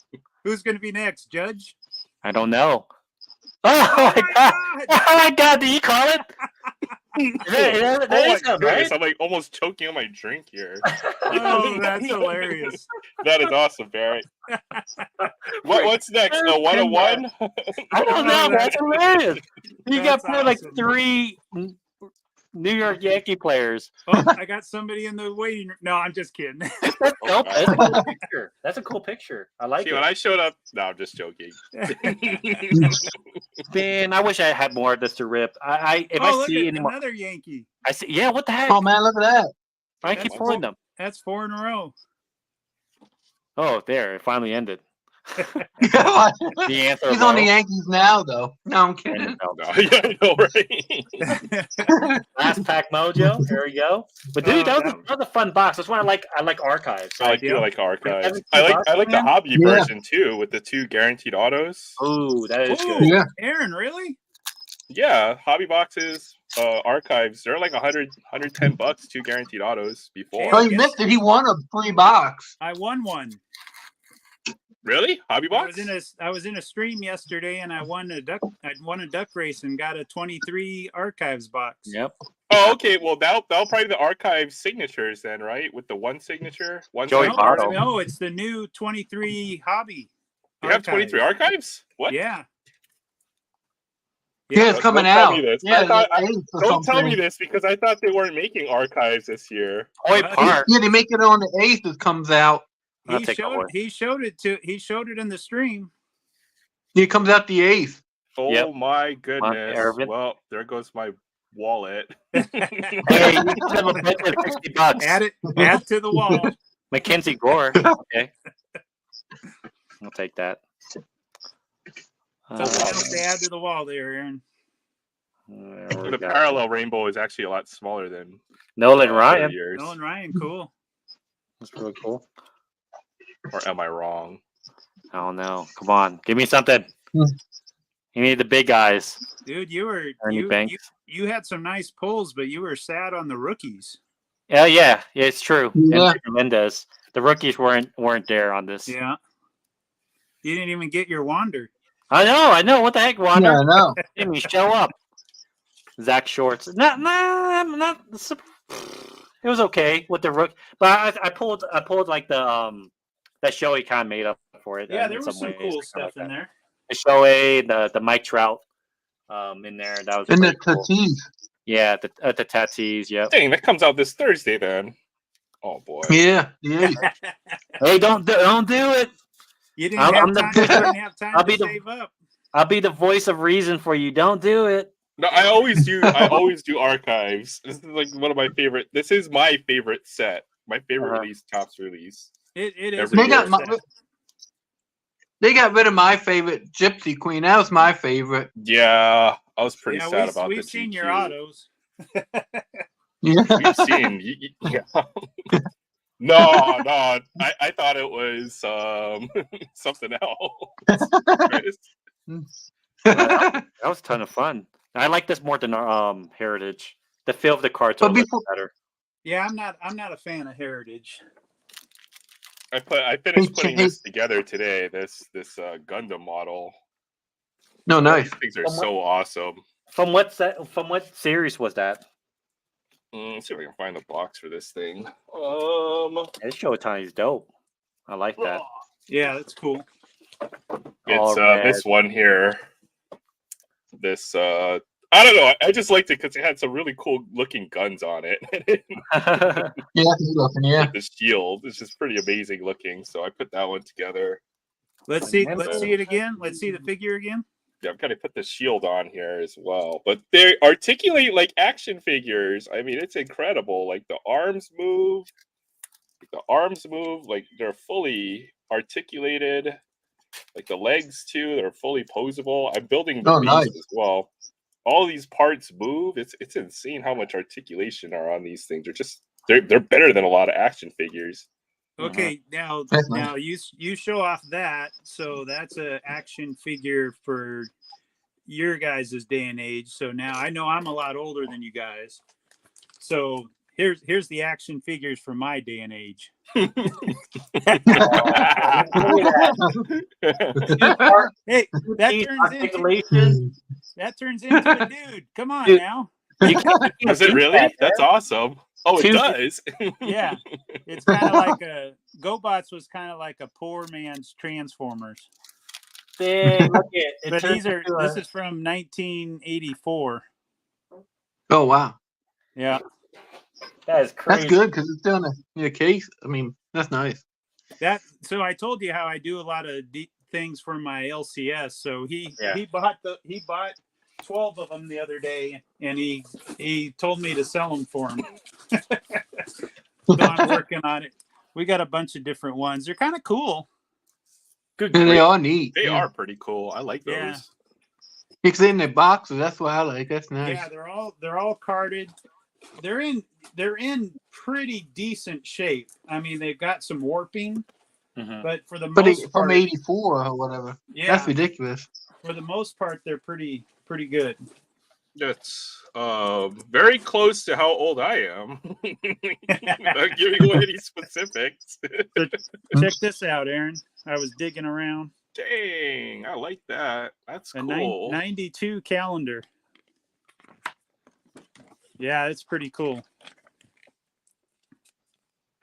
Speaker 1: Who's gonna be next, Judge?
Speaker 2: I don't know. Oh my god! Oh my god! Did you call it? Right?
Speaker 4: I'm like almost choking on my drink here.
Speaker 1: Oh, that's hilarious.
Speaker 4: That is awesome, Barrett. What's next? A 101?
Speaker 2: I don't know. That's hilarious. You got
Speaker 1: That's
Speaker 2: like
Speaker 1: awesome.
Speaker 2: 3 New York Yankee players.
Speaker 1: Oh, I got somebody in the waiting room. No, I'm just kidding.
Speaker 2: That's dope. That's a cool picture. That's a cool picture. I like it.
Speaker 4: When I showed up, no, I'm just joking.
Speaker 2: Man, I wish I had more of this to rip. If I see any more,
Speaker 1: another Yankee.
Speaker 2: I see. Yeah, what the heck?
Speaker 3: Oh man, look at that.
Speaker 2: I keep pulling them.
Speaker 1: That's 4 in a row.
Speaker 2: Oh, there! It finally ended.
Speaker 3: He's
Speaker 2: The answer.
Speaker 3: on the Yankees now, though. No, I'm kidding.
Speaker 4: Yeah, I know, right?
Speaker 2: Last pack mojo. Here we go. But dude, that was a fun box. That's why I like archives.
Speaker 4: I like archives. I like the hobby version too, with the 2 guaranteed autos.
Speaker 2: Ooh, that is good.
Speaker 3: Yeah.
Speaker 1: Aaron, really?
Speaker 4: Yeah, hobby boxes, archives. They're like 100, $110, 2 guaranteed autos before.
Speaker 3: Oh, you missed it. He won a free box.
Speaker 1: I won one.
Speaker 4: Really? Hobby
Speaker 1: I
Speaker 4: box?
Speaker 1: was in a stream yesterday, and I won a duck race and got a 23 archives box.
Speaker 2: Yep.
Speaker 4: Oh, okay. Well, that'll probably be the archive signatures then, right? With the one signature, one.
Speaker 2: Joey Votto.
Speaker 1: No, it's the new 23 hobby.
Speaker 4: You have 23 archives? What?
Speaker 1: Yeah.
Speaker 3: Yeah, it's coming
Speaker 4: Don't tell
Speaker 3: out.
Speaker 4: me this.
Speaker 3: Yeah,
Speaker 4: Don't tell me this because I thought they weren't making archives this year.
Speaker 2: Hoy Park.
Speaker 3: Yeah, they make it on the 8th. It comes out.
Speaker 2: I'll
Speaker 1: He
Speaker 2: take
Speaker 1: showed it in the stream.
Speaker 3: It comes out the 8th.
Speaker 4: Oh
Speaker 2: Yep.
Speaker 4: my goodness.
Speaker 2: Irvin.
Speaker 4: Well, there goes my wallet.
Speaker 2: Hey, you can have a bet at $60.
Speaker 1: Add to the wall.
Speaker 2: Mackenzie Gore. Okay. I'll take that.
Speaker 1: Something else to add to the wall there, Aaron.
Speaker 4: The parallel rainbow is actually a lot smaller than
Speaker 2: Nolan Ryan.
Speaker 4: years.
Speaker 1: Nolan Ryan, cool.
Speaker 2: That's really cool.
Speaker 4: Or am I wrong?
Speaker 2: I don't know. Come on, give me something. You need the big guys.
Speaker 1: Dude, you had some nice pulls, but you were sad on the rookies.
Speaker 2: Yeah, it's true.
Speaker 3: Yeah.
Speaker 2: And Menendez. The rookies weren't there on this.
Speaker 1: Yeah. You didn't even get your Wander.
Speaker 2: I know. What the heck, Wander?
Speaker 3: Yeah, I know.
Speaker 2: Didn't even show up. Zach Shorts. Not. It was okay with the rook, but I pulled like the that show he kind of made up for it.
Speaker 1: Yeah, there was some
Speaker 2: ways,
Speaker 1: cool
Speaker 2: like
Speaker 1: stuff
Speaker 2: that.
Speaker 1: in there.
Speaker 2: The Shohei, the Mike Trout, in there. That was
Speaker 3: And the
Speaker 2: really cool.
Speaker 3: Tatis.
Speaker 2: Yeah, the Tatis. Yep.
Speaker 4: Dang, that comes out this Thursday then. Oh boy.
Speaker 3: Yeah.
Speaker 2: Hey, don't do it.
Speaker 1: You didn't
Speaker 2: I'm
Speaker 1: have time
Speaker 2: I'll
Speaker 1: to
Speaker 2: be the-
Speaker 1: save up.
Speaker 2: I'll be the voice of reason for you. Don't do it.
Speaker 4: No, I always do. I always do archives. This is like one of my favorite. This is my favorite set. My favorite release, Topps release.
Speaker 1: It is.
Speaker 4: Every
Speaker 3: They got
Speaker 4: year.
Speaker 3: they got rid of my favorite Gypsy Queen. That was my favorite.
Speaker 4: Yeah, I was pretty sad about
Speaker 1: we've
Speaker 4: the
Speaker 1: seen
Speaker 4: GQ.
Speaker 1: your autos.
Speaker 3: Yeah.
Speaker 4: We've seen. Yeah. No. I thought it was something else.
Speaker 2: That was a ton of fun. I like this more than Heritage. The feel of the cards are better.
Speaker 1: Yeah, I'm not a fan of Heritage.
Speaker 4: I finished putting this together today. This Gundam model.
Speaker 3: No, nice.
Speaker 4: These things are so awesome.
Speaker 2: From what series was that?
Speaker 4: Let's see if I can find the box for this thing.
Speaker 2: This Showtime is dope. I like that.
Speaker 1: Yeah, that's cool.
Speaker 4: It's this one here. This I don't know. I just liked it because it had some really cool looking guns on it.
Speaker 3: Yeah,
Speaker 4: Like the shield. It's just pretty amazing looking. So I put that one together.
Speaker 1: Let's see it again. Let's see the figure again.
Speaker 4: Yeah, I've got to put the shield on here as well. But they articulate like action figures. I mean, it's incredible. Like the arms move. Like they're fully articulated. Like the legs too, they're fully posable. I'm building the base as well. All these parts move. It's insane how much articulation are on these things. They're better than a lot of action figures.
Speaker 1: Okay, now you show off that, so that's a action figure for your guys' day and age. So now I know I'm a lot older than you guys. So here's the action figures for my day and age. Hey, that turns into a dude. Come on now.
Speaker 4: Does it really? That's awesome. Oh, it does.
Speaker 1: Yeah, it's kind of like GoBots was kind of like a poor man's Transformers.
Speaker 2: Dang, look
Speaker 1: But this is from 1984.
Speaker 3: Oh wow.
Speaker 1: Yeah.
Speaker 2: That is crazy.
Speaker 3: That's good because it's still in a case. I mean, that's nice.
Speaker 1: So I told you how I do a lot of things for my LCS. So he bought 12 of them the other day, and he told me to sell them for him. So I'm working on it. We got a bunch of different ones. They're kind of cool.
Speaker 3: Good. And they are neat.
Speaker 4: They are pretty cool. I like those.
Speaker 1: Yeah.
Speaker 3: It's in the boxes. That's what I like. That's nice.
Speaker 1: Yeah, they're all carded. They're in pretty decent shape. I mean, they've got some warping, but for the most part,
Speaker 3: from 84 or whatever.
Speaker 1: Yeah,
Speaker 3: that's ridiculous.
Speaker 1: For the most part, they're pretty good.
Speaker 4: That's very close to how old I am. Not giving away any specifics.
Speaker 1: Check this out, Aaron. I was digging around.
Speaker 4: Dang, I like that. That's
Speaker 1: A
Speaker 4: cool.
Speaker 1: 92 calendar. Yeah, it's pretty cool.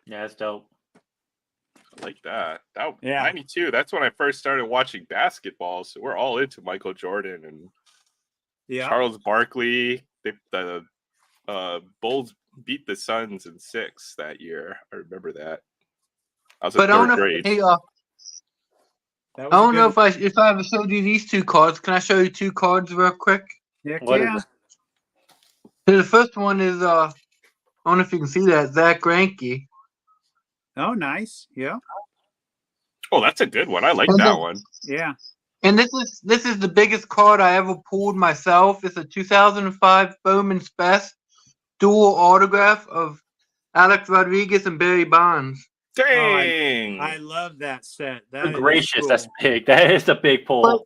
Speaker 2: Yeah, it's dope.
Speaker 4: I like that.
Speaker 1: Yeah.
Speaker 4: 92. That's when I first started watching basketball. So we're all into Michael Jordan and Charles Barkley. The Bulls beat the Suns in 6 that year. I remember that. I was in third grade.
Speaker 3: Hey, I don't know if I ever showed you these 2 cards. Can I show you 2 cards real quick?
Speaker 1: Heck
Speaker 2: What
Speaker 1: yeah.
Speaker 2: is
Speaker 3: So the first one is I don't know if you can see that, Zach Greinke.
Speaker 1: Oh, nice. Yeah.
Speaker 4: Oh, that's a good one. I like that one.
Speaker 1: Yeah.
Speaker 3: And this is the biggest card I ever pulled myself. It's a 2005 Bowman's Best dual autograph of Alex Rodriguez and Barry Bonds.
Speaker 4: Dang!
Speaker 1: I love that set. That is
Speaker 2: gracious,
Speaker 1: cool.
Speaker 2: that's big. That is a big pull.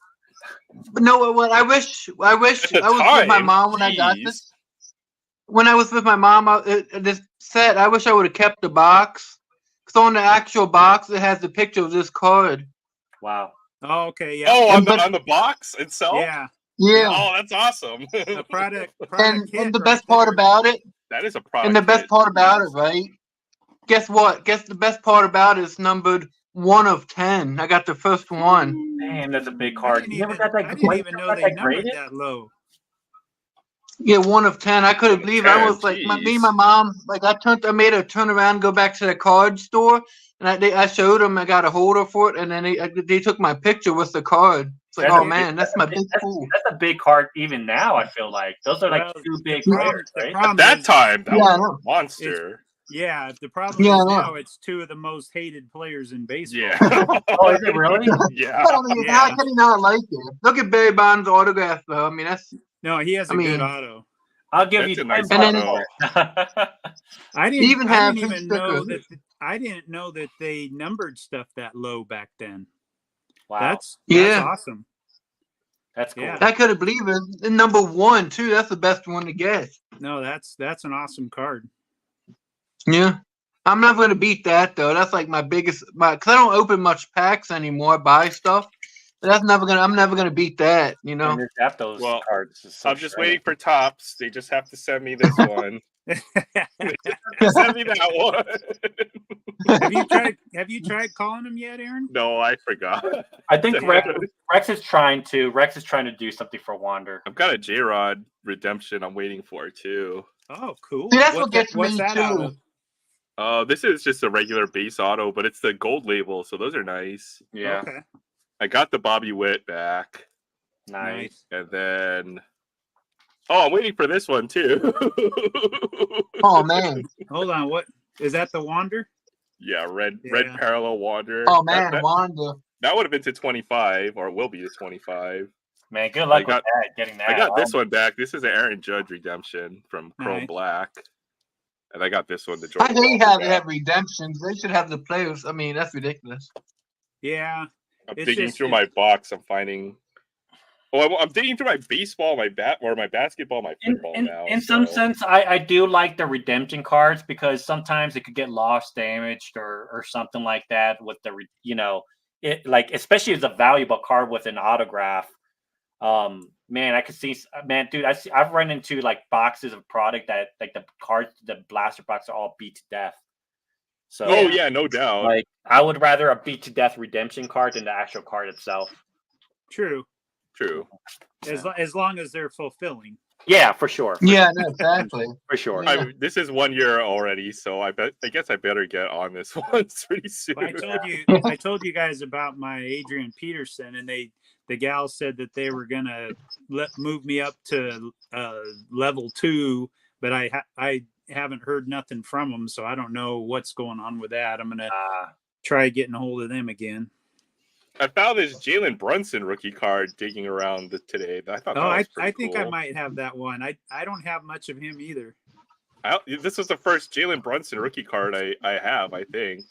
Speaker 3: But no, what I wish I was with my mom when I got this. When I was with my mom, this set, I wish I would have kept the box. Because on the actual box, it has the picture of this card.
Speaker 2: Wow.
Speaker 1: Oh, okay. Yeah.
Speaker 4: Oh, on the box itself?
Speaker 1: Yeah.
Speaker 3: Yeah.
Speaker 4: Oh, that's awesome.
Speaker 1: The product
Speaker 3: and the best part about it.
Speaker 4: That is a product.
Speaker 3: And the best part about it, right? Guess what? Guess the best part about it is numbered 1 of 10. I got the first one.
Speaker 2: Damn, that's a big card.
Speaker 1: I didn't even know they numbered that low.
Speaker 3: Yeah, 1 of 10. I couldn't believe it. I was like, me and my mom, like I made her turn around and go back to the card store, and I showed them. I got a holder for it, and then they took my picture with the card. It's like, man, that's my big pull.
Speaker 2: That's a big card even now. I feel like those are like 2 big cards, right?
Speaker 4: At that time, that was a monster.
Speaker 1: Yeah, the problem is now it's 2 of the most hated players in baseball.
Speaker 4: Yeah.
Speaker 2: Oh, is it really?
Speaker 4: Yeah.
Speaker 3: I mean, how can he not like it? Look at Barry Bonds' autograph, though. I mean, that's.
Speaker 1: No, he has a good auto.
Speaker 2: I'll give you
Speaker 4: a nice
Speaker 2: auto.
Speaker 1: I didn't even know that. I didn't know that they numbered stuff that low back then.
Speaker 2: Wow,
Speaker 1: that's awesome.
Speaker 2: That's cool.
Speaker 1: Yeah.
Speaker 3: I couldn't believe it. And number 1 too. That's the best one to get.
Speaker 1: No, that's an awesome card.
Speaker 3: Yeah, I'm never gonna beat that though. That's like my biggest. Because I don't open much packs anymore. I buy stuff. But I'm never gonna beat that. You know.
Speaker 2: Those
Speaker 4: well,
Speaker 2: cards so
Speaker 4: I'm just waiting for Topps. They just have to send me this one. Send me that one.
Speaker 1: Have you tried calling him yet, Aaron?
Speaker 4: No, I forgot.
Speaker 2: I think Rex is trying to do something for Wander.
Speaker 4: I've got a J-Rod redemption I'm waiting for too.
Speaker 1: Oh, cool.
Speaker 3: See, that's what gets me too.
Speaker 4: This is just a regular base auto, but it's the gold label, so those are nice.
Speaker 2: Yeah.
Speaker 1: Okay.
Speaker 4: I got the Bobby Witt back.
Speaker 2: Nice.
Speaker 4: And then I'm waiting for this one too.
Speaker 3: Oh man.
Speaker 1: Hold on, what is that, the Wander?
Speaker 4: Yeah, red parallel Wander.
Speaker 3: Oh man, Wander.
Speaker 4: That would have been to 25, or will be to 25.
Speaker 2: Man, good luck with that, getting that.
Speaker 4: I got this one back. This is an Aaron Judge redemption from Chrome Black. And I got this one.
Speaker 3: I hate how they have redemptions. They should have the players. I mean, that's ridiculous.
Speaker 1: Yeah.
Speaker 4: I'm digging through my box. I'm finding. I'm digging through my baseball, my basketball, my football now.
Speaker 2: In some sense, I do like the redemption cards because sometimes it could get lost, damaged, or something like that with the it, like, especially as a valuable card with an autograph. Man, I could see, dude, I've run into like boxes of product that like the cards, the blaster box are all beat to death. So
Speaker 4: no doubt.
Speaker 2: Like, I would rather a beat to death redemption card than the actual card itself.
Speaker 1: True.
Speaker 2: Yeah.
Speaker 1: As long as they're fulfilling.
Speaker 2: Yeah, for sure.
Speaker 3: Yeah, no, exactly.
Speaker 2: For sure.
Speaker 3: Yeah.
Speaker 4: This is 1 year already, so I guess I better get on this one pretty soon.
Speaker 1: Well, I told you guys about my Adrian Peterson, and the gal said that they were gonna move me up to level 2, but I haven't heard nothing from them, so I don't know what's going on with that. I'm gonna try getting a hold of them again.
Speaker 4: I found this Jalen Brunson rookie card digging around today. I thought.
Speaker 1: I think I might have that one. I don't have much of him either.
Speaker 4: This was the first Jalen Brunson rookie card I have, I think.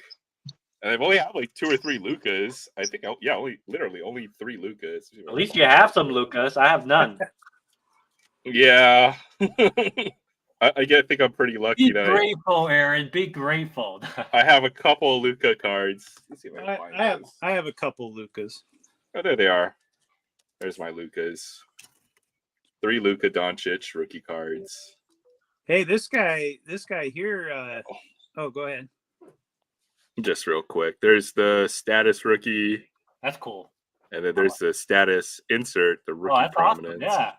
Speaker 4: And I've only had like 2 or 3 Lucas. I think, only 3 Lucas.
Speaker 2: At least you have some Lucas. I have none.
Speaker 4: Yeah. I think I'm pretty lucky
Speaker 2: Be
Speaker 4: that
Speaker 2: grateful, Aaron. Be grateful.
Speaker 4: I have a couple Luca cards. Let's see if I can find those.
Speaker 1: I have a couple Lucas.
Speaker 4: Oh, there they are. There's my Lucas. 3 Luka Doncic rookie cards.
Speaker 1: Hey, this guy here. Oh, go ahead.
Speaker 4: Just real quick. There's the status rookie.
Speaker 2: That's cool.
Speaker 4: And then there's the status insert, the rookie
Speaker 2: that's
Speaker 4: prominence.
Speaker 2: awesome.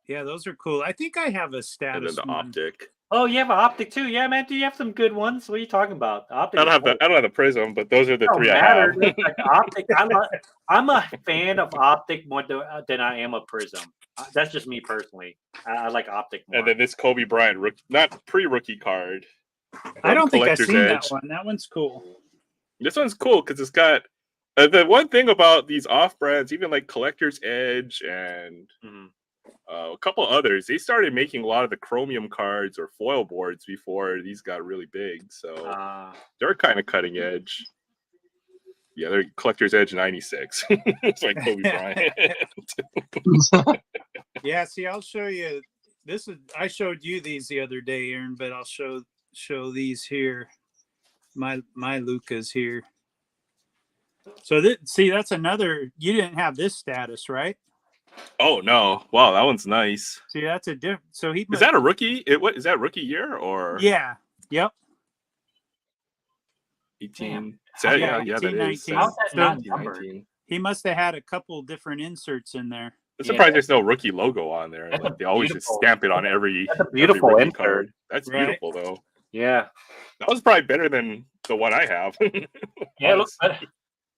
Speaker 1: Yeah, those are cool. I think I have a
Speaker 4: And
Speaker 1: status
Speaker 4: then the
Speaker 1: one.
Speaker 4: optic.
Speaker 2: Oh, you have an optic too? Yeah, man. Do you have some good ones? What are you talking about? The optic.
Speaker 4: I don't have the prism, but those are the
Speaker 2: Don't
Speaker 4: 3
Speaker 2: matter.
Speaker 4: I have.
Speaker 2: Like optic. I'm a fan of optic more than I am a prism. That's just me personally. I like optic more.
Speaker 4: And then this Kobe Bryant not pre-rookie card.
Speaker 1: I don't think I've
Speaker 4: Collector's
Speaker 1: seen
Speaker 4: Edge.
Speaker 1: that one. That one's cool.
Speaker 4: This one's cool because it's got the one thing about these off brands, even like Collector's Edge and a couple others, they started making a lot of the chromium cards or foil boards before these got really big. So they're kind of cutting edge. Yeah, they're Collector's Edge 96. It's like Kobe Bryant.
Speaker 1: Yeah, see, I'll show you. I showed you these the other day, Aaron, but I'll show these here. My Lucas here. So that's another. You didn't have this status, right?
Speaker 4: Oh no! Wow, that one's nice.
Speaker 1: See, that's a different. So
Speaker 4: Is that a rookie? What is that rookie year or?
Speaker 1: Yeah. Yep.
Speaker 4: 18.
Speaker 1: Yeah,
Speaker 4: Yeah, that
Speaker 1: 18,
Speaker 4: is.
Speaker 1: 19.
Speaker 2: How's that not
Speaker 4: 19,
Speaker 2: numbered?
Speaker 4: 19.
Speaker 1: He must have had a couple different inserts in there.
Speaker 4: I'm surprised there's no rookie logo on there.
Speaker 2: That's
Speaker 4: Like they always just
Speaker 2: beautiful-
Speaker 4: stamp it on every.
Speaker 2: That's a beautiful
Speaker 4: every rookie
Speaker 2: insert.
Speaker 4: card. That's
Speaker 1: Right.
Speaker 4: beautiful though.
Speaker 2: Yeah.
Speaker 4: That was probably better than the one I have.
Speaker 2: Yeah, it looks better.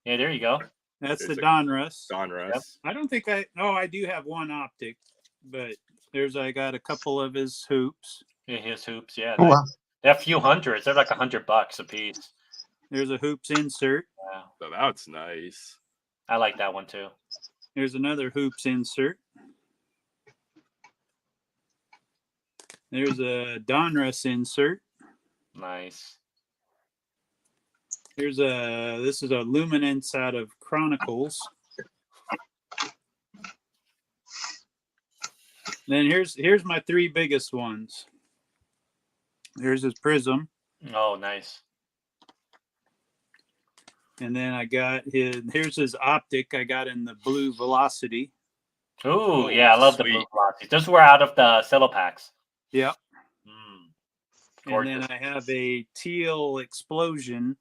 Speaker 2: Yeah, there you go.
Speaker 1: That's
Speaker 4: There's
Speaker 1: the
Speaker 4: a-
Speaker 1: Donruss.
Speaker 4: Donruss.
Speaker 1: I don't think I do have one optic, but I got a couple of his hoops.
Speaker 2: Yeah, his hoops. Yeah,
Speaker 3: Oh, wow.
Speaker 2: they're a few hundreds. They're like $100 a piece.
Speaker 1: There's a hoops insert.
Speaker 2: Yeah,
Speaker 4: So that's nice.
Speaker 2: I like that one too.
Speaker 1: There's another hoops insert. There's a Donruss insert.
Speaker 2: Nice.
Speaker 1: This is a luminance out of Chronicles. Then here's my 3 biggest ones. There's his prism,
Speaker 2: Oh, nice.
Speaker 1: and then here's his optic. I got in the blue Velocity.
Speaker 2: Ooh, yeah, I love the
Speaker 4: sweet.
Speaker 2: blue velocities. Those were out of the cello packs.
Speaker 1: Yep.
Speaker 2: Mm.
Speaker 1: And then I have a teal Explosion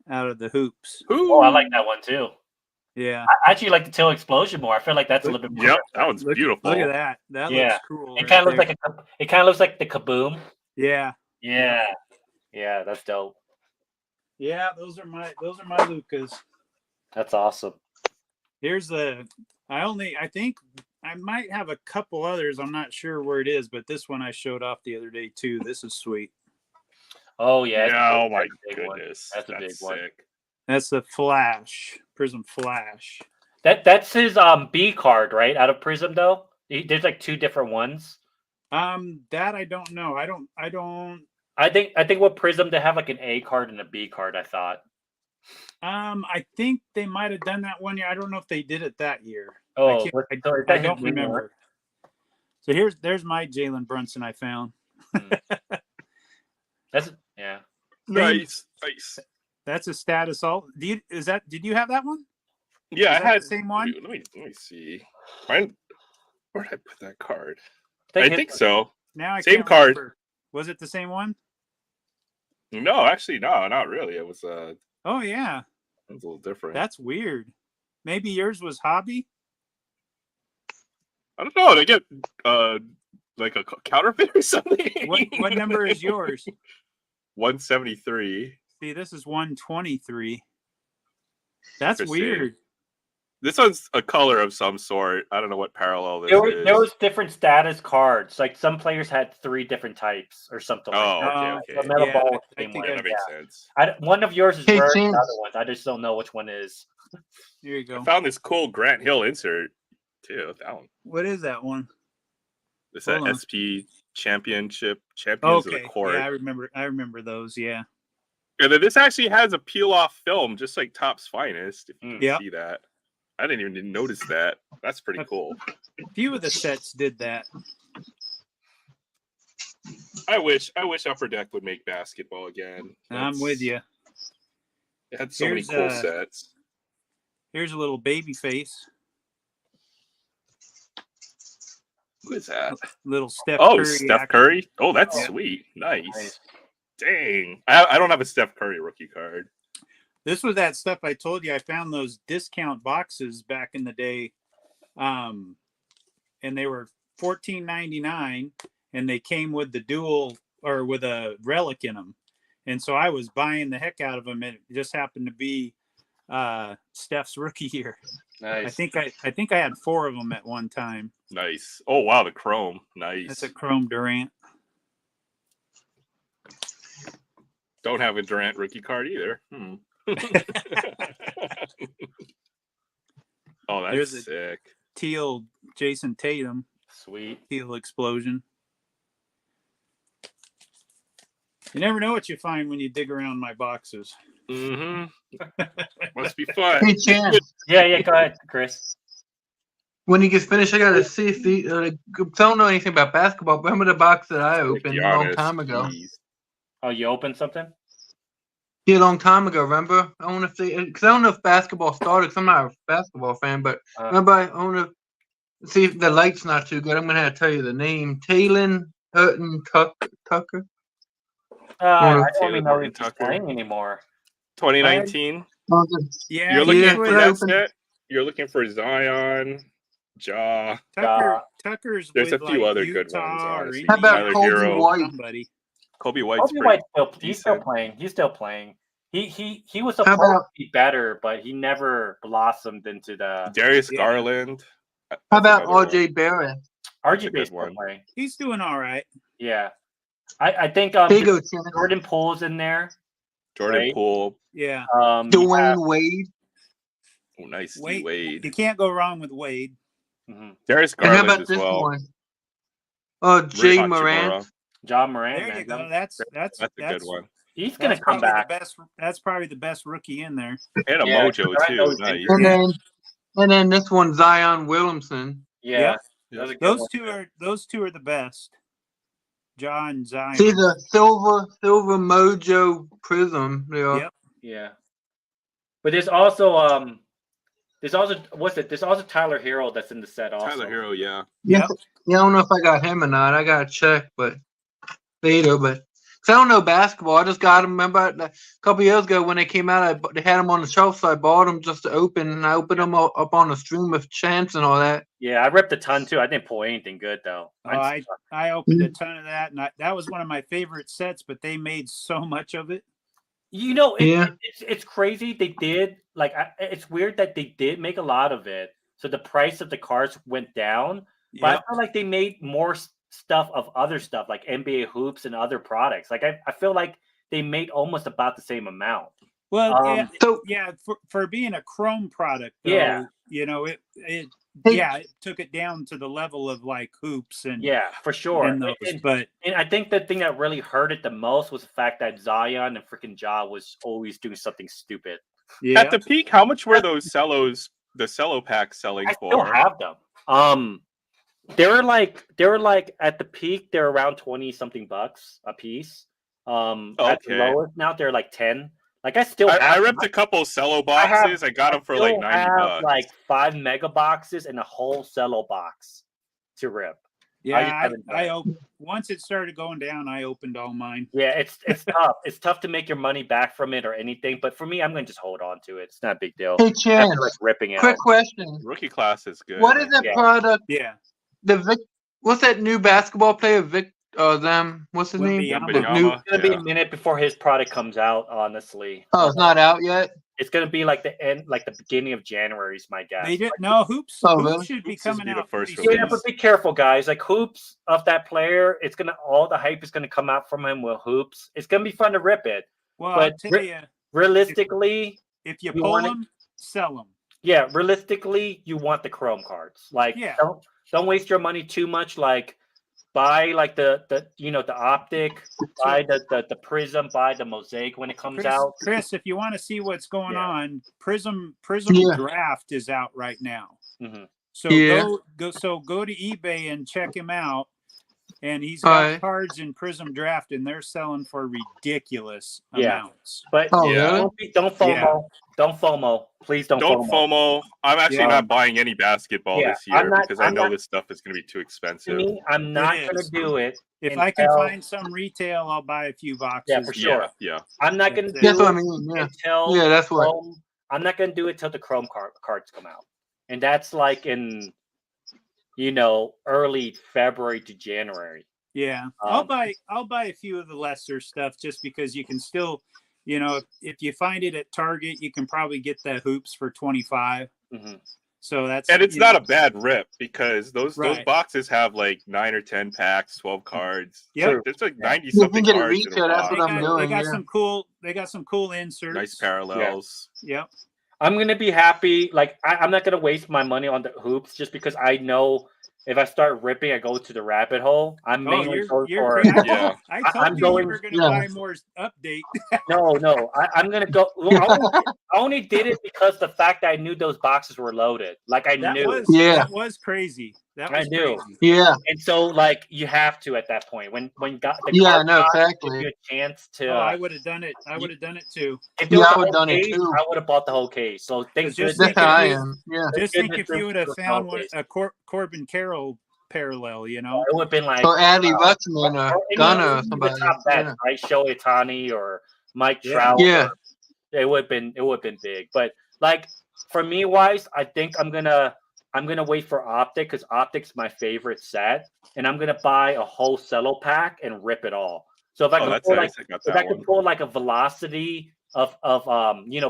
Speaker 1: out of the hoops.
Speaker 2: Oh, I like that one too.
Speaker 1: Yeah.
Speaker 2: I actually like the tail explosion more. I feel like that's a little bit more.
Speaker 4: Yep, that one's beautiful.
Speaker 1: Look at that. That
Speaker 2: Yeah.
Speaker 1: looks cool.
Speaker 2: It
Speaker 1: right
Speaker 2: kind of looks
Speaker 1: there.
Speaker 2: like the kaboom.
Speaker 1: Yeah.
Speaker 2: Yeah. Yeah, that's dope.
Speaker 1: Yeah, those are my Lucas.
Speaker 2: That's awesome.
Speaker 1: Here's I think I might have a couple others. I'm not sure where it is, but this one I showed off the other day too. This is sweet.
Speaker 2: Oh yeah.
Speaker 4: Yeah, oh my
Speaker 2: that's a big one.
Speaker 4: goodness.
Speaker 2: That's a big one.
Speaker 4: sick.
Speaker 1: That's the Flash, Prism Flash.
Speaker 2: That's his B card, right? Out of Prism though. There's like 2 different ones.
Speaker 1: That I don't know. I don't
Speaker 2: I think with Prism they have like an A card and a B card, I thought.
Speaker 1: I think they might have done that one year. I don't know if they did it that year.
Speaker 2: Oh,
Speaker 1: I
Speaker 2: I
Speaker 1: don't remember. So there's my Jalen Brunson I found.
Speaker 2: That's yeah.
Speaker 4: Nice.
Speaker 1: That's a status all. Did you have that one?
Speaker 4: Yeah,
Speaker 1: Is
Speaker 4: I
Speaker 1: that
Speaker 4: had
Speaker 1: the same one.
Speaker 4: Let me see. Where did I put that card?
Speaker 2: They
Speaker 4: I
Speaker 2: hit-
Speaker 4: think so.
Speaker 1: Now I
Speaker 4: Same
Speaker 1: can't
Speaker 4: card.
Speaker 1: remember. Was it the same one?
Speaker 4: No, actually, no, not really. It was a
Speaker 1: Oh yeah,
Speaker 4: little different.
Speaker 1: that's weird. Maybe yours was hobby.
Speaker 4: I don't know. They get like a counterfeit or something.
Speaker 1: What number is yours?
Speaker 4: 173.
Speaker 1: See, this is 123. That's
Speaker 4: Interesting.
Speaker 1: weird.
Speaker 4: This one's a color of some sort. I don't know what parallel this
Speaker 2: There
Speaker 4: is.
Speaker 2: was different status cards. Like some players had 3 different types or something
Speaker 4: Oh,
Speaker 2: like that.
Speaker 4: okay.
Speaker 2: The metal
Speaker 1: Yeah,
Speaker 2: ball was the
Speaker 1: I
Speaker 2: same
Speaker 1: think
Speaker 2: way.
Speaker 4: Yeah, that makes sense.
Speaker 2: One of yours is
Speaker 3: Hey,
Speaker 2: rare than
Speaker 3: Chance.
Speaker 2: the other ones. I just don't know which one is.
Speaker 1: Here you go.
Speaker 4: I found this cool Grant Hill insert too. That one.
Speaker 1: What is that one?
Speaker 4: It's
Speaker 1: Hold
Speaker 4: that
Speaker 1: on.
Speaker 4: SP Championship Champions of
Speaker 1: Okay,
Speaker 4: the Court.
Speaker 1: yeah, I remember those. Yeah,
Speaker 4: And then this actually has a peel-off film, just like Topps Finest. If you can
Speaker 1: Yep.
Speaker 4: see that. I didn't even notice that. That's pretty cool.
Speaker 1: A few of the sets did that.
Speaker 4: I wish Upper Deck would make basketball again.
Speaker 1: I'm with you.
Speaker 4: It had so many cool sets.
Speaker 1: Here's a little baby face.
Speaker 4: Who is that?
Speaker 1: Little Steph
Speaker 4: Oh,
Speaker 1: Curry.
Speaker 4: Steph Curry. Oh, that's
Speaker 1: Yeah.
Speaker 4: sweet. Nice. Dang. I don't have a Steph Curry rookie card.
Speaker 1: This was that stuff I told you. I found those discount boxes back in the day. And they were $14.99, and they came with the dual or with a relic in them. And so I was buying the heck out of them. It just happened to be Steph's rookie year.
Speaker 2: Nice.
Speaker 1: I think I had 4 of them at one time.
Speaker 4: Nice. Oh wow, the chrome. Nice.
Speaker 1: That's a Chrome Durant.
Speaker 4: Don't have a Durant rookie card either. Oh, that's
Speaker 1: There's a-
Speaker 4: sick.
Speaker 1: Teal Jason Tatum.
Speaker 2: Sweet.
Speaker 1: Teal explosion. You never know what you find when you dig around my boxes.
Speaker 4: Must be fun.
Speaker 3: Hey, Chance.
Speaker 2: Yeah. Go ahead, Chris.
Speaker 3: When he gets finished, I gotta see if the. I don't know anything about basketball. But remember the box that I opened a long time ago?
Speaker 4: Geez.
Speaker 2: Oh, you opened something?
Speaker 3: Yeah, a long time ago. Remember? I want to see because I don't know if basketball started. Cause I'm not a basketball fan, but remember I want to see if the light's not too good. I'm gonna have to tell you the name. Talon Hutton Tucker.
Speaker 2: I don't
Speaker 4: Taylor
Speaker 2: even know
Speaker 4: Martin
Speaker 2: if he's
Speaker 4: Tucker.
Speaker 2: playing anymore.
Speaker 4: 2019.
Speaker 1: Yeah,
Speaker 4: You're
Speaker 1: he
Speaker 4: looking for
Speaker 1: was-
Speaker 4: that set? You're looking for Zion, Ja.
Speaker 1: Tucker's
Speaker 4: There's
Speaker 1: with
Speaker 4: a few
Speaker 1: like
Speaker 4: other good
Speaker 1: Utah
Speaker 4: ones,
Speaker 1: or
Speaker 4: honestly.
Speaker 3: How about
Speaker 4: Tyler
Speaker 3: Kobe
Speaker 4: Hero.
Speaker 3: White?
Speaker 1: somebody.
Speaker 4: Kobe White's
Speaker 2: Kobe
Speaker 4: pretty
Speaker 2: White he's
Speaker 4: decent.
Speaker 2: still playing. He's still playing. He was
Speaker 3: How
Speaker 2: supposed to
Speaker 3: about-
Speaker 2: be better, but he never blossomed into the
Speaker 4: Darius
Speaker 1: Yeah.
Speaker 4: Garland.
Speaker 3: How
Speaker 4: That's
Speaker 3: about
Speaker 4: another one.
Speaker 3: RJ Barrett?
Speaker 4: That's a
Speaker 2: RGB
Speaker 4: good
Speaker 2: is still
Speaker 4: one.
Speaker 2: playing.
Speaker 1: He's doing all right.
Speaker 2: Yeah, I think
Speaker 3: Here you go, Chance.
Speaker 2: Jordan Poole's in there.
Speaker 4: Jordan
Speaker 2: Right.
Speaker 4: Poole.
Speaker 1: Yeah.
Speaker 2: You have-
Speaker 3: Dwayne Wade.
Speaker 4: Oh, nice.
Speaker 1: Wade.
Speaker 4: Wade.
Speaker 1: You can't go wrong with Wade.
Speaker 2: mhm.
Speaker 4: Darius
Speaker 3: And how
Speaker 4: Garland
Speaker 3: about
Speaker 4: as
Speaker 3: this
Speaker 4: well.
Speaker 3: one? Oh, Jay
Speaker 4: Ray
Speaker 3: Morant.
Speaker 4: Hachimura.
Speaker 2: John Moran.
Speaker 1: There
Speaker 2: man.
Speaker 1: you go. That's
Speaker 4: That's a good one.
Speaker 2: He's gonna come
Speaker 1: probably
Speaker 2: back.
Speaker 1: the best. That's probably the best rookie in there.
Speaker 4: And a
Speaker 2: Yeah,
Speaker 4: Mojo
Speaker 2: Durant
Speaker 4: too.
Speaker 2: knows
Speaker 4: Nice.
Speaker 2: injury.
Speaker 3: And then this one, Zion Williamson.
Speaker 2: Yeah,
Speaker 1: Yep.
Speaker 2: that was a good
Speaker 1: Those
Speaker 2: one.
Speaker 1: two are the best. John Zion.
Speaker 3: See the silver Mojo Prism. Yeah.
Speaker 1: Yep.
Speaker 2: Yeah, but there's also what's it? There's also Tyler Hero that's in the set also.
Speaker 4: Tyler Hero, yeah.
Speaker 1: Yep.
Speaker 3: Yeah, I don't know if I got him or not. I gotta check, but later. But 'cause I don't know basketball. I just got him. Remember a couple years ago when they came out, they had them on the shelf, so I bought them just to open, and I opened them up on the stream with Chance and all that.
Speaker 2: Yeah, I ripped a ton too. I didn't pull anything good though.
Speaker 1: I opened a ton of that, and that was one of my favorite sets. But they made so much of it.
Speaker 2: You know,
Speaker 3: Yeah.
Speaker 2: it's crazy. They did it's weird that they did make a lot of it, so the price of the cards went down. But
Speaker 1: Yep.
Speaker 2: I feel like they made more stuff of other stuff like NBA hoops and other products. Like I feel like they made almost about the same amount.
Speaker 1: Well,
Speaker 3: So
Speaker 1: for being a Chrome product, though,
Speaker 2: Yeah.
Speaker 1: you know, it
Speaker 3: Hey.
Speaker 1: it took it down to the level of like hoops and
Speaker 2: Yeah, for sure.
Speaker 1: and those. But
Speaker 2: And I think the thing that really hurt it the most was the fact that Zion and freaking Ja was always doing something stupid.
Speaker 1: yeah,
Speaker 4: At the peak, how much were those the cello packs selling
Speaker 2: I
Speaker 4: for?
Speaker 2: still have them. They were like at the peak, they're around 20 something bucks a piece. At the
Speaker 4: Okay.
Speaker 2: lowest now they're like 10. Like I still
Speaker 4: I
Speaker 2: have
Speaker 4: ripped a couple cello boxes. I got them for like
Speaker 2: still
Speaker 4: 90
Speaker 2: have,
Speaker 4: bucks.
Speaker 2: like 5 mega boxes and a whole cello box to rip.
Speaker 1: yeah.
Speaker 2: haven't
Speaker 1: I
Speaker 2: done it.
Speaker 1: opened once it started going down. I opened all mine.
Speaker 2: Yeah, it's tough. It's tough to make your money back from it or anything. But for me, I'm gonna just hold on to it. It's not a big deal.
Speaker 3: hey,
Speaker 2: After
Speaker 3: Chance.
Speaker 2: like ripping it.
Speaker 3: Quick
Speaker 2: out.
Speaker 3: question:
Speaker 4: Rookie class is good.
Speaker 3: What is that
Speaker 2: Yeah.
Speaker 3: product?
Speaker 1: Yeah,
Speaker 3: What's that new basketball player? Them? What's his name?
Speaker 1: Wembanyama.
Speaker 3: The new-
Speaker 4: Wembanyama?
Speaker 2: It's gonna be
Speaker 4: Yeah.
Speaker 2: a minute before his product comes out. Honestly,
Speaker 3: Oh, it's not out yet.
Speaker 2: it's gonna be like the end, like the beginning of January is my guess.
Speaker 1: they did. No hoops.
Speaker 3: Oh,
Speaker 1: Hoops
Speaker 3: really?
Speaker 1: should be
Speaker 4: Hoops is
Speaker 1: coming
Speaker 4: be the
Speaker 1: out
Speaker 4: first
Speaker 1: pretty
Speaker 4: release.
Speaker 2: Yeah,
Speaker 1: soon.
Speaker 2: but be careful, guys. Like hoops of that player, it's gonna all the hype is gonna come out from him with hoops. It's gonna be fun to rip it.
Speaker 1: Well,
Speaker 2: but
Speaker 1: I'll tell you,
Speaker 2: Realistically,
Speaker 1: if you
Speaker 2: you
Speaker 1: pull
Speaker 2: want it-
Speaker 1: them, sell them.
Speaker 2: yeah, realistically, you want the Chrome cards. Like,
Speaker 1: Yeah.
Speaker 2: don't waste your money too much. Like, buy like the optic, buy the prism, buy the mosaic when it comes out.
Speaker 1: Chris, if you want to see what's going on, Prism Draft is out right now.
Speaker 2: Mm-hmm.
Speaker 1: So go to eBay and check him out. And he's got cards in Prism Draft, and they're selling for ridiculous amounts.
Speaker 2: But don't FOMO.
Speaker 1: Yeah.
Speaker 2: Don't FOMO. Please don't
Speaker 4: FOMO. I'm actually not buying any basketball this year because I know this stuff is going to be too expensive.
Speaker 2: To me, I'm not going to do it.
Speaker 1: If I can find some retail, I'll buy a few boxes.
Speaker 2: Yeah, for sure.
Speaker 4: Yeah.
Speaker 2: I'm not going to do
Speaker 3: that's
Speaker 2: it
Speaker 3: what I mean.
Speaker 2: until
Speaker 3: that's what
Speaker 2: I'm not going to do it till the Chrome cards come out. And that's like in early February to January.
Speaker 1: Yeah. I'll buy a few of the lesser stuff just because you can still, if you find it at Target, you can probably get the hoops for $25.
Speaker 2: Mm-hmm.
Speaker 1: So that's
Speaker 4: it's not a bad rip because those boxes have like 9 or 10 packs, 12 cards.
Speaker 1: Yeah,
Speaker 4: so there's like 90 something cards.
Speaker 3: That's what I'm doing.
Speaker 1: They got some cool inserts.
Speaker 4: Nice parallels.
Speaker 1: Yeah. Yep.
Speaker 2: I'm gonna be happy. Like I'm not gonna waste my money on the hoops just because I know if I start ripping, I go to the rabbit hole. I'm mainly going for.
Speaker 1: I told you were going to buy more update.
Speaker 2: No. I'm going to go. I only did it because the fact that I knew those boxes were loaded. Like I knew.
Speaker 1: That was crazy.
Speaker 2: I knew.
Speaker 1: Crazy.
Speaker 3: Yeah.
Speaker 2: And so, like, you have to at that point when got the
Speaker 3: exactly.
Speaker 2: Give you a chance to.
Speaker 1: I would have done it. I would have done it too.
Speaker 2: If I would have done it too. I would have bought the whole case. So
Speaker 1: just think if you would have found a Corbin Carroll parallel,
Speaker 2: it would have been like
Speaker 3: Adley Rutschman or Gunner or somebody.
Speaker 2: Right, Shohei Ohtani or Mike Trout.
Speaker 3: Yeah.
Speaker 2: It would have been big. But like for me wise, I think I'm gonna wait for Optic because Optic's my favorite set, and I'm gonna buy a whole cello pack and rip it all. So if I can pull like a velocity of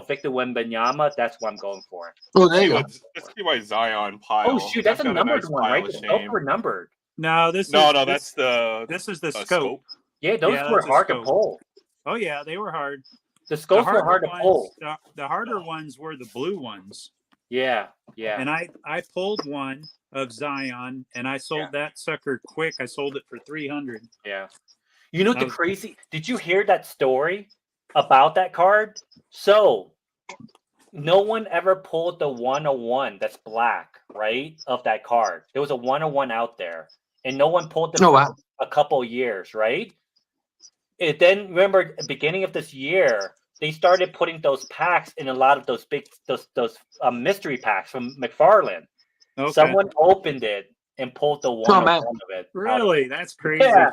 Speaker 2: Victor Wembanyama, that's what I'm going for.
Speaker 3: Oh, there you go.
Speaker 4: Let's see my Zion pile.
Speaker 2: Oh shoot, that's a numbered one, right? Those were numbered.
Speaker 1: No, this is the scope.
Speaker 2: Yeah, those were hard to pull.
Speaker 1: Oh yeah, they were hard.
Speaker 2: The scopes were hard to pull.
Speaker 1: The harder ones were the blue ones.
Speaker 2: Yeah.
Speaker 1: And I pulled one of Zion, and I sold that sucker quick. I sold it for $300.
Speaker 2: Yeah. You know the crazy? Did you hear that story about that card? So, no one ever pulled the 101 that's black, right? Of that card. There was a 101 out there, and no one pulled them for a couple years, right? And then remember, at the beginning of this year, they started putting those packs in a lot of those mystery packs from McFarlane. Okay. Someone opened it and pulled the 101 of it.
Speaker 1: Really? That's crazy.
Speaker 2: Yeah.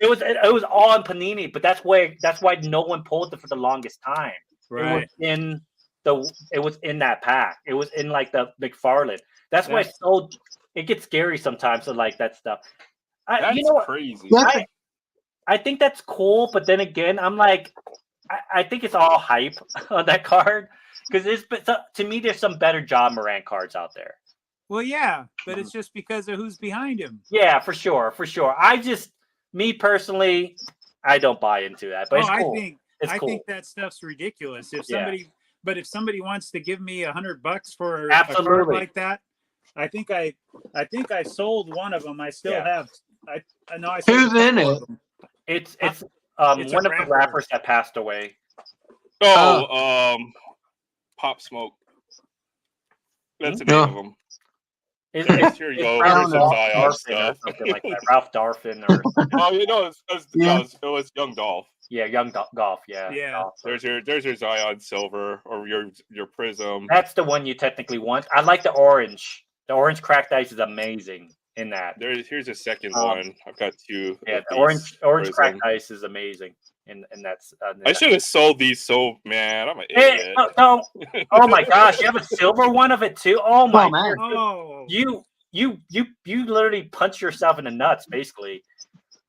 Speaker 2: It was all on Panini, but that's why no one pulled it for the longest time.
Speaker 1: Right.
Speaker 2: It was in that pack. It was in like the McFarlane. That's why it gets scary sometimes to like that stuff.
Speaker 4: That's crazy.
Speaker 2: I think that's cool, but then again, I'm like, I think it's all hype on that card because to me, there's some better John Morant cards out there.
Speaker 1: Well, yeah, but it's just because of who's behind him.
Speaker 2: Yeah, for sure. Me personally, I don't buy into that. But it's cool.
Speaker 1: I think that stuff's ridiculous. If somebody wants to give me $100 for a card like that, I think I sold one of them. I still have. I know. I
Speaker 3: Who's in it?
Speaker 2: It's one of the rappers that passed away.
Speaker 4: Pop Smoke. That's the name of him. Here you go.
Speaker 2: Ralph Darfin or
Speaker 4: it was Young Dolph.
Speaker 2: Yeah, Young Golf. Yeah.
Speaker 1: Golf.
Speaker 4: There's your Zion Silver or your Prism.
Speaker 2: That's the one you technically want. I like the orange. The orange cracked ice is amazing in that.
Speaker 4: Here's a second one. I've got two.
Speaker 2: Yeah, the orange cracked ice is amazing. And that's
Speaker 4: I should have sold these. So man, I'm an idiot.
Speaker 2: No. Oh my gosh, you have a silver one of it too. Oh my
Speaker 3: man.
Speaker 2: You literally punch yourself in the nuts, basically.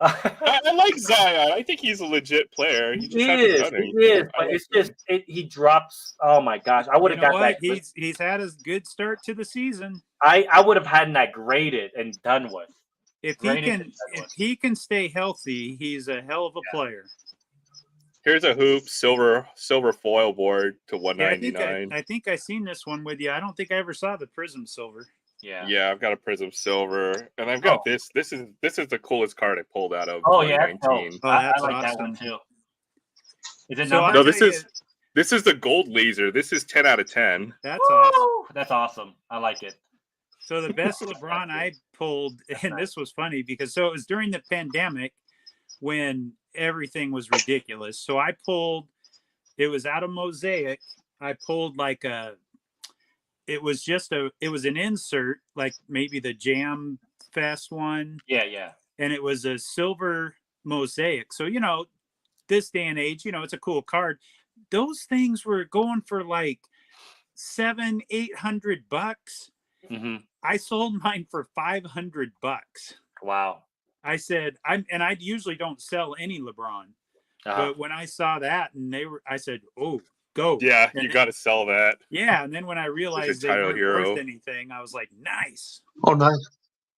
Speaker 4: I like Zion. I think he's a legit player. He is,
Speaker 2: but it's just he drops. Oh my gosh, I would have got that.
Speaker 1: He's had a good start to the season.
Speaker 2: I would have had that graded and done with.
Speaker 1: If he can stay healthy, he's a hell of a player.
Speaker 4: Here's a hoop, silver foil board to $199.
Speaker 1: I think I seen this one with you. I don't think I ever saw the Prism silver.
Speaker 2: Yeah.
Speaker 4: Yeah, I've got a Prism Silver, and I've got this. This is the coolest card I pulled out of
Speaker 2: Oh yeah, that's dope.
Speaker 4: 2019.
Speaker 1: Oh,
Speaker 2: I
Speaker 1: that's
Speaker 2: like that
Speaker 1: awesome.
Speaker 2: one too. Is it
Speaker 1: So
Speaker 2: number?
Speaker 4: No,
Speaker 1: I'll tell you,
Speaker 4: this is the gold laser. This is 10 out of 10.
Speaker 1: that's awesome.
Speaker 2: That's awesome. I like it.
Speaker 1: So the best LeBron I pulled, and this was funny because it was during the pandemic when everything was ridiculous. So I pulled, it was out of Mosaic. I pulled like it was an insert, like maybe the Jam Fest one.
Speaker 2: Yeah.
Speaker 1: And it was a silver Mosaic. So, this day and age, it's a cool card. Those things were going for like $700-800.
Speaker 2: Mm-hmm.
Speaker 1: I sold mine for $500.
Speaker 2: Wow.
Speaker 1: I said, I usually don't sell any LeBron, but when I saw that and I said, oh, go.
Speaker 4: Yeah,
Speaker 1: and
Speaker 4: you got to sell that.
Speaker 1: Yeah, and then when I realized they weren't worth anything, I was like, nice.
Speaker 3: Oh, nice.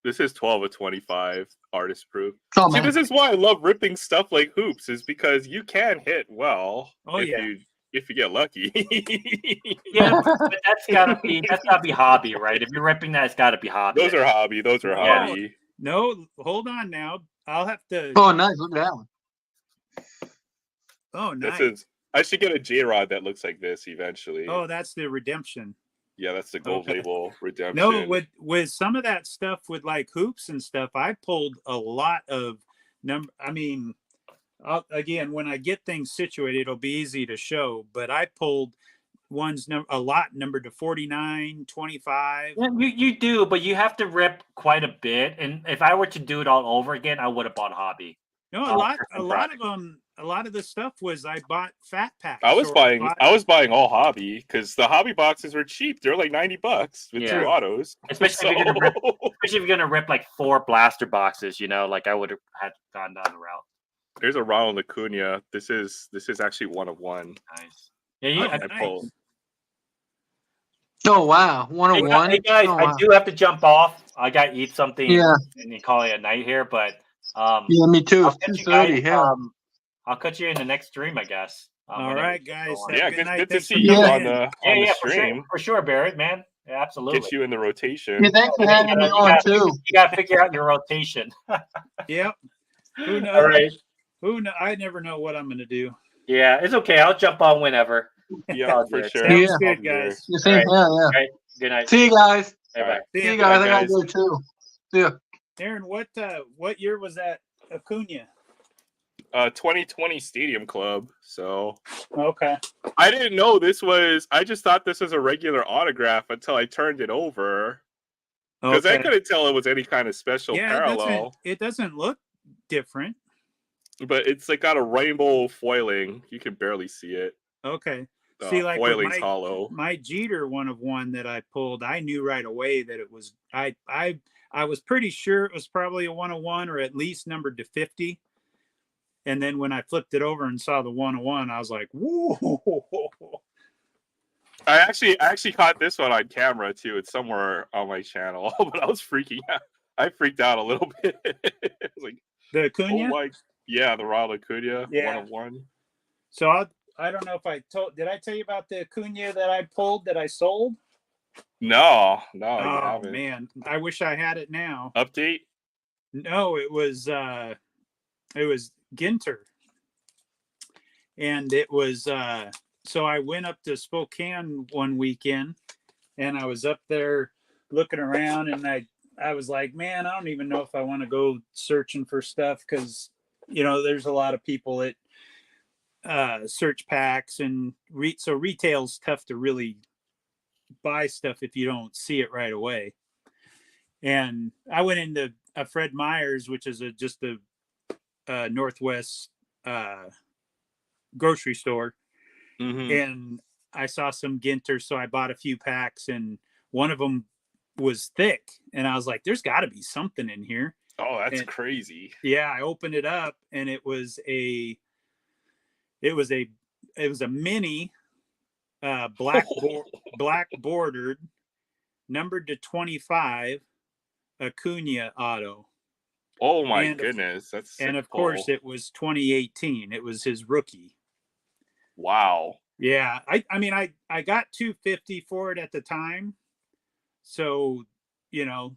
Speaker 4: This is 12 of 25 artist proof.
Speaker 3: Oh,
Speaker 4: See,
Speaker 3: man.
Speaker 4: this is why I love ripping stuff like hoops, is because you can hit well if you get lucky.
Speaker 2: Yeah, but that's gotta be hobby, right? If you're ripping that, it's gotta be hobby.
Speaker 4: Those are hobby. Hobby.
Speaker 1: No, hold on now. I'll have to.
Speaker 3: Oh, nice. Look at that one.
Speaker 1: Oh, nice.
Speaker 4: I should get a J-Rod that looks like this eventually.
Speaker 1: Oh, that's the redemption.
Speaker 4: Yeah, that's the gold label redemption.
Speaker 1: No, with some of that stuff with like hoops and stuff, I pulled a lot of again, when I get things situated, it'll be easy to show, but I pulled ones a lot numbered to 49, 25.
Speaker 2: Yeah, you do, but you have to rip quite a bit. And if I were to do it all over again, I would have bought hobby.
Speaker 1: No, a lot of them. A lot of the stuff was I bought fat packs.
Speaker 4: I was buying all hobby because the hobby boxes were cheap. They're like $90 with 2 autos.
Speaker 2: Especially if you're gonna rip like 4 blaster boxes, like I would have had gone down the route.
Speaker 4: There's a Ronald Acuna. This is actually 1 of 1.
Speaker 2: Nice. Yeah,
Speaker 1: I
Speaker 4: pulled.
Speaker 3: Oh, wow. 1 of 1.
Speaker 2: Hey guys, I do have to jump off. I gotta eat something.
Speaker 3: Yeah.
Speaker 2: And you call it a night here, but
Speaker 3: yeah, me too. It's 2:30. Yeah.
Speaker 2: I'll catch you in the next stream, I guess.
Speaker 1: All right, guys.
Speaker 4: Yeah, good to see
Speaker 3: you
Speaker 4: on the stream.
Speaker 2: For sure, Barrett, man. Yeah, absolutely.
Speaker 4: Get you in the rotation.
Speaker 3: Yeah, thanks for having me on too.
Speaker 2: You got to figure out your rotation.
Speaker 1: Yep. Who knows?
Speaker 2: All right.
Speaker 1: I never know what I'm going to do.
Speaker 2: Yeah, it's okay. I'll jump on whenever.
Speaker 4: Yeah, for sure.
Speaker 1: Sounds good, guys.
Speaker 3: Yeah.
Speaker 2: All right. Good night.
Speaker 3: See you guys.
Speaker 2: Hey, bye.
Speaker 3: See you guys. I got to go too. See ya.
Speaker 1: Aaron, what year was that Acuna?
Speaker 4: 2020 Stadium Club. So
Speaker 1: okay.
Speaker 4: I didn't know I just thought this was a regular autograph until I turned it over. Because I couldn't tell it was any kind of special parallel.
Speaker 1: It doesn't look different.
Speaker 4: But it's like got a rainbow foiling. You can barely see it.
Speaker 1: Okay.
Speaker 4: See, like foiling's hollow.
Speaker 1: My Jeter 1 of 1 that I pulled, I knew right away that it was I was pretty sure it was probably a 1 of 1 or at least numbered to 50. And then when I flipped it over and saw the 1 of 1, I was like, "Whoa!"
Speaker 4: I actually caught this one on camera too. It's somewhere on my channel, but I was freaking out. I freaked out a little bit. It was like
Speaker 1: the Acuna.
Speaker 4: The Ronald Acuna 1 of 1.
Speaker 1: So I don't know if did I tell you about the Acuna that I pulled that I sold?
Speaker 4: No.
Speaker 1: Oh man, I wish I had it now.
Speaker 4: Update?
Speaker 1: No, it was Ginter, and it was so I went up to Spokane one weekend, and I was up there looking around, and I was like, man, I don't even know if I want to go searching for stuff because there's a lot of people that search packs, and so retail's tough to really buy stuff if you don't see it right away. And I went into a Fred Meyer's, which is just a Northwest grocery store, and I saw some Ginter, so I bought a few packs, and one of them was thick, and I was like, there's got to be something in here.
Speaker 4: Oh, that's crazy.
Speaker 1: Yeah, I opened it up, and it was a mini black bordered, numbered to 25 Acuna auto.
Speaker 4: Oh my goodness, that's sick.
Speaker 1: And of course it was 2018. It was his rookie.
Speaker 4: Wow.
Speaker 1: Yeah, I mean I got $250 for it at the time. So you know,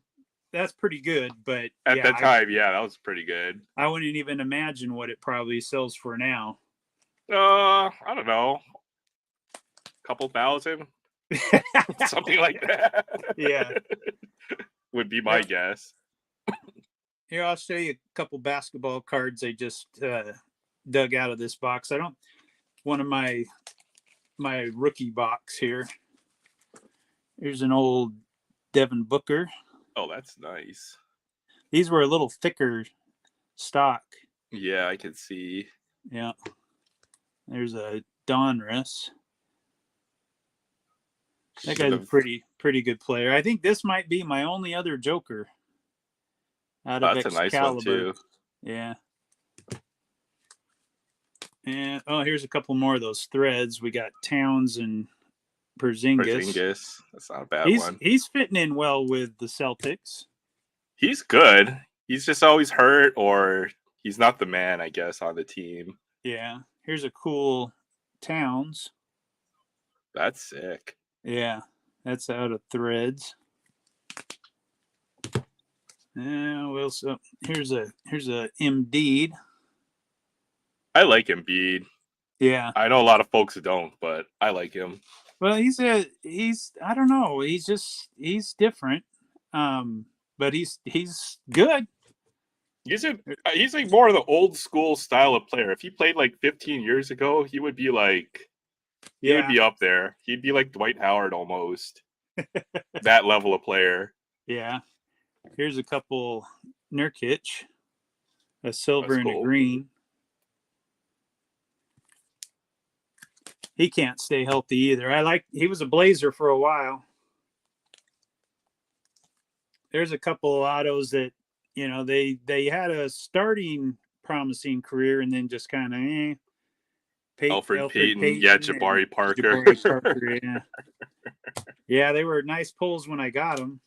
Speaker 1: that's pretty good. But
Speaker 4: At that time, yeah, that was pretty good.
Speaker 1: I wouldn't even imagine what it probably sells for now.
Speaker 4: I don't know, couple thousand, something like that.
Speaker 1: Yeah,
Speaker 4: would be my guess.
Speaker 1: Here, I'll show you a couple basketball cards I just dug out of this box. One of my rookie box here. Here's an old Devin Booker.
Speaker 4: Oh, that's nice.
Speaker 1: These were a little thicker stock.
Speaker 4: Yeah, I can see.
Speaker 1: Yeah. There's a Donruss. That guy's a pretty good player. I think this might be my only other Joker. Out of
Speaker 4: that's a nice one too.
Speaker 1: Yeah. And here's a couple more of those threads. We got Towns and Porzingis.
Speaker 4: That's not a bad one.
Speaker 1: He's fitting in well with the Celtics.
Speaker 4: He's good. He's just always hurt, or he's not the man, I guess, on the team.
Speaker 1: Yeah. Here's a cool Towns.
Speaker 4: That's sick.
Speaker 1: Yeah. That's out of threads. Yeah, well, so here's a Embiid.
Speaker 4: I like Embiid.
Speaker 1: Yeah,
Speaker 4: I know a lot of folks don't, but I like him.
Speaker 1: Well, he's I don't know, he's different, but he's good.
Speaker 4: He's like more of the old school style of player. If he played like 15 years ago, he would be like, he would be up there. He'd be like Dwight Howard almost. That level of player.
Speaker 1: Yeah. Here's a couple Nurkic, a silver and a green. He can't stay healthy either. He was a Blazer for a while. There's a couple of autos that, they had a starting promising career and then just kind of
Speaker 4: Alfred Payton, yeah, Jabari Parker.
Speaker 1: Yeah. Yeah, they were nice pulls when I got them.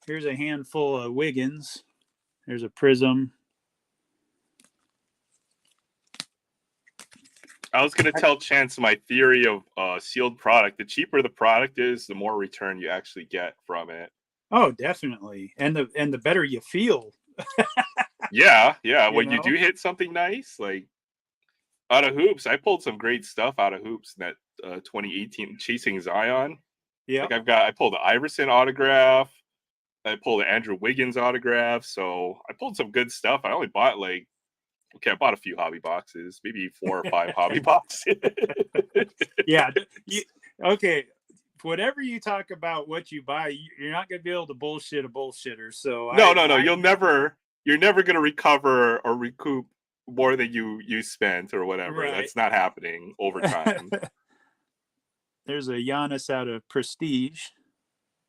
Speaker 1: Here's a handful of Wiggins. There's a Prism.
Speaker 4: I was going to tell Chance my theory of sealed product. The cheaper the product is, the more return you actually get from it.
Speaker 1: Oh, definitely. And the better you feel.
Speaker 4: Yeah. When you do hit something nice, like out of hoops, I pulled some great stuff out of hoops in that 2018 Chasing Zion.
Speaker 1: Yeah.
Speaker 4: Like I pulled the Iverson autograph. I pulled the Andrew Wiggins autograph. So I pulled some good stuff. I only bought I bought a few hobby boxes, maybe 4 or 5 hobby boxes.
Speaker 1: Yeah. Okay. Whatever you talk about what you buy, you're not going to be able to bullshit a bullshitter. So
Speaker 4: no. You're never going to recover or recoup more than you spent or whatever. Right. That's not happening over time.
Speaker 1: There's a Giannis out of Prestige.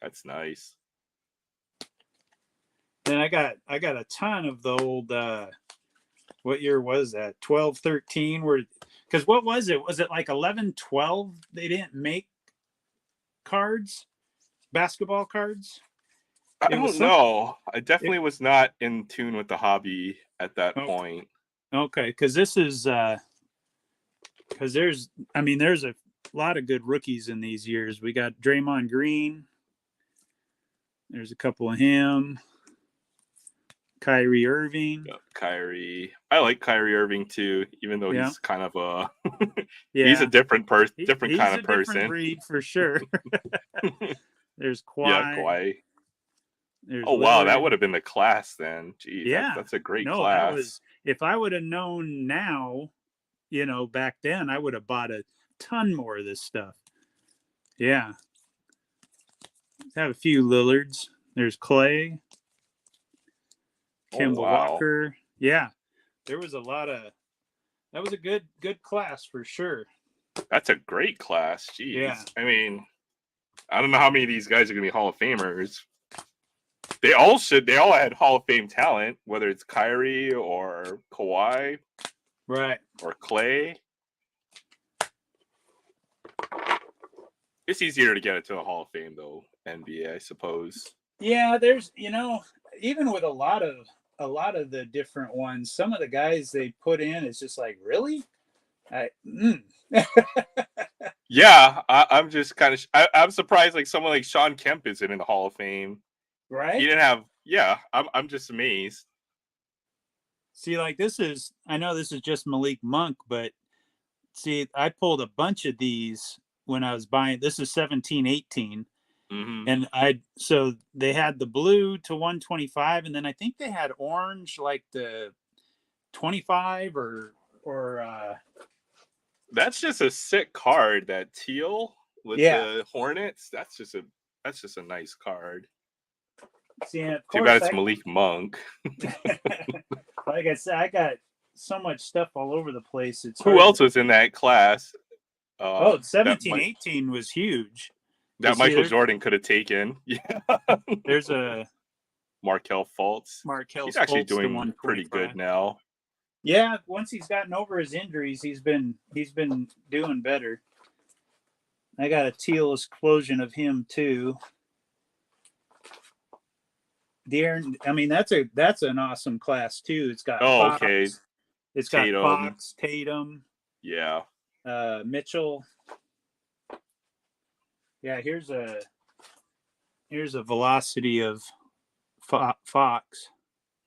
Speaker 4: That's nice.
Speaker 1: And I got a ton of the old, what year was that? 12, 13, because what was it? Was it like 11, 12? They didn't make cards, basketball cards?
Speaker 4: I don't know. I definitely was not in tune with the hobby at that point.
Speaker 1: Okay, because this is, because there's a lot of good rookies in these years. We got Draymond Green. There's a couple of him. Kyrie Irving.
Speaker 4: Kyrie. I like Kyrie Irving too, even though he's kind of a he's a different person, different kind of person.
Speaker 1: Different breed for sure. There's Kawhi.
Speaker 4: Yeah, Kawhi. Wow, that would have been the class then. Jeez,
Speaker 1: yeah,
Speaker 4: that's a great class.
Speaker 1: If I would have known now, back then, I would have bought a ton more of this stuff. Yeah. Have a few Lillards. There's Clay. Kemba Walker. Yeah. There was a lot of that was a good class for sure.
Speaker 4: That's a great class. Jeez.
Speaker 1: Yeah.
Speaker 4: I mean, I don't know how many of these guys are gonna be Hall of Famers. They all had Hall of Fame talent, whether it's Kyrie or Kawhi.
Speaker 1: Right.
Speaker 4: Or Clay. It's easier to get it to the Hall of Fame though, NBA, I suppose.
Speaker 1: Yeah, there's even with a lot of the different ones, some of the guys they put in, it's just like, really?
Speaker 4: Yeah, I'm just kind of. I'm surprised like someone like Sean Kemp isn't in the Hall of Fame.
Speaker 1: Right?
Speaker 4: He didn't have. Yeah, I'm just amazed.
Speaker 1: See, like I know this is just Malik Monk, but see, I pulled a bunch of these when I was buying. This is 17-18.
Speaker 4: Mm-hmm.
Speaker 1: And so they had the blue to 125, and then I think they had orange like the 25 or
Speaker 4: That's just a sick card. That teal with the Hornets. That's just a nice card.
Speaker 1: See, and of
Speaker 4: Too
Speaker 1: course,
Speaker 4: bad it's Malik Monk.
Speaker 1: like I said, I got so much stuff all over the place.
Speaker 4: Who else was in that class?
Speaker 1: 17-18 was huge.
Speaker 4: That Michael Jordan could have taken. Yeah.
Speaker 1: There's a
Speaker 4: Markelle Fultz. He's actually doing pretty good now.
Speaker 1: Yeah, once he's gotten over his injuries, he's been doing better. I got a teal explosion of him too. I mean, that's an awesome class too. It's got Fox,
Speaker 4: okay.
Speaker 1: It's got Tatum. Fox, Tatum.
Speaker 4: Yeah.
Speaker 1: Mitchell. Yeah, here's a velocity of Fox.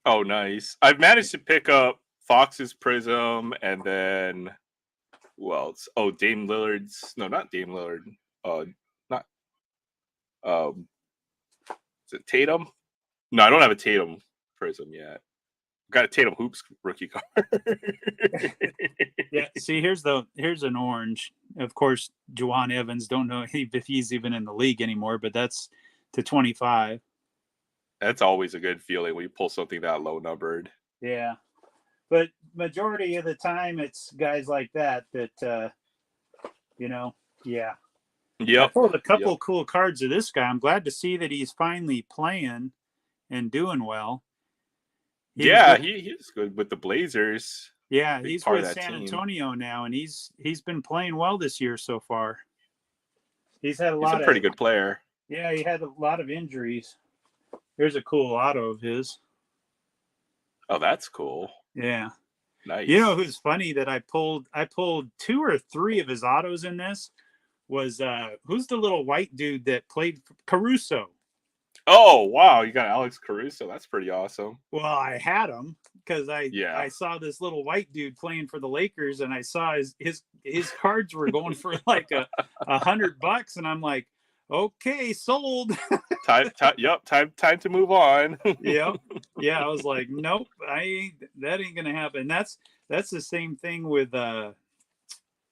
Speaker 4: Oh, nice. I've managed to pick up Fox's Prism, and then who else? Oh, Dame Lillard's. No, not Dame Lillard. Not. Is it Tatum? No, I don't have a Tatum Prism yet. I've got a Tatum Hoops rookie card.
Speaker 1: Yeah, see, here's an orange. Of course, Juwan Evans, don't know if he's even in the league anymore, but that's to 25.
Speaker 4: That's always a good feeling when you pull something that low numbered.
Speaker 1: Yeah. But majority of the time, it's guys like that, yeah.
Speaker 4: Yep.
Speaker 1: I pulled a couple cool cards of this guy. I'm glad to see that he's finally playing and doing well.
Speaker 4: He's good with the Blazers.
Speaker 1: Yeah, he's with San Antonio now, and he's been playing well this year so far. He's had a
Speaker 4: pretty good player.
Speaker 1: Yeah, he had a lot of injuries. Here's a cool auto of his.
Speaker 4: Oh, that's cool.
Speaker 1: Yeah.
Speaker 4: Nice.
Speaker 1: You know who's funny that I pulled 2 or 3 of his autos in this was who's the little white dude that played Caruso?
Speaker 4: Oh, wow, you got Alex Caruso. That's pretty awesome.
Speaker 1: Well, I had him because I saw this little white dude playing for the Lakers, and I saw his cards were going for like $100, and I'm like, okay, sold.
Speaker 4: Time to move on.
Speaker 1: Yep. Yeah, I was like, nope, that ain't gonna happen. That's the same thing with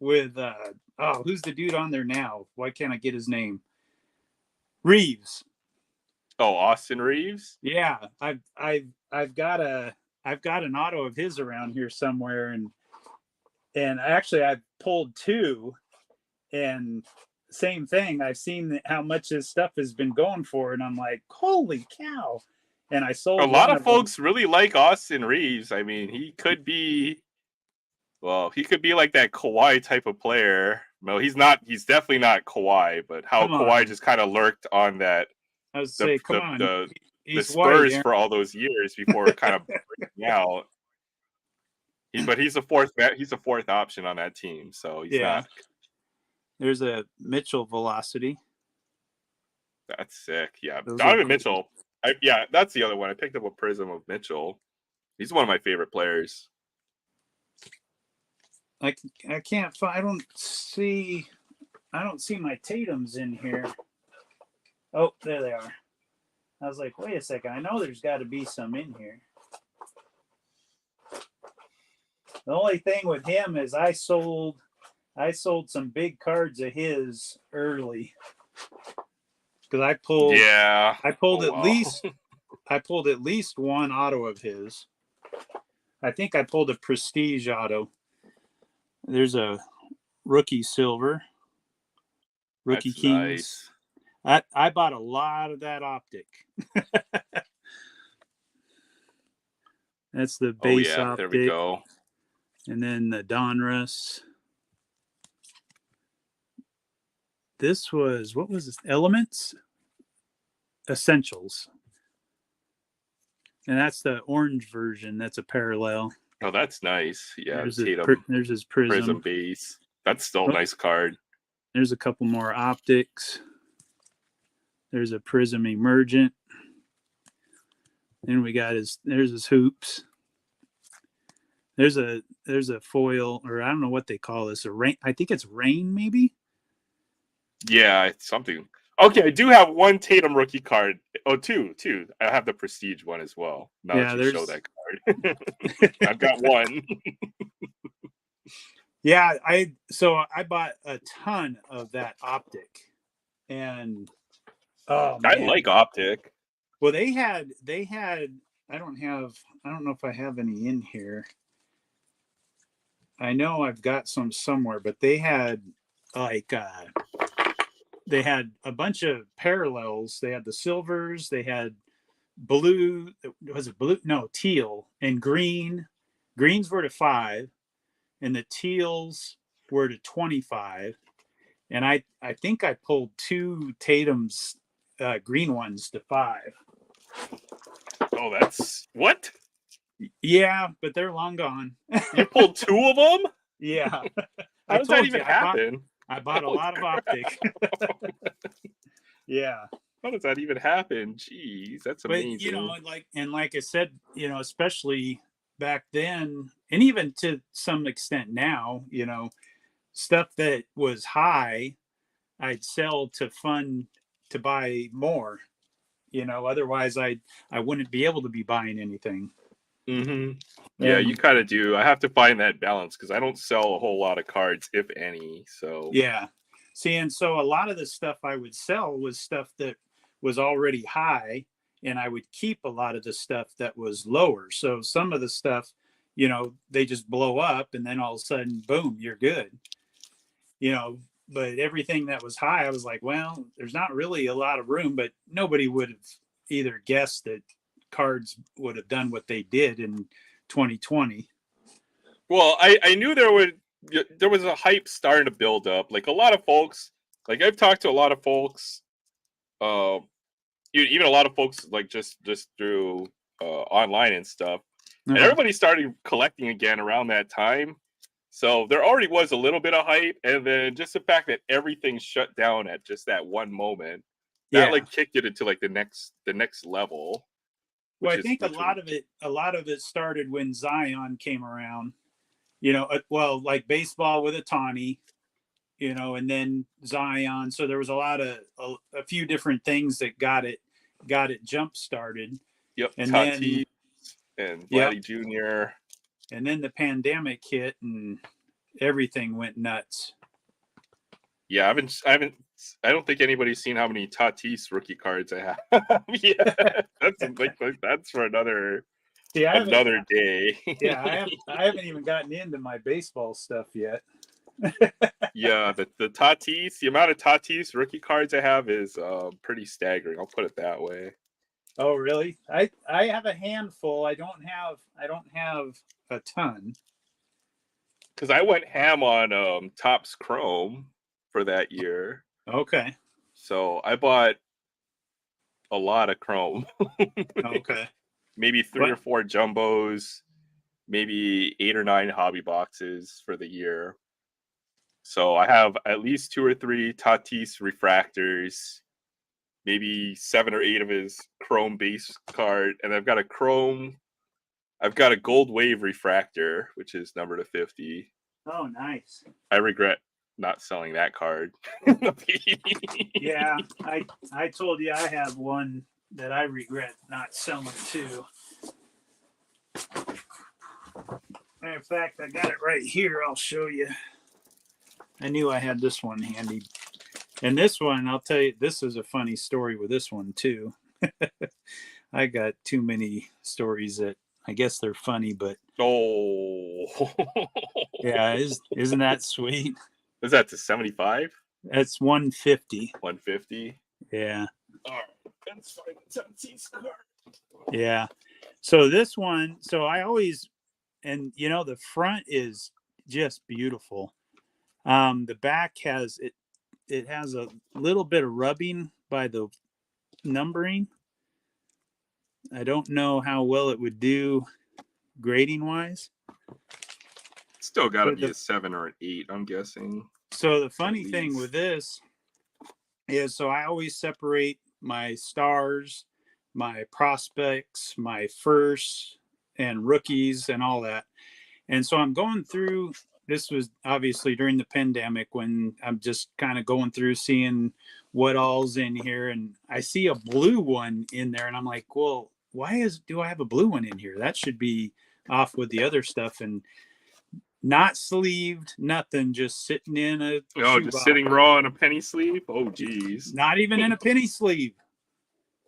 Speaker 1: who's the dude on there now? Why can't I get his name? Reeves.
Speaker 4: Oh, Austin Reeves?
Speaker 1: Yeah, I've got an auto of his around here somewhere, and actually I pulled 2, and same thing. I've seen how much his stuff has been going for, and I'm like, holy cow! And I sold.
Speaker 4: A lot of folks really like Austin Reeves. I mean, he could be like that Kawhi type of player. No, he's not. He's definitely not Kawhi, but how Kawhi just kind of lurked on that.
Speaker 1: I was saying,
Speaker 4: the Spurs for all those years before kind of breaking out. But he's a fourth option on that team, so he's not.
Speaker 1: There's a Mitchell velocity.
Speaker 4: That's sick. Yeah, Donovan Mitchell. That's the other one. I picked up a Prism of Mitchell. He's one of my favorite players.
Speaker 1: I can't find. I don't see my Tatums in here. Oh, there they are. I was like, wait a second. I know there's got to be some in here. The only thing with him is I sold some big cards of his early because I pulled at least one auto of his. I think I pulled a prestige auto. There's a rookie silver, rookie
Speaker 4: That's
Speaker 1: Kings.
Speaker 4: Nice.
Speaker 1: I bought a lot of that optic. That's the base optic.
Speaker 4: There we go.
Speaker 1: And then the Donruss. This was, what was this? Elements? Essentials. And that's the orange version. That's a parallel.
Speaker 4: Oh, that's nice. Yeah,
Speaker 1: there's his prism
Speaker 4: base. That's still a nice card.
Speaker 1: There's a couple more optics. There's a Prism Emergent. Then we got there's his hoops. There's a foil, or I don't know what they call this. A rain. I think it's rain, maybe.
Speaker 4: Yeah, it's something. Okay, I do have one Tatum rookie card. Oh, two. I have the Prestige one as well. Now that you show that card, I've got one.
Speaker 1: Yeah, I bought a ton of that optic, and oh man.
Speaker 4: I like optic.
Speaker 1: Well, they had. I don't know if I have any in here. I know I've got some somewhere, but they had they had a bunch of parallels. They had the silvers, they had blue. Was it blue? No, teal and green. Greens were to 5, and the teals were to 25. And I think I pulled 2 Tatum's green ones to 5.
Speaker 4: Oh, that's what?
Speaker 1: Yeah, but they're long gone.
Speaker 4: You pulled 2 of them?
Speaker 1: Yeah.
Speaker 4: How does that even happen?
Speaker 1: I bought a lot of optic. Yeah.
Speaker 4: How does that even happen? Jeez, that's amazing.
Speaker 1: But, like I said, especially back then, and even to some extent now, stuff that was high, I'd sell to fund to buy more. Otherwise I wouldn't be able to be buying anything.
Speaker 4: Mm-hmm. Yeah, you kind of do. I have to find that balance because I don't sell a whole lot of cards, if any. So
Speaker 1: yeah. See, and so a lot of the stuff I would sell was stuff that was already high, and I would keep a lot of the stuff that was lower. So some of the stuff, they just blow up, and then all of a sudden, boom, you're good. But everything that was high, I was like, well, there's not really a lot of room, but nobody would have either guessed that cards would have done what they did in 2020.
Speaker 4: Well, I knew there was a hype starting to build up. Like a lot of folks, like I've talked to a lot of folks, even a lot of folks like just through online and stuff, and everybody started collecting again around that time. So there already was a little bit of hype, and then just the fact that everything shut down at just that one moment, that like kicked it into like the next level.
Speaker 1: Well, I think a lot of it started when Zion came around. Like baseball with Ohtani, and then Zion. So there was a few different things that got it jump started.
Speaker 4: Yep.
Speaker 1: And
Speaker 4: Tatis and Vladdy Jr.
Speaker 1: And then the pandemic hit and everything went nuts.
Speaker 4: Yeah, I don't think anybody's seen how many Tatis rookie cards I have. Yeah, that's for another day.
Speaker 1: Yeah, I haven't even gotten into my baseball stuff yet.
Speaker 4: Yeah, the Tatis, the amount of Tatis rookie cards I have is pretty staggering. I'll put it that way.
Speaker 1: Oh, really? I have a handful. I don't have a ton.
Speaker 4: Because I went ham on Topps Chrome for that year.
Speaker 1: Okay.
Speaker 4: So I bought a lot of Chrome.
Speaker 1: Okay.
Speaker 4: Maybe 3 or 4 jumbos, maybe 8 or 9 hobby boxes for the year. So I have at least 2 or 3 Tatis refractors, maybe 7 or 8 of his Chrome base card, and I've got a Gold Wave refractor, which is number to 50.
Speaker 1: Oh, nice.
Speaker 4: I regret not selling that card.
Speaker 1: Yeah, I told you I have one that I regret not selling too. Matter of fact, I got it right here. I'll show you. I knew I had this one handy. And this one, I'll tell you, this is a funny story with this one too. I got too many stories that I guess they're funny, but yeah, isn't that sweet?
Speaker 4: Is that to 75?
Speaker 1: That's 150.
Speaker 4: 150?
Speaker 1: Yeah.
Speaker 4: All right. Let's find the Tatis card.
Speaker 1: Yeah. So this one, I always, and the front is just beautiful. The back has it has a little bit of rubbing by the numbering. I don't know how well it would do grading wise.
Speaker 4: Still got to be a 7 or an 8, I'm guessing.
Speaker 1: So the funny thing with this is, so I always separate my stars, my prospects, my firsts and rookies and all that. And so I'm going through, this was obviously during the pandemic when I'm just kind of going through seeing what all's in here. And I see a blue one in there and I'm like, well, do I have a blue one in here? That should be off with the other stuff. And not sleeved, nothing, just sitting in a
Speaker 4: just sitting raw in a penny sleeve. Oh, geez.
Speaker 1: Not even in a penny sleeve.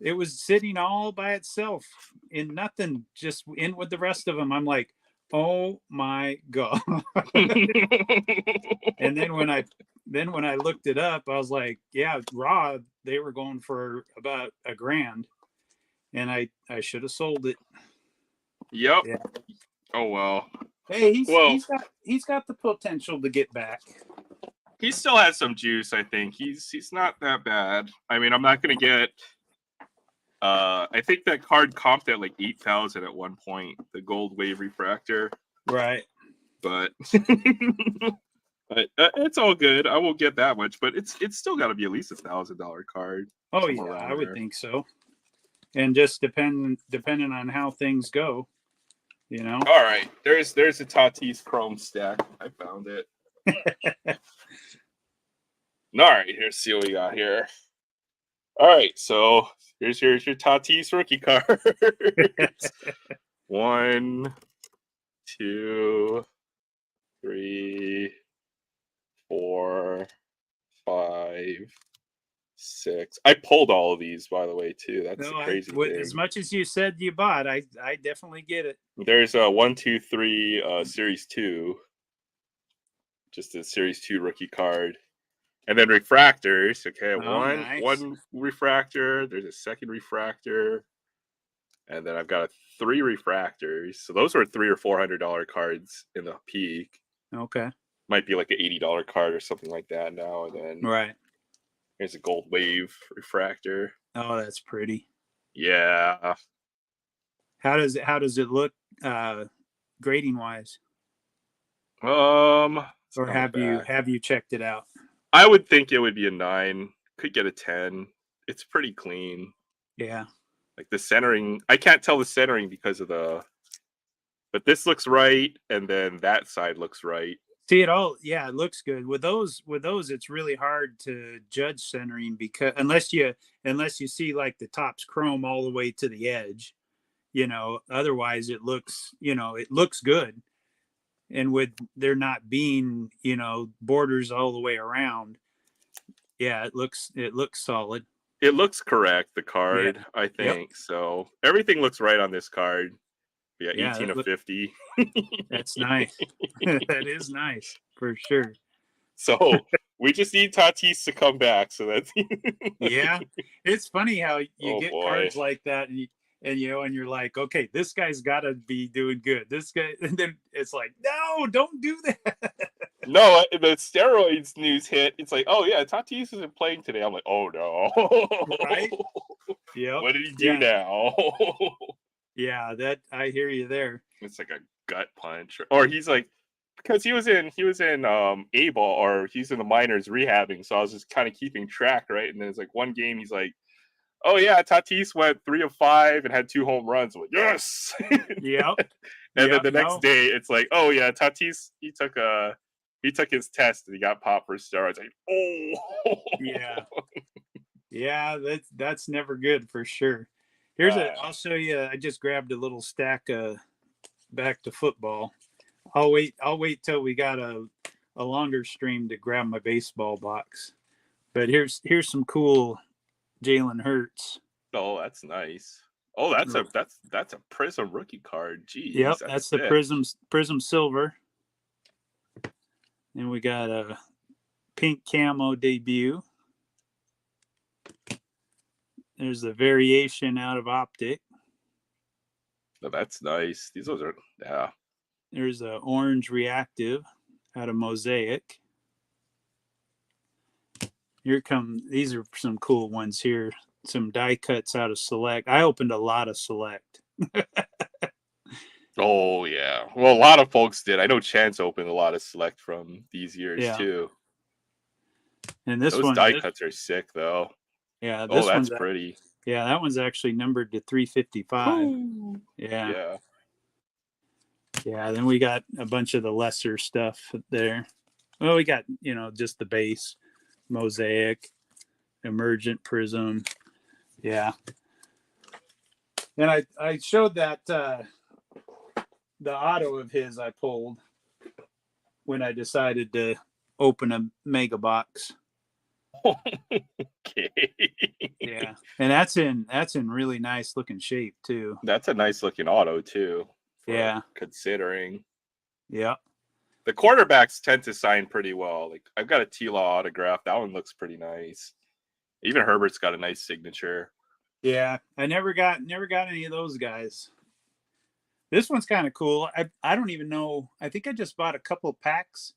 Speaker 1: It was sitting all by itself in nothing, just in with the rest of them. I'm like, oh my God. And then when I looked it up, I was like, yeah, raw, they were going for about $1,000. And I should have sold it.
Speaker 4: Yep.
Speaker 1: Yeah.
Speaker 4: Oh well.
Speaker 1: Hey, he's got the potential to get back.
Speaker 4: He still has some juice, I think. He's not that bad. I mean, I'm not gonna get I think that card comped at like 8,000 at one point, the gold wave refractor.
Speaker 1: Right.
Speaker 4: But but it's all good. I won't get that much, but it's still got to be at least $1,000 card.
Speaker 1: Oh yeah, I would think so. And just depending on how things go, you know.
Speaker 4: All right, there's a Tatis Chrome stack. I found it. All right, here's see what we got here. All right, so here's your Tatis rookie card. 1, 2, 3, 4, 5, 6. I pulled all of these, by the way, too. That's the crazy thing.
Speaker 1: As much as you said you bought, I definitely get it.
Speaker 4: There's a 1, 2, 3 Series 2. Just a Series 2 rookie card. And then refractors. Okay,
Speaker 1: nice.
Speaker 4: One refractor. There's a second refractor. And then I've got 3 refractors. So those were $300 or $400 cards in the peak.
Speaker 1: Okay.
Speaker 4: Might be like an $80 card or something like that now. And then
Speaker 1: right.
Speaker 4: Here's a gold wave refractor.
Speaker 1: Oh, that's pretty.
Speaker 4: Yeah.
Speaker 1: How does it look grading wise? Or have you checked it out?
Speaker 4: I would think it would be a 9. Could get a 10. It's pretty clean.
Speaker 1: Yeah.
Speaker 4: Like the centering, I can't tell the centering because of but this looks right, and then that side looks right.
Speaker 1: See it all, yeah, it looks good. With those, it's really hard to judge centering because unless you see like the top's chrome all the way to the edge, you know. Otherwise, it looks good. And with there not being, borders all the way around, yeah, it looks solid.
Speaker 4: It looks correct, the card, yeah. I think. Yep. So everything looks right on this card. Yeah, 18 of 50.
Speaker 1: That's nice. That is nice, for sure.
Speaker 4: So we just need Tatis to come back. So that's
Speaker 1: yeah. It's funny how you get cards like that and you're like, okay, this guy's got to be doing good. This guy, and then it's like, no, don't do that.
Speaker 4: No, the steroids news hit. It's like, oh yeah, Tatis isn't playing today. I'm like, oh no.
Speaker 1: Right? Yeah.
Speaker 4: What did he do now?
Speaker 1: Yeah, that I hear you there.
Speaker 4: It's like a gut punch, or he's like, because he was in A-ball, or he's in the minors rehabbing. So I was just kind of keeping track, right? And then it's like one game, he's like, oh yeah, Tatis went 3 of 5 and had 2 home runs. I'm like, yes.
Speaker 1: Yep.
Speaker 4: And then the next day, it's like, oh yeah, Tatis he took his test and he got popped for steroids. Like, oh.
Speaker 1: Yeah, that's never good for sure. I'll show you. I just grabbed a little stack back to football. I'll wait till we got a longer stream to grab my baseball box. But here's some cool Jalen Hurts.
Speaker 4: Oh, that's nice. Oh, that's a Prism rookie card. Jeez.
Speaker 1: Yep, that's the Prism Silver. And we got a pink camo debut. There's the variation out of Optic.
Speaker 4: Oh, that's nice. These are, yeah.
Speaker 1: There's a orange reactive out of Mosaic. These are some cool ones here. Some die cuts out of Select. I opened a lot of Select.
Speaker 4: Oh, yeah. Well, a lot of folks did. I know Chance opened a lot of Select from these years, too.
Speaker 1: And this
Speaker 4: Those
Speaker 1: one,
Speaker 4: die cuts are sick, though.
Speaker 1: yeah,
Speaker 4: Oh,
Speaker 1: this
Speaker 4: that's
Speaker 1: one's
Speaker 4: pretty.
Speaker 1: yeah, that one's actually numbered to 355.
Speaker 4: Ooh.
Speaker 1: Yeah.
Speaker 4: Yeah.
Speaker 1: Then we got a bunch of the lesser stuff there. Well, we got, just the base, mosaic, emergent prism. Yeah. And I showed that the auto of his I pulled when I decided to open a mega box.
Speaker 4: Okay.
Speaker 1: Yeah. And that's in really nice looking shape too.
Speaker 4: That's a nice looking auto too.
Speaker 1: Yeah.
Speaker 4: Considering.
Speaker 1: Yeah.
Speaker 4: The quarterbacks tend to sign pretty well. Like I've got a T-Law autograph. That one looks pretty nice. Even Herbert's got a nice signature.
Speaker 1: Yeah. I never got any of those guys. This one's kind of cool. I don't even know. I think I just bought a couple packs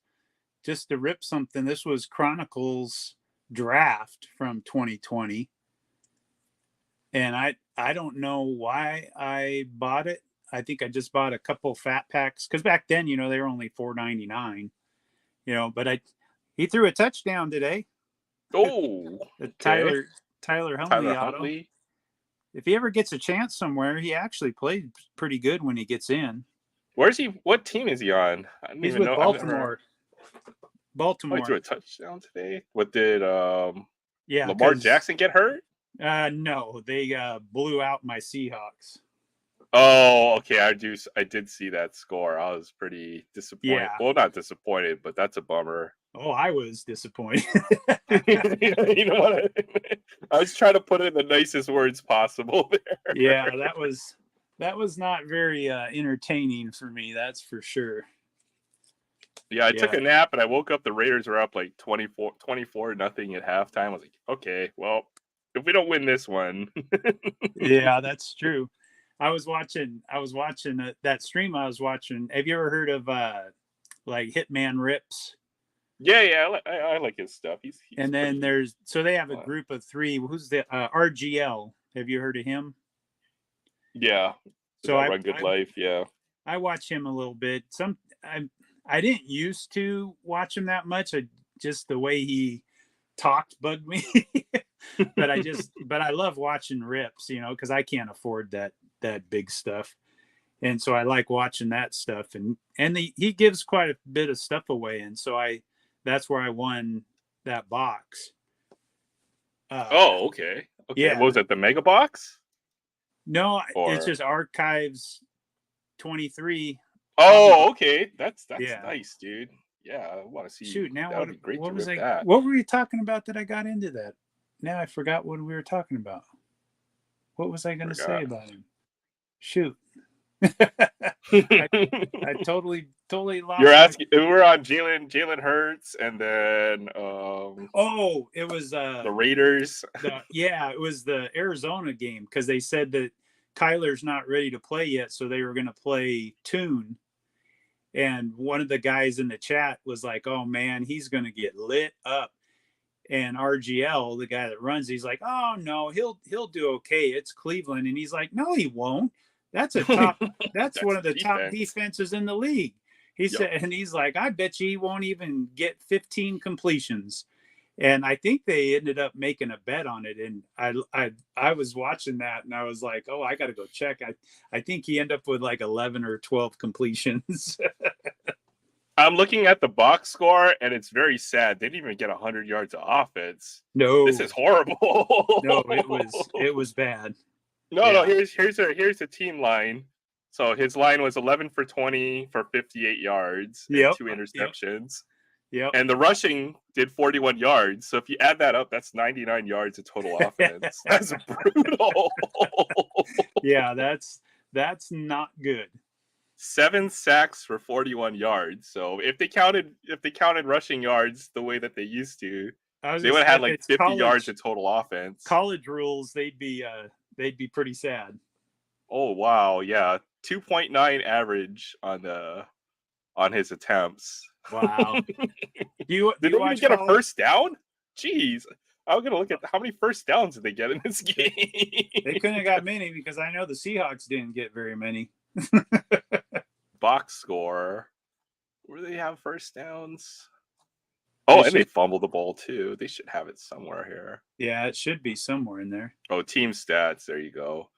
Speaker 1: just to rip something. This was Chronicles Draft from 2020. And I don't know why I bought it. I think I just bought a couple fat packs because back then, they were only $4.99. But he threw a touchdown today.
Speaker 4: Oh,
Speaker 1: The
Speaker 4: okay.
Speaker 1: Tyler auto.
Speaker 4: Huntley.
Speaker 1: If he ever gets a chance somewhere, he actually played pretty good when he gets in.
Speaker 4: Where's he? What team is he on? I don't
Speaker 1: He's
Speaker 4: even
Speaker 1: with
Speaker 4: know.
Speaker 1: Baltimore.
Speaker 4: Oh, he threw a touchdown today. What did
Speaker 1: Yeah,
Speaker 4: Lamar Jackson get hurt?
Speaker 1: No, they blew out my Seahawks.
Speaker 4: Oh, okay. I did see that score. I was pretty disappointed.
Speaker 1: Yeah.
Speaker 4: Well, not disappointed, but that's a bummer.
Speaker 1: Oh, I was disappointed.
Speaker 4: You know what? I was trying to put it in the nicest words possible there.
Speaker 1: Yeah, that was not very entertaining for me. That's for sure.
Speaker 4: Yeah, I took a nap and I woke up. The Raiders were up like 24 nothing at halftime. I was like, okay, well, if we don't win this one.
Speaker 1: Yeah, that's true. I was watching that stream I was watching. Have you ever heard of like Hitman Rips?
Speaker 4: Yeah, I like his stuff. He's
Speaker 1: and then they have a group of three. Who's the RGL? Have you heard of him?
Speaker 4: Yeah.
Speaker 1: So
Speaker 4: I Run Good Life. Yeah. I
Speaker 1: watch him a little bit. I didn't used to watch him that much. Just the way he talked bugged me. but I love watching rips, because I can't afford that big stuff. And so I like watching that stuff, and he gives quite a bit of stuff away. And so that's where I won that box.
Speaker 4: Okay.
Speaker 1: Yeah.
Speaker 4: What was it? The mega box?
Speaker 1: No, it's just Archives 23.
Speaker 4: Oh, okay. That's nice, dude. Yeah, I want to see.
Speaker 1: Shoot, now
Speaker 4: that would be great
Speaker 1: what
Speaker 4: to
Speaker 1: was
Speaker 4: rip that.
Speaker 1: What were you talking about that I got into that? Now I forgot what we were talking about. What was I going to say about him? Shoot. I totally lost.
Speaker 4: You're asking. We were on Jalen Hurts, and then
Speaker 1: it was
Speaker 4: the Raiders.
Speaker 1: It was the Arizona game because they said that Kyler's not ready to play yet, so they were going to play Tune. And one of the guys in the chat was like, "Oh man, he's going to get lit up." And RGL, the guy that runs, he's like, "Oh no, he'll do okay. It's Cleveland." And he's like, "No, he won't. That's a top. that's one of the top defenses in the league." He said, and he's like, "I bet you he won't even get 15 completions." And I think they ended up making a bet on it. And I was watching that, and I was like, "Oh, I got to go check." I think he ended up with like 11 or 12 completions.
Speaker 4: I'm looking at the box score, and it's very sad. They didn't even get 100 yards of offense.
Speaker 1: No,
Speaker 4: this is horrible.
Speaker 1: No, it was bad.
Speaker 4: No. Here's the team line. So his line was 11 for 20 for 58 yards and 2 interceptions.
Speaker 1: Yep.
Speaker 4: And the rushing did 41 yards. So if you add that up, that's 99 yards of total offense. That's brutal.
Speaker 1: Yeah, that's not good.
Speaker 4: 7 sacks for 41 yards. So if they counted rushing yards the way that they used to, they would have had like 50 yards of total offense.
Speaker 1: College rules, they'd be pretty sad.
Speaker 4: Oh wow, yeah. 2.9 average on his attempts.
Speaker 1: Wow. Did
Speaker 4: they even get a first down? Jeez. I'm gonna look at how many first downs did they get in this game.
Speaker 1: They couldn't have got many because I know the Seahawks didn't get very many.
Speaker 4: Box score. Where do they have first downs? Oh,
Speaker 1: They
Speaker 4: and they
Speaker 1: should-
Speaker 4: fumbled the ball too. They should have it somewhere here.
Speaker 1: Yeah, it should be somewhere in there.
Speaker 4: Oh, team stats. There you go.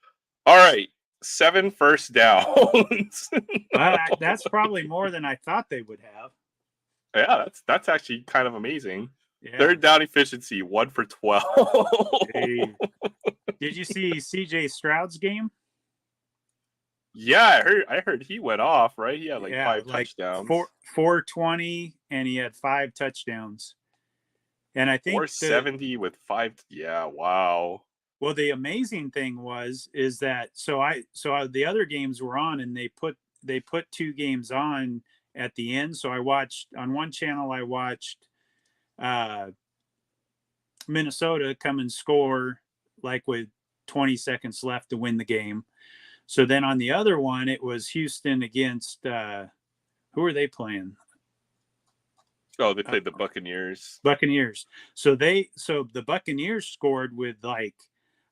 Speaker 4: All right, 7 first downs.
Speaker 1: That's probably more than I thought they would have.
Speaker 4: Yeah, that's actually kind of amazing.
Speaker 1: Yeah.
Speaker 4: Third down efficiency, 1 for 12.
Speaker 1: Hey. Did you see CJ Stroud's game?
Speaker 4: Yeah, I heard he went off, right? He had like
Speaker 1: Yeah,
Speaker 4: 5
Speaker 1: like
Speaker 4: touchdowns.
Speaker 1: 420, and he had 5 touchdowns. And I think
Speaker 4: 470 with 5. Yeah, wow.
Speaker 1: well, the amazing thing is that the other games were on, and they put 2 games on at the end. So I watched on one channel. I watched Minnesota come and score like with 20 seconds left to win the game. So then on the other one, it was Houston against who are they playing?
Speaker 4: Oh, they played the Buccaneers.
Speaker 1: Buccaneers. So the Buccaneers scored with like,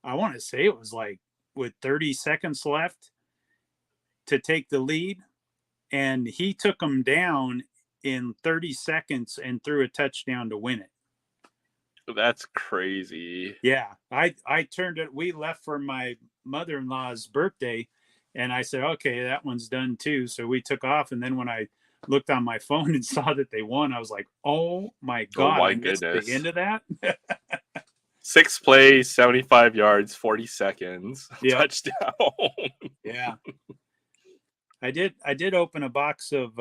Speaker 1: I want to say it was like with 30 seconds left to take the lead, and he took them down in 30 seconds and threw a touchdown to win it.
Speaker 4: That's crazy.
Speaker 1: Yeah, I turned it. We left for my mother-in-law's birthday, and I said, okay, that one's done too. So we took off, and then when I looked on my phone and saw that they won, I was like, oh my God,
Speaker 4: my
Speaker 1: I missed
Speaker 4: goodness.
Speaker 1: the end of that.
Speaker 4: 6 plays, 75 yards, 40 seconds.
Speaker 1: Yep.
Speaker 4: Touchdown.
Speaker 1: Yeah. I did open a box of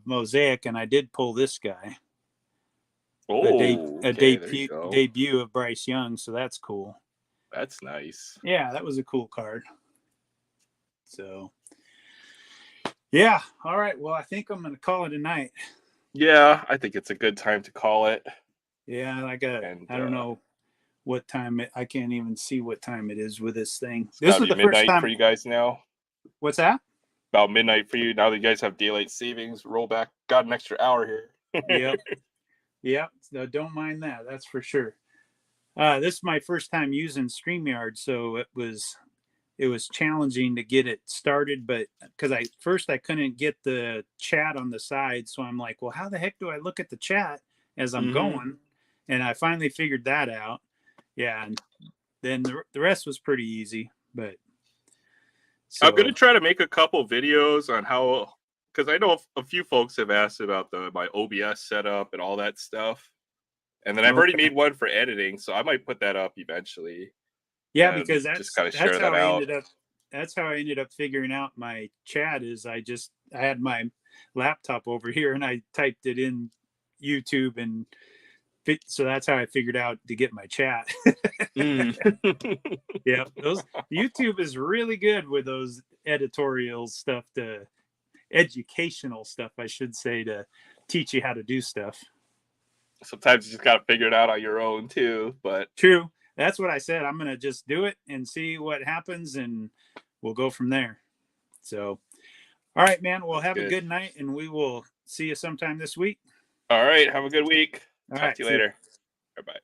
Speaker 1: Mosaic, and I did pull this guy.
Speaker 4: Oh,
Speaker 1: a
Speaker 4: okay, there you go.
Speaker 1: debut of Bryce Young, so that's cool.
Speaker 4: That's nice.
Speaker 1: Yeah, that was a cool card. So, yeah. All right. Well, I think I'm going to call it a night.
Speaker 4: Yeah, I think it's a good time to call it.
Speaker 1: Yeah, I don't
Speaker 4: And,
Speaker 1: know what time I can't even see what time it is with this thing.
Speaker 4: It's
Speaker 1: This
Speaker 4: gotta
Speaker 1: was the
Speaker 4: be
Speaker 1: first
Speaker 4: midnight
Speaker 1: time.
Speaker 4: for you guys now.
Speaker 1: What's that?
Speaker 4: About midnight for you. Now that you guys have daylight savings, roll back. Got an extra hour here.
Speaker 1: Yep. Yep. No, don't mind that. That's for sure. This is my first time using StreamYard, so it was challenging to get it started, but because I couldn't get the chat on the side, so I'm like, well, how the heck do I look at the chat as I'm going? And I finally figured that out. Yeah, and then the rest was pretty easy, but so,
Speaker 4: I'm gonna try to make a couple videos on how, because I know a few folks have asked about my OBS setup and all that stuff, and then I've already made one for editing, so I might put that up eventually.
Speaker 1: Yeah, because
Speaker 4: just kind of share that out.
Speaker 1: That's how I ended up figuring out my chat. Is I had my laptop over here and I typed it in YouTube, and so that's how I figured out to get my chat. Yeah, YouTube is really good with those editorial stuff, educational stuff, I should say, to teach you how to do stuff.
Speaker 4: Sometimes you just gotta figure it out on your own too. But
Speaker 1: true, that's what I said. I'm gonna just do it and see what happens, and we'll go from there. So, all right, man. We'll have a good night, and we will see you sometime this week.
Speaker 4: All right, have a good week.
Speaker 1: All
Speaker 4: Talk
Speaker 1: right,
Speaker 4: to you later. Bye bye.